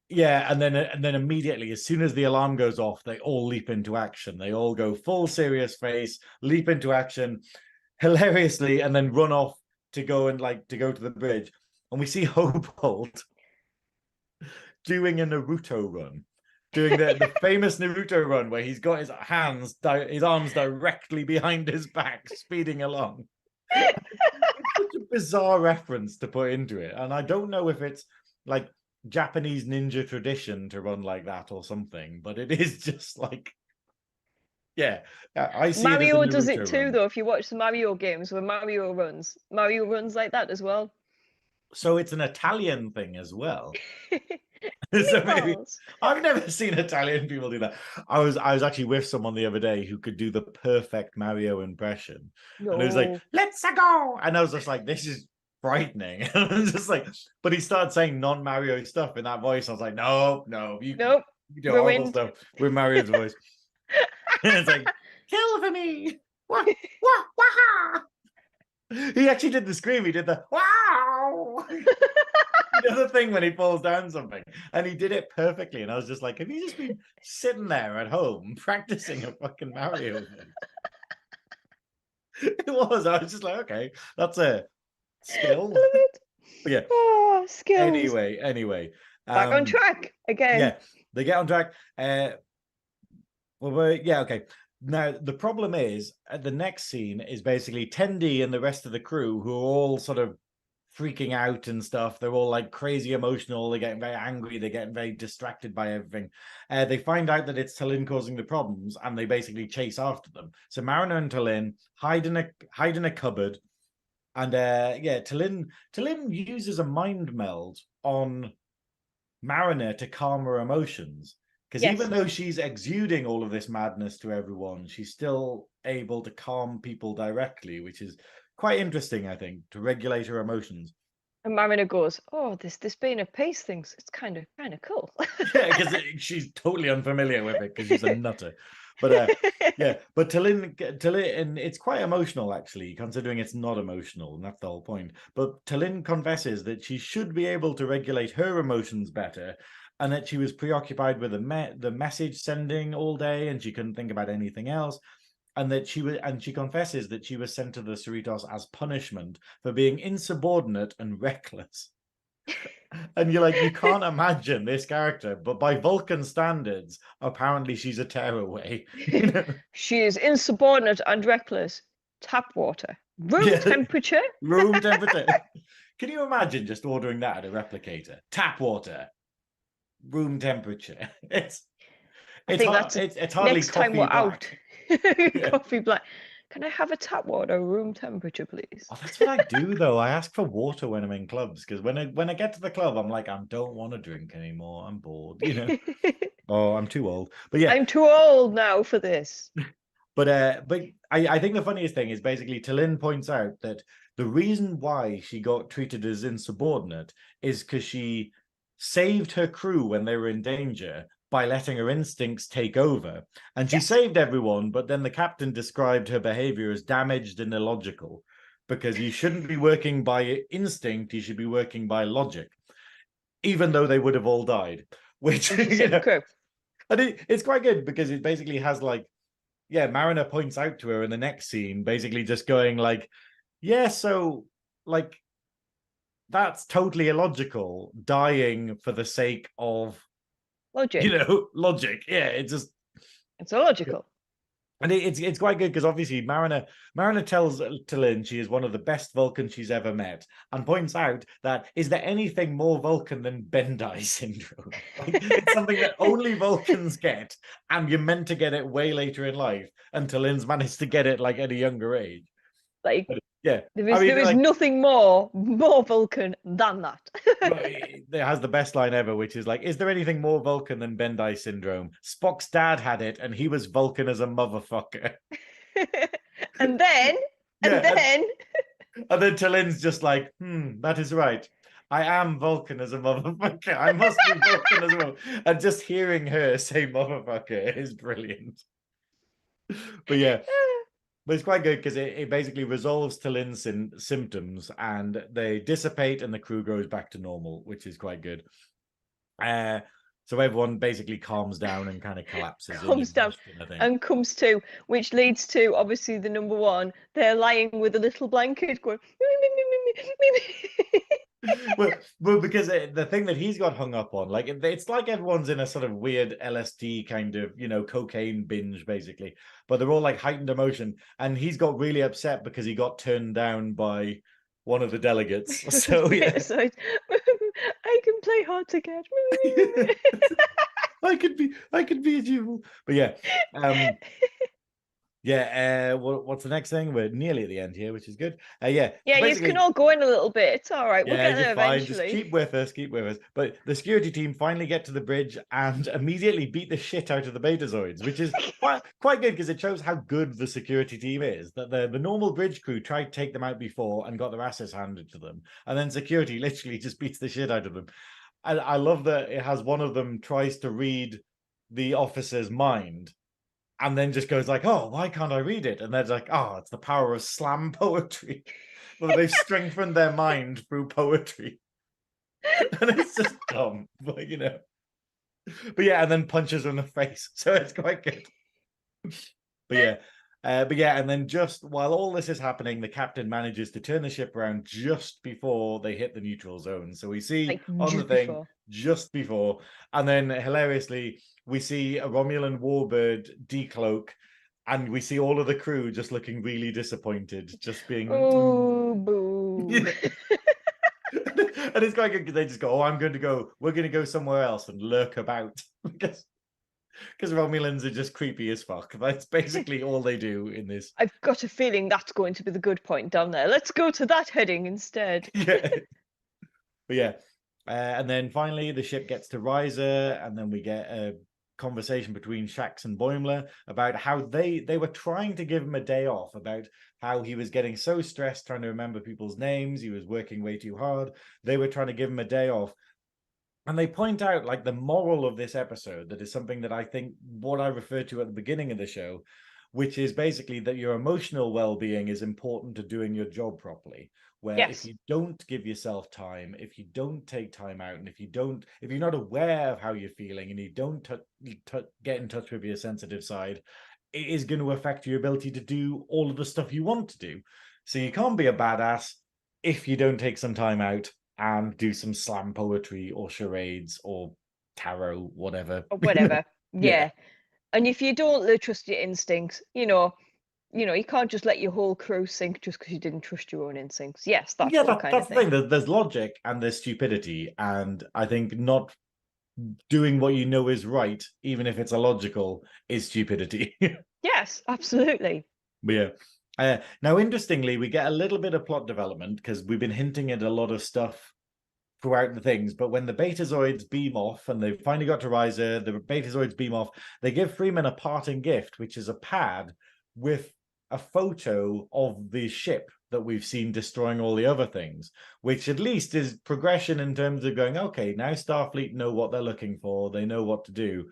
Yeah, and then immediately, as soon as the alarm goes off, they all leap into action. They all go full serious face, leap into action hilariously, and then run off to go to the bridge. And we see Hobolt doing a Naruto run. Doing the famous Naruto run where he's got his arms directly behind his back, speeding along. It's such a bizarre reference to put into it. And I don't know if it's like Japanese ninja tradition to run like that or something, but it is just like, yeah, I see Mario it as a does it Naruto too, run. though. If you watch the Mario games where Mario runs like that as well. So it's an Italian thing as well. So maybe I've never seen Italian people do that. I was actually with someone the other day who could do the perfect Mario impression. And it was like, let's go. And I was just like, this is frightening. And I was just like, but he started saying non-Mario stuff in that voice. I was like, no, you do horrible stuff with Mario's voice. And it's like, kill for me. Wah, wah, wah. He actually did the scream. He did the wow. The other thing when he falls down something, and he did it perfectly. And I was just like, have you just been sitting there at home practicing a fucking Mario voice? It was. I was just like, okay, that's a skill. I love it. But yeah. Oh, skills. Anyway. Back on track again. Yeah, they get on track. Okay. Now, the problem is, the next scene is basically Tendi and the rest of the crew who are all sort of freaking out and stuff. They're all like crazy emotional. They're getting very angry. They're getting very distracted by everything. They find out that it's Tallinn causing the problems, and they basically chase after them. So Mariner and Tallinn hide in a cupboard, and Tallinn uses a mind meld on Mariner to calm her emotions. Because even though she's exuding all of this madness to everyone, she's still able to calm people directly, which is quite interesting, I think, to regulate her emotions. And Mariner goes, "Oh, this being a pace thing, it's kind of cool." Yeah, because she's totally unfamiliar with it because she's a nutter. But but Tallinn, and it's quite emotional actually, considering it's not emotional, and that's the whole point. But Tallinn confesses that she should be able to regulate her emotions better, and that she was preoccupied with the message sending all day, and she couldn't think about anything else. And that she confesses that she was sent to the Cerritos as punishment for being insubordinate and reckless. And you're like, you can't imagine this character, but by Vulcan standards, apparently she's a tearaway. She is insubordinate and reckless. Tap water, room temperature. Room temperature. Can you imagine just ordering that at a replicator? Tap water, room temperature. It's hardly next time we're out. Yeah. Coffee black. Can I have a tap water, room temperature, please? Oh, that's what I do though. I ask for water when I'm in clubs, because when I get to the club, I'm like, I don't want to drink anymore. I'm bored. Oh, I'm too old. But yeah, I'm too old now for this. But I think the funniest thing is basically T'Lyn points out that the reason why she got treated as insubordinate is because she saved her crew when they were in danger by letting her instincts take over. And she saved everyone, but then the captain described her behavior as damaged and illogical, because you shouldn't be working by instinct, you should be working by logic, even though they would have all died. Which, you know, and it's quite good because it basically has like, yeah, Mariner points out to her in the next scene, basically just going like, yeah, so like that's totally illogical, dying for the sake of logic. You know, logic. Yeah, it's illogical. And it's quite good because obviously Mariner tells T'Lyn she is one of the best Vulcans she's ever met, and points out that is there anything more Vulcan than Bendai syndrome? Like, it's something that only Vulcans get, and you're meant to get it way later in life, and T'Lyn's managed to get it like at a younger age. Like, yeah, there is nothing more Vulcan than that. It has the best line ever, which is like, is there anything more Vulcan than Bendai syndrome? Spock's dad had it, and he was Vulcan as a motherfucker. and then T'Lyn's just like, that is right. I am Vulcan as a motherfucker. I must be Vulcan as well. And just hearing her say motherfucker is brilliant. But yeah, but it's quite good because it basically resolves T'Lyn's symptoms, and they dissipate and the crew goes back to normal, which is quite good. So everyone basically calms down and kind of collapses. Comes down and comes to, which leads to obviously the number one. They're lying with a little blanket going. well, because the thing that he's got hung up on, like it's like everyone's in a sort of weird LSD kind of, you know, cocaine binge basically, but they're all like heightened emotion, and he's got really upset because he got turned down by one of the delegates. So yeah, I can play hard to get. I could be a jewel. But yeah, yeah, what's the next thing? We're nearly at the end here, which is good. Yeah, you can all go in a little bit. It's all right. We'll get there eventually. Just keep with us. But the security team finally get to the bridge and immediately beat the shit out of the Betazoids, which is quite good because it shows how good the security team is. That the normal bridge crew tried to take them out before and got their asses handed to them, and then security literally just beats the shit out of them. And I love that it has one of them tries to read the officer's mind, and then just goes like, oh, why can't I read it? And they're like, oh, it's the power of slam poetry. Well, they've strengthened their mind through poetry. And it's just dumb, but you know. But yeah, and then punches her in the face. So it's quite good. But yeah, and then just while all this is happening, the captain manages to turn the ship around just before they hit the neutral zone. So we see on the thing just before, and then hilariously, we see a Romulan warbird decloak, and we see all of the crew just looking really disappointed, just being boo. And it's quite good because they just go, we're going to go somewhere else and lurk about. Because Romulans are just creepy as fuck. That's basically all they do in this. I've got a feeling that's going to be the good point down there. Let's go to that heading instead. Yeah. But yeah. And then finally the ship gets to Riser, and then we get a conversation between Shax and Boimler about how they were trying to give him a day off, about how he was getting so stressed trying to remember people's names. He was working way too hard. They were trying to give him a day off. And they point out like the moral of this episode, that is something that I think what I referred to at the beginning of the show, which is basically that your emotional well-being is important to doing your job properly. Where if you don't give yourself time, if you don't take time out, and if you're not aware of how you're feeling, and you don't get in touch with your sensitive side, it is going to affect your ability to do all of the stuff you want to do. So you can't be a badass if you don't take some time out and do some slam poetry or charades or tarot, whatever. Or whatever. Yeah. And if you don't trust your instincts, you can't just let your whole crew sink just because you didn't trust your own instincts. Yes, that's the thing. There's logic and there's stupidity, and I think not doing what you know is right, even if it's illogical, is stupidity. Yes, absolutely. But yeah. Now, interestingly, we get a little bit of plot development because we've been hinting at a lot of stuff throughout the things. But when the Betazoids beam off, and they've finally got to Riser, the Betazoids beam off, they give Freeman a parting gift, which is a pad with a photo of the ship that we've seen destroying all the other things, which at least is progression in terms of going, okay, now Starfleet know what they're looking for, they know what to do.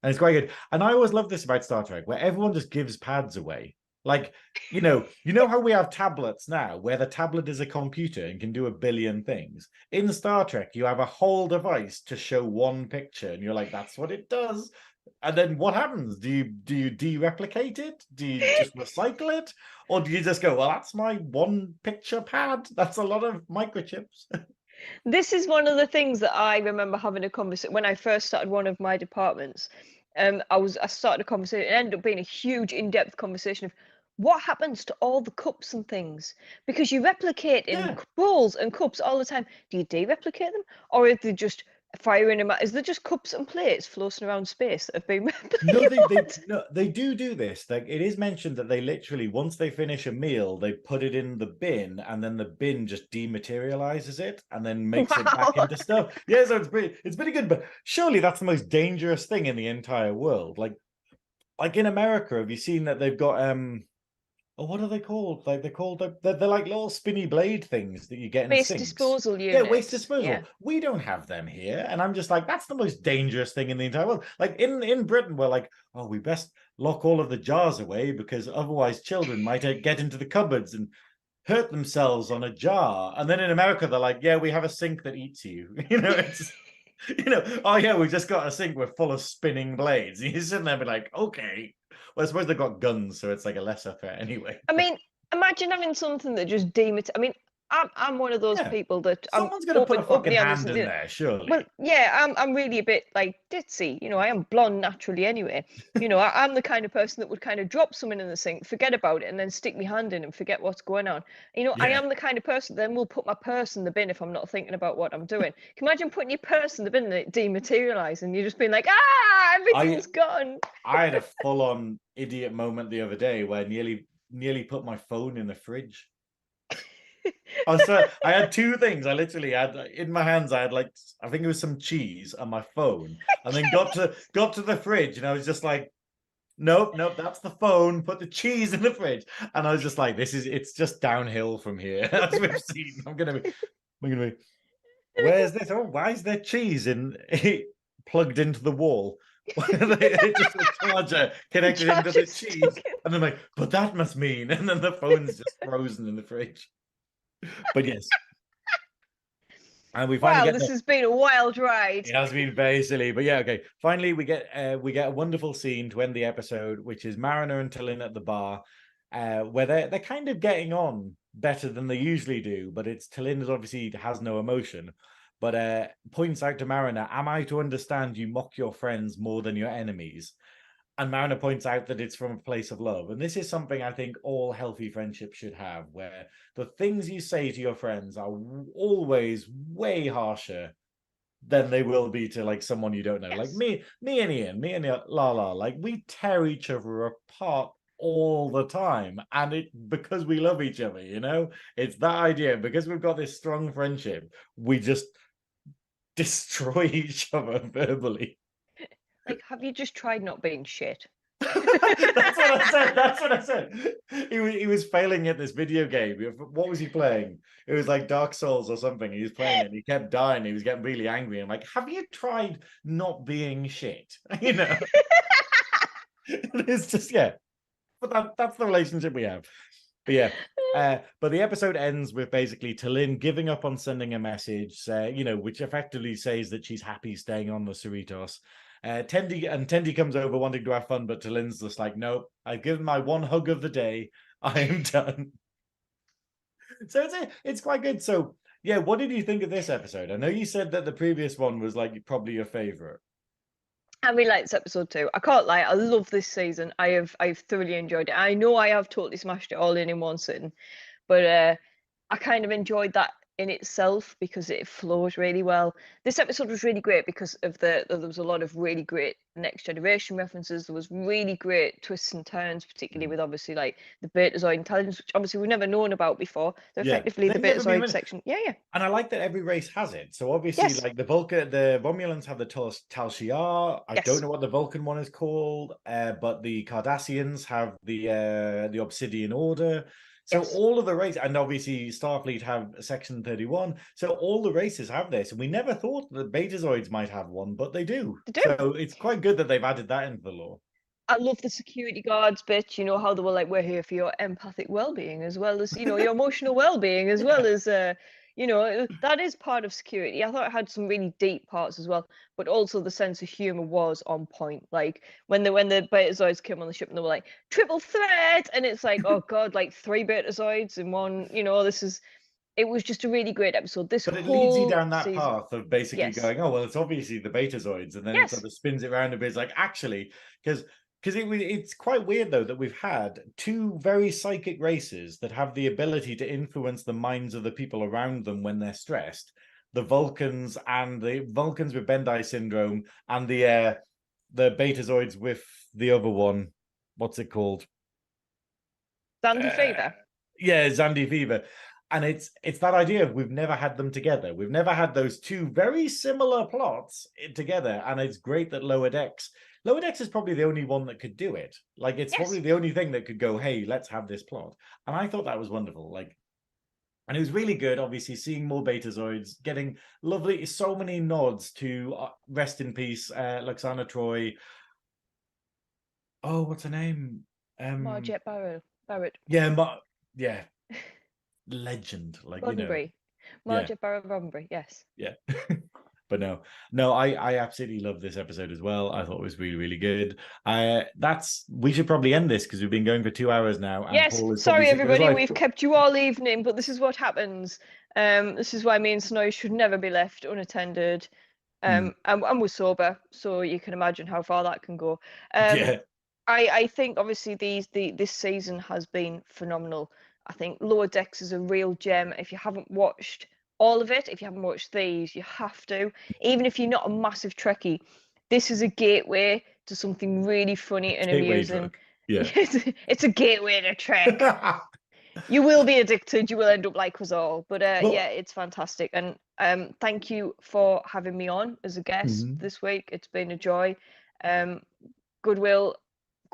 And it's quite good. And I always love this about Star Trek, where everyone just gives pads away. Like, you know how we have tablets now, where the tablet is a computer and can do a billion things. In Star Trek, you have a whole device to show one picture, and you're like, that's what it does. And then what happens? Do you de-replicate it? Do you just recycle it? Or do you just go, well, that's my one picture pad? That's a lot of microchips. This is one of the things that I remember having a conversation when I first started one of my departments. I started a conversation. It ended up being a huge, in-depth conversation of what happens to all the cups and things, because you replicate in Yeah. bowls and cups all the time. Do you de-replicate them, or are they just firing them out? Is there just cups and plates floating around space that have been No, replicated? they do this. Like, it is mentioned that they literally, once they finish a meal, they put it in the bin, and then the bin just dematerializes it and then makes it back Wow. into stuff. Yeah, so it's pretty good. But surely that's the most dangerous thing in the entire world. Like in America, have you seen that they've got oh, what are they called? Like they're like little spinny blade things that you get in Waste sinks. disposal Yeah, waste units. Yeah. disposal. We don't have them here, and I'm just like, that's the most dangerous thing in the entire world. Like in Britain, we're like, oh, we best lock all of the jars away because otherwise children might get into the cupboards and hurt themselves on a jar. And then in America, they're like, yeah, we have a sink that eats you. It's oh yeah, we just got a sink with full of spinning blades. And you're sitting there, be like, okay. Well, I suppose they've got guns, so it's like a lesser threat anyway. I mean, imagine having something that just I mean, I'm one of those Yeah, people that I'm someone's gonna put a fucking openly honest. hand in there, Well, surely. yeah, I'm really a bit like ditzy. I am blonde naturally anyway. I'm the kind of person that would kind of drop something in the sink, forget about it, and then stick my hand in and forget what's going on. I Yeah, am the kind of person that then will put my purse in the bin if I'm not thinking about what I'm doing. Can you imagine putting your purse in the bin and it dematerializing and you just being like, I everything's gone. I had a full-on idiot moment the other day where nearly put my phone in the fridge. I had two things. I literally had in my hands. I had like, I think it was some cheese and my phone, and then got to the fridge, and I was just like, nope, nope, that's the phone. Put the cheese in the fridge, and I was just like, it's just downhill from here. As we've seen, I'm gonna be. Where's this? Oh, why is there cheese plugged into the wall? It's just a charger The connected into the charger's stuck cheese, in. and I'm like, but that must mean, and then the phone's just frozen in the fridge. But yes, and we finally Wow, get this the. has been a wild ride. It has been very silly, but yeah, okay. Finally, we get a wonderful scene to end the episode, which is Mariner and Tallinn at the bar, where they're kind of getting on better than they usually do. But it's Tallinn is obviously has no emotion, but points out to Mariner, "Am I to understand you mock your friends more than your enemies?" And Mariner points out that it's from a place of love. And this is something I think all healthy friendships should have, where the things you say to your friends are always way harsher than they will be to like someone you don't know. Like Yes. me and Ian, me and Lala, like we tear each other apart all the time. And it because we love each other, It's that idea. Because we've got this strong friendship, we just destroy each other verbally. Like, have you just tried not being shit? That's what I said. That's what I said. He was failing at this video game. What was he playing? It was like Dark Souls or something. He was playing it and he kept dying. He was getting really angry. I'm like, have you tried not being shit? It's just, yeah. But that's the relationship we have. But yeah. But the episode ends with basically Tallinn giving up on sending a message, which effectively says that she's happy staying on the Cerritos. Tendi comes over wanting to have fun, but Tallinn's just like, nope, I've given my one hug of the day. I am done. So it's quite good. So yeah, what did you think of this episode? I know you said that the previous one was like probably your favorite. I really like this episode too. I can't lie, I love this season. I've thoroughly enjoyed it. I know I have totally smashed it all in one sitting, but I kind of enjoyed that in itself because it flows really well. This episode was really great because of there was a lot of really great Next Generation references. There was really great twists and turns, particularly with obviously like the Betazoid intelligence, which obviously we've never known about before. They're effectively the Betazoid section. Yeah. And I like that every race has it. So obviously, like the Romulans have the Tal Shiar. I don't know what the Vulcan one is called, but the Cardassians have the Obsidian Order. So all of the races, and obviously Starfleet have Section 31. So all the races have this, and we never thought that Betazoids might have one, but they do. So it's quite good that they've added that into the lore. I love the security guards bit, you know, how they were like, we're here for your empathic well-being as well as, you know, your emotional well-being as well as, you know, that is part of security. I thought it had some really deep parts as well, but also the sense of humor was on point. Like when the Betazoids came on the ship and they were like, triple threat, and it's like, oh God, like 3 Betazoids in one, you know, it was just a really great episode. But it leads you down that path of basically going, oh, well, it's obviously the Betazoids. And then it sort of spins it around a bit. It's like, actually, because it's quite weird, though, that we've had 2 very psychic races that have the ability to influence the minds of the people around them when they're stressed. The Vulcans with Bendai syndrome and the Betazoids with the other one. What's it called? Xanthi Fever. Yeah, Xanthi Fever. And it's that idea of we've never had them together. We've never had those 2 very similar plots together. And it's great that Lower Decks is probably the only one that could do it. Like, it's probably the only thing that could go, hey, let's have this plot. And I thought that was wonderful. Like, and it was really good, obviously, seeing more Betazoids, getting so many nods to rest in peace, Lwaxana Troi. Oh, what's her name? Marjet Barrett. Yeah. Legend, like, Roddenberry. Margaret Barrett Roddenberry, yes. Yeah. But no, I absolutely love this episode as well. I thought it was really, really good. We should probably end this because we've been going for 2 hours now. And yes, sorry everybody, we've kept you all evening, but this is what happens. This is why me and Synoiz should never be left unattended. And we're sober, so you can imagine how far that can go. I think obviously this season has been phenomenal. I think Lower Decks is a real gem. If you haven't watched all of it, if you haven't watched these, you have to. Even if you're not a massive Trekkie, this is a gateway to something really funny and amusing. Yeah. It's a gateway to Trek. You will be addicted. You will end up like us all. But yeah, it's fantastic. And thank you for having me on as a guest this week. It's been a joy. Goodwill,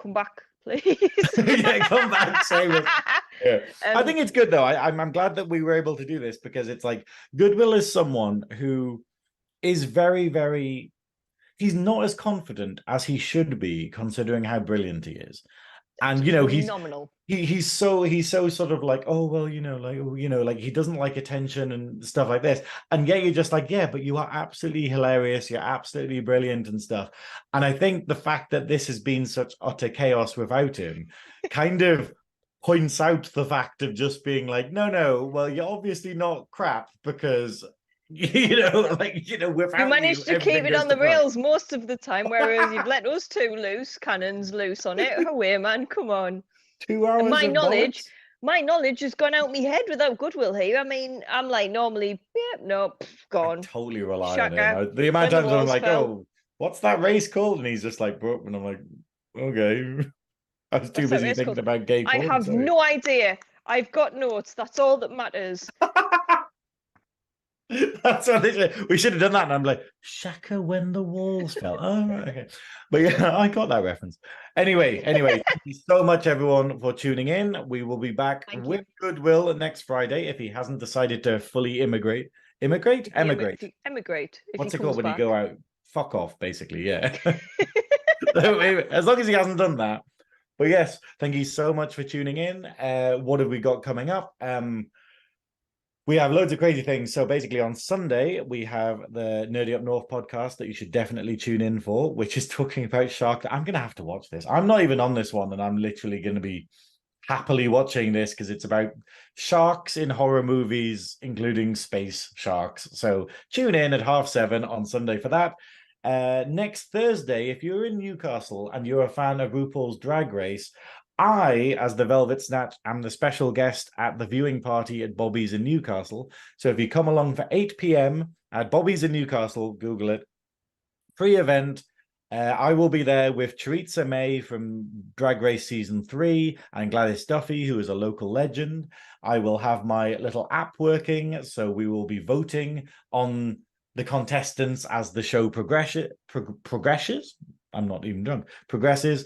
come back, please. Yeah, come back. Same. Yeah. I think it's good though. I'm glad that we were able to do this because it's like Goodwill is someone who is very, very. He's not as confident as he should be, considering how brilliant he is. And you know, he's phenomenal. He's so sort of like, oh well, like he doesn't like attention and stuff like this. And yet you're just like, yeah, but you are absolutely hilarious. You're absolutely brilliant and stuff. And I think the fact that this has been such utter chaos without him kind of points out the fact of just being like, no, well, you're obviously not crap because without you managed to keep it on the rails most of the time, whereas you've let us 2 cannons loose on it. Away, man, come on. 2 hours. My knowledge has gone out my head without Goodwill here. I mean, I'm like normally, gone. I totally rely on him. The amount of times I'm like, oh, what's that race called? And he's just like, and I'm like, okay. I was too busy thinking about gay porn. I have no idea. I've got notes. That's all that matters. That's what they said. We should have done that. And I'm like, Shaka when the walls fell. Oh, right, okay. But yeah, I got that reference. Anyway, thank you so much, everyone, for tuning in. We will be back with Goodwill next Friday if he hasn't decided to fully emigrate. Emigrate. What's it called when you go out? Fuck off, basically. Yeah. As long as he hasn't done that. But yes, thank you so much for tuning in. What have we got coming up? We have loads of crazy things. So basically on Sunday, we have the Nerdy Up North podcast that you should definitely tune in for, which is talking about sharks. I'm going to have to watch this. I'm not even on this one, and I'm literally going to be happily watching this because it's about sharks in horror movies, including space sharks. So tune in at 7:30 on Sunday for that. Next Thursday, if you're in Newcastle and you're a fan of RuPaul's Drag Race, I, as the Velvet Snatch, am the special guest at the viewing party at Bobby's in Newcastle. So if you come along for 8 p.m. at Bobby's in Newcastle, Google it, free event. I will be there with Teresa May from Drag Race Season 3 and Gladys Duffy, who is a local legend. I will have my little app working, so we will be voting on the contestants as the show progresses. I'm not even drunk. Progresses.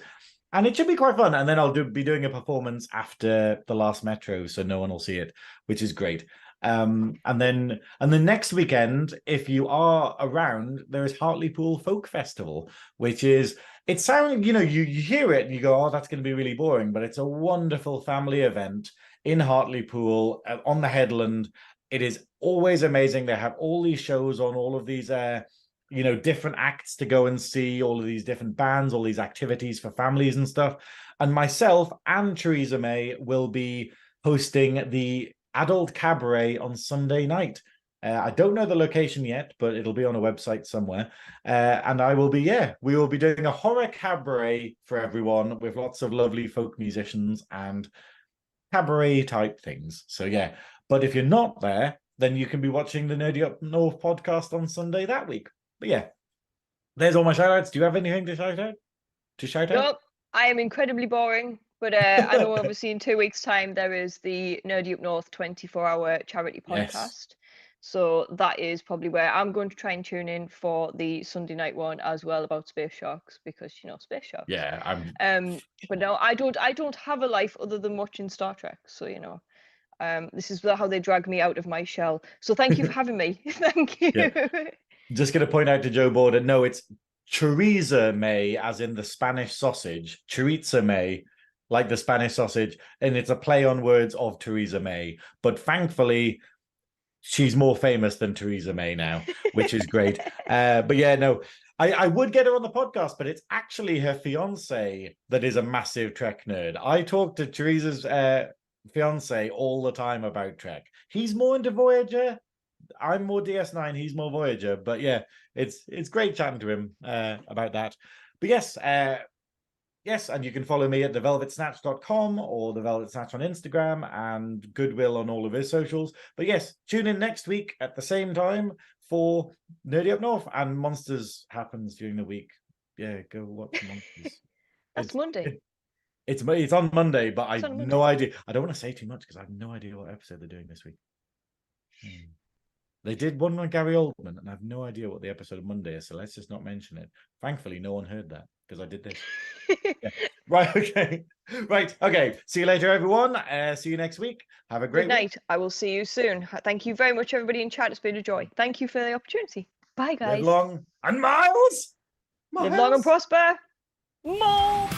And it should be quite fun. And then I'll be doing a performance after the last Metro, so no one will see it, which is great. And then next weekend, if you are around, there is Hartlepool Folk Festival, which is, it sounds, you hear it and you go, oh, that's going to be really boring, but it's a wonderful family event in Hartlepool on the headland. It is always amazing. They have all these shows on, all of these different acts to go and see, all of these different bands, all these activities for families and stuff. And myself and Theresa May will be hosting the adult cabaret on Sunday night. I don't know the location yet, but it'll be on a website somewhere. And we will be doing a horror cabaret for everyone with lots of lovely folk musicians and cabaret type things. So yeah, but if you're not there, then you can be watching the Nerdy Up North podcast on Sunday that week. But yeah, there's all my shout outs. Do you have anything to shout out? Nope, I am incredibly boring. But I know obviously in 2 weeks' time there is the Nerdy Up North 24-hour charity podcast. Yes. So that is probably where I'm going to try and tune in for the Sunday night one as well, about space sharks, because space sharks. Yeah, but no, I don't have a life other than watching Star Trek. So this is how they drag me out of my shell. So thank you for having me. Thank you. Yeah. Just going to point out to Joe Border, no, it's Theresa May, as in the Spanish sausage. Theresa May, like the Spanish sausage, and it's a play on words of Theresa May. But thankfully, she's more famous than Theresa May now, which is great. But yeah, no, I would get her on the podcast, but it's actually her fiance that is a massive Trek nerd. I talk to Theresa's fiance all the time about Trek. He's more into Voyager. I'm more DS9, he's more Voyager, but yeah, it's great chatting to him about that. But yes, and you can follow me at thevelvetsnatch.com or the Velvet Snatch on Instagram and Goodwill on all of his socials. But yes, tune in next week at the same time for Nerdy Up North, and Monsters happens during the week. Yeah, go watch Monsters. That's Monday. It's on Monday, but I have no idea. I don't want to say too much because I have no idea what episode they're doing this week. They did one on Gary Oldman, and I have no idea what the episode of Monday is, so let's just not mention it. Thankfully, no one heard that, because I did this. Yeah. Right, okay. Right, okay. See you later, everyone. See you next week. Have a great Good night. Week. I will see you soon. Thank you very much, everybody in chat. It's been a joy. Thank you for the opportunity. Bye, guys. Live long and Miles! Live long and prosper. More!